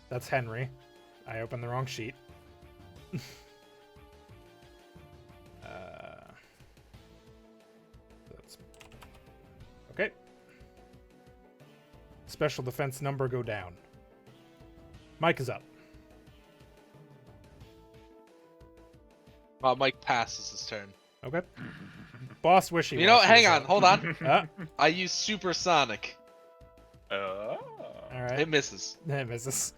That's Henry. I opened the wrong sheet. That's... Okay. Special defense number go down. Mike is up. Mike passes his turn. Okay. Boss Wishy. You know, hang on, hold on. Ah, I use supersonic. Oh. all right. It misses. It misses.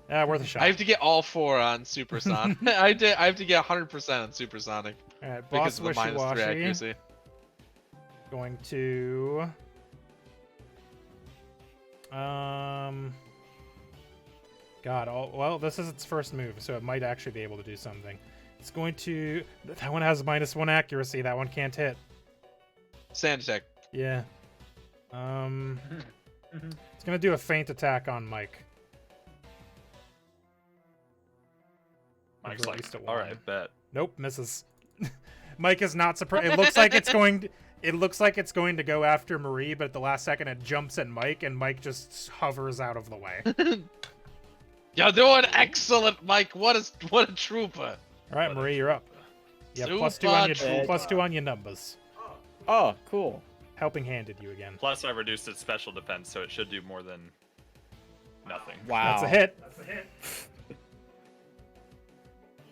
Damn. Worth a shot. I have to get all 4 on supersonic. I have to get 100% on supersonic All right, because Boss of the -3 Wishy-Washy accuracy. going to God, well, this is its first move, so it might actually be able to do something. It's going to... That one has -1 accuracy. That one can't hit. Sand attack. Yeah. It's going to do a feint attack on Mike. Mike's Or at like, least a all one. right, bet. Nope, misses. Mike is not surprised. It looks like it's going... It looks like it's going to go after Marie, but at the last second it jumps at Mike, and Mike just hovers out of the way. You're doing excellent, Mike. What a trooper. All right, Marie, you're up. You have +2 Super on your trooper. +2 on your numbers. Oh, cool. Helping handed you again. Plus, I reduced its special defense, so it should do more than nothing. Wow. That's a hit.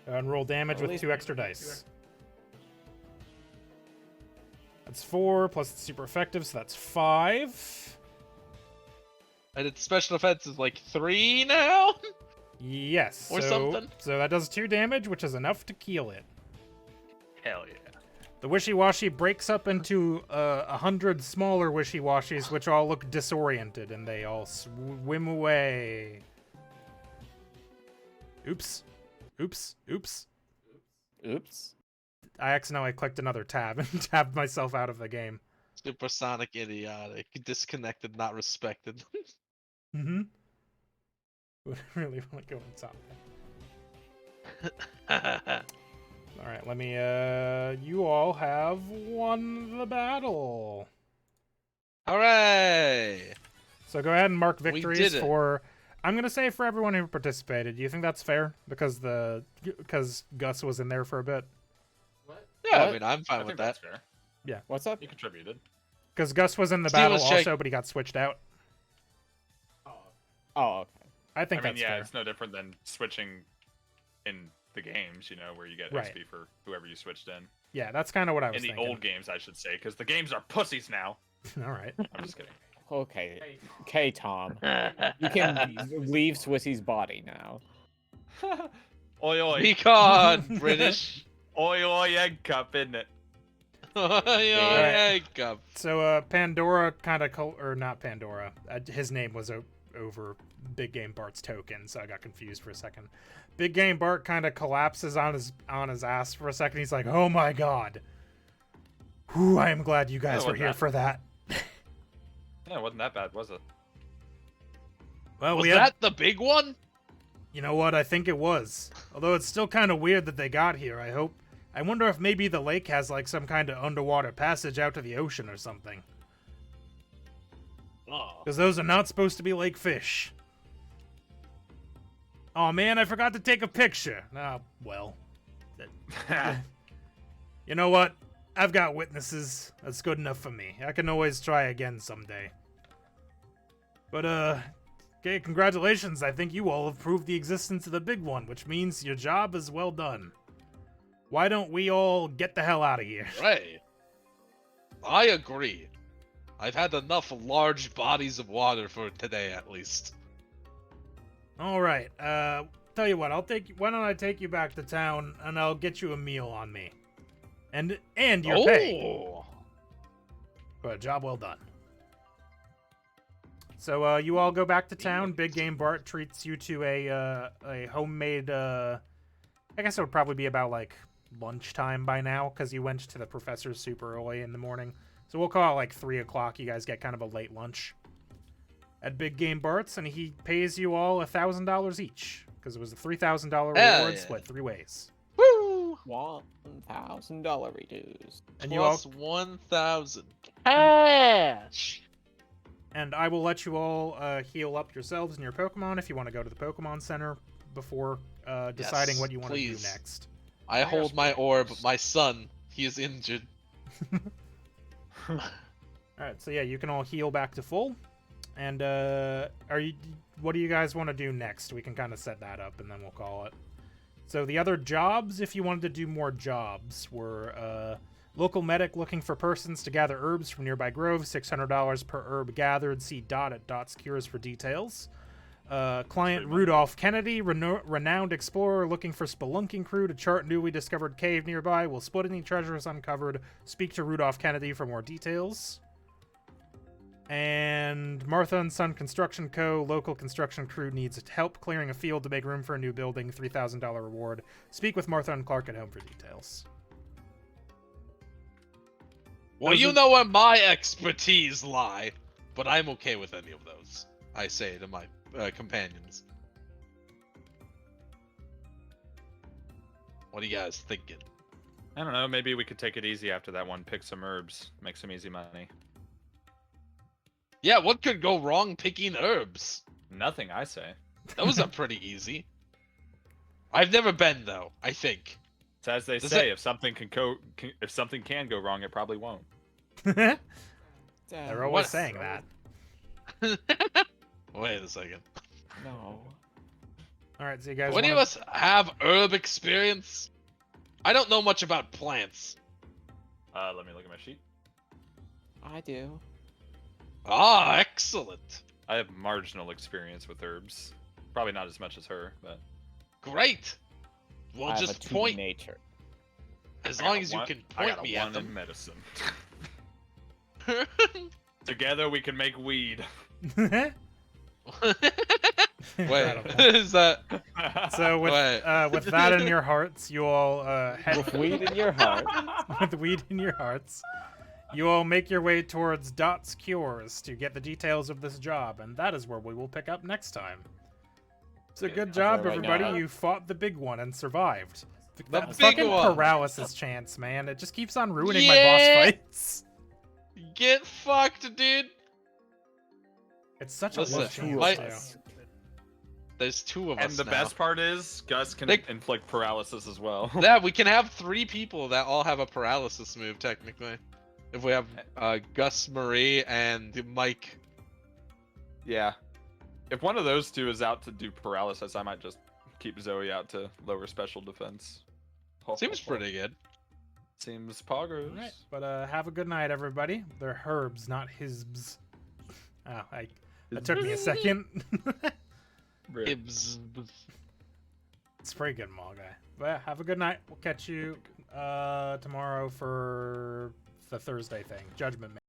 And roll damage At with least- 2 extra dice. That's 4 plus it's super effective, so that's 5. And its special defense is like 3 now? Yes. Or so, something. So that does 2 damage, which is enough to kill it. Hell yeah. The wishy-washy breaks up into 100 smaller wishy-washies, which all look disoriented, and they all swim away. Oops. Oops. Oops. Oops. I accidentally clicked another tab and tabbed myself out of the game. Supersonic idiotic. Disconnected, not respected. Mm-hmm. Would really want to go inside. Alright, let me, you all have won the battle. Hooray! So go ahead and mark We victories did it. for, I'm going to say for everyone who participated. Do you think that's fair? Because Gus was in there for a bit? Yeah, I What? mean, I'm fine I with think that's that. fair. What's up? You contributed. Because Gus was in the Steve battle was check- also, but he got switched out. Oh, okay. I think I mean, that's yeah, fair. it's no different than switching in the games, you know, where you get Right. XP for whoever you switched in. Yeah, that's kind of what I was In the thinking. old games, I should say, because the games are pussies now. All right. I'm just kidding. Okay. Okay, Tom. You can leave Swissy's body now. Oi, oi. Be gone, British. Oi, oi, egg cup, isn't it? Egg cup. So Pandora kind of, or not Pandora. His name was over Big Game Bart's token, so I got confused for a second. Big Game Bart kind of collapses on his ass for a second. He's like, "Oh my god! Whew, I am glad you guys Yeah, were what here that- for that." Yeah, it wasn't that bad, was it? Well, Was we had, that the big one? you know what? I think it was. Although it's still kind of weird that they got here. I wonder if maybe the lake has like some kind of underwater passage out to the ocean or something. Oh. Because those are not supposed to be lake fish. Oh man, I forgot to take a picture. Ah, well. You know what? I've got witnesses. That's good enough for me. I can always try again someday. But, okay, congratulations. I think you all have proved the existence of the big one, which means your job is well done. Why don't we all get the hell out of here? Right. I agree. I've had enough large bodies of water for today, at least. All right. Tell you what, why don't I take you back to town and I'll get you a meal on me. And your pay. Oh. But job well done. So you all go back to town. Big Game Bart treats you to a homemade. I guess it would probably be about like lunchtime by now because you went to the professor's super early in the morning. So we'll call it like 3 o'clock. You guys get kind of a late lunch at Big Game Bart's, and he pays you all $1,000 each because it was a $3,000 reward yeah. split 3 ways. Woo! $1,000 reduced. And you all, Plus 1,000 cash. and I will let you all heal up yourselves and your Pokemon if you want to go to the Pokemon Center before deciding Yes, what you want to do please. next. I hold my orb. My son, he is injured. All right, so yeah, you can all heal back to full. And what do you guys want to do next? We can kind of set that up and then we'll call it. So the other jobs, if you wanted to do more jobs, were local medic looking for persons to gather herbs from nearby groves, $600 per herb gathered. See Dot at Dot's Cures for details. Client Rudolph Kennedy, renowned explorer looking for spelunking crew to chart newly discovered cave nearby. Will split any treasures uncovered. Speak to Rudolph Kennedy for more details. And Martha and Son Construction Co. Local construction crew needs help clearing a field to make room for a new building. $3,000 reward. Speak with Martha and Clark at home for details. Well, Those you are- know where my expertise lie, but I'm okay with any of those. I say to my companions. What are you guys thinking? I don't know, maybe we could take it easy after that one, pick some herbs, make some easy money. Yeah, what could go wrong picking herbs? Nothing, I say. Those are pretty easy. I've never been though. I think. It's as they Does say, it- if something can go wrong, it probably won't. They're always What- saying that. Wait a second. No. All right, so you guys. Do any of wanna- us have herb experience? I don't know much about plants. Let me look at my sheet. I do. Ah, excellent. I have marginal experience with herbs. Probably not as much as her, but Great. We'll I have a just 2 point. nature. As I long got as you one- can I point got me a at 1 in them. medicine. Together we can make weed. Wait, Incredible. is that? So with Wait. with that in your hearts, you all head With weed in your heart. with weed in your hearts. You all make your way towards Dot's Cures to get the details of this job, and that is where we will pick up next time. So Okay, good I'll job, say right everybody. now- You fought the big one and survived. The That big fucking one. paralysis chance, man. It just keeps on ruining my Yeah. boss fights. Get fucked, dude. It's such Listen, a low chance, my- too. There's 2 of us And the now. best part is, Gus can They- inflict paralysis as well. Yeah, we can have 3 people that all have a paralysis move, technically. If we have Gus, Marie, and Mike. Yeah. If one of those 2 is out to do paralysis, I might just keep Zoe out to lower special defense. Seems pretty good. Seems poggers. Alright, but have a good night, everybody. They're herbs, not hisbs. Oh, that took me a second. Rip. Ibs. It's pretty good, Mall Guy. But yeah, have a good night. We'll catch you tomorrow for the Thursday thing. Judgment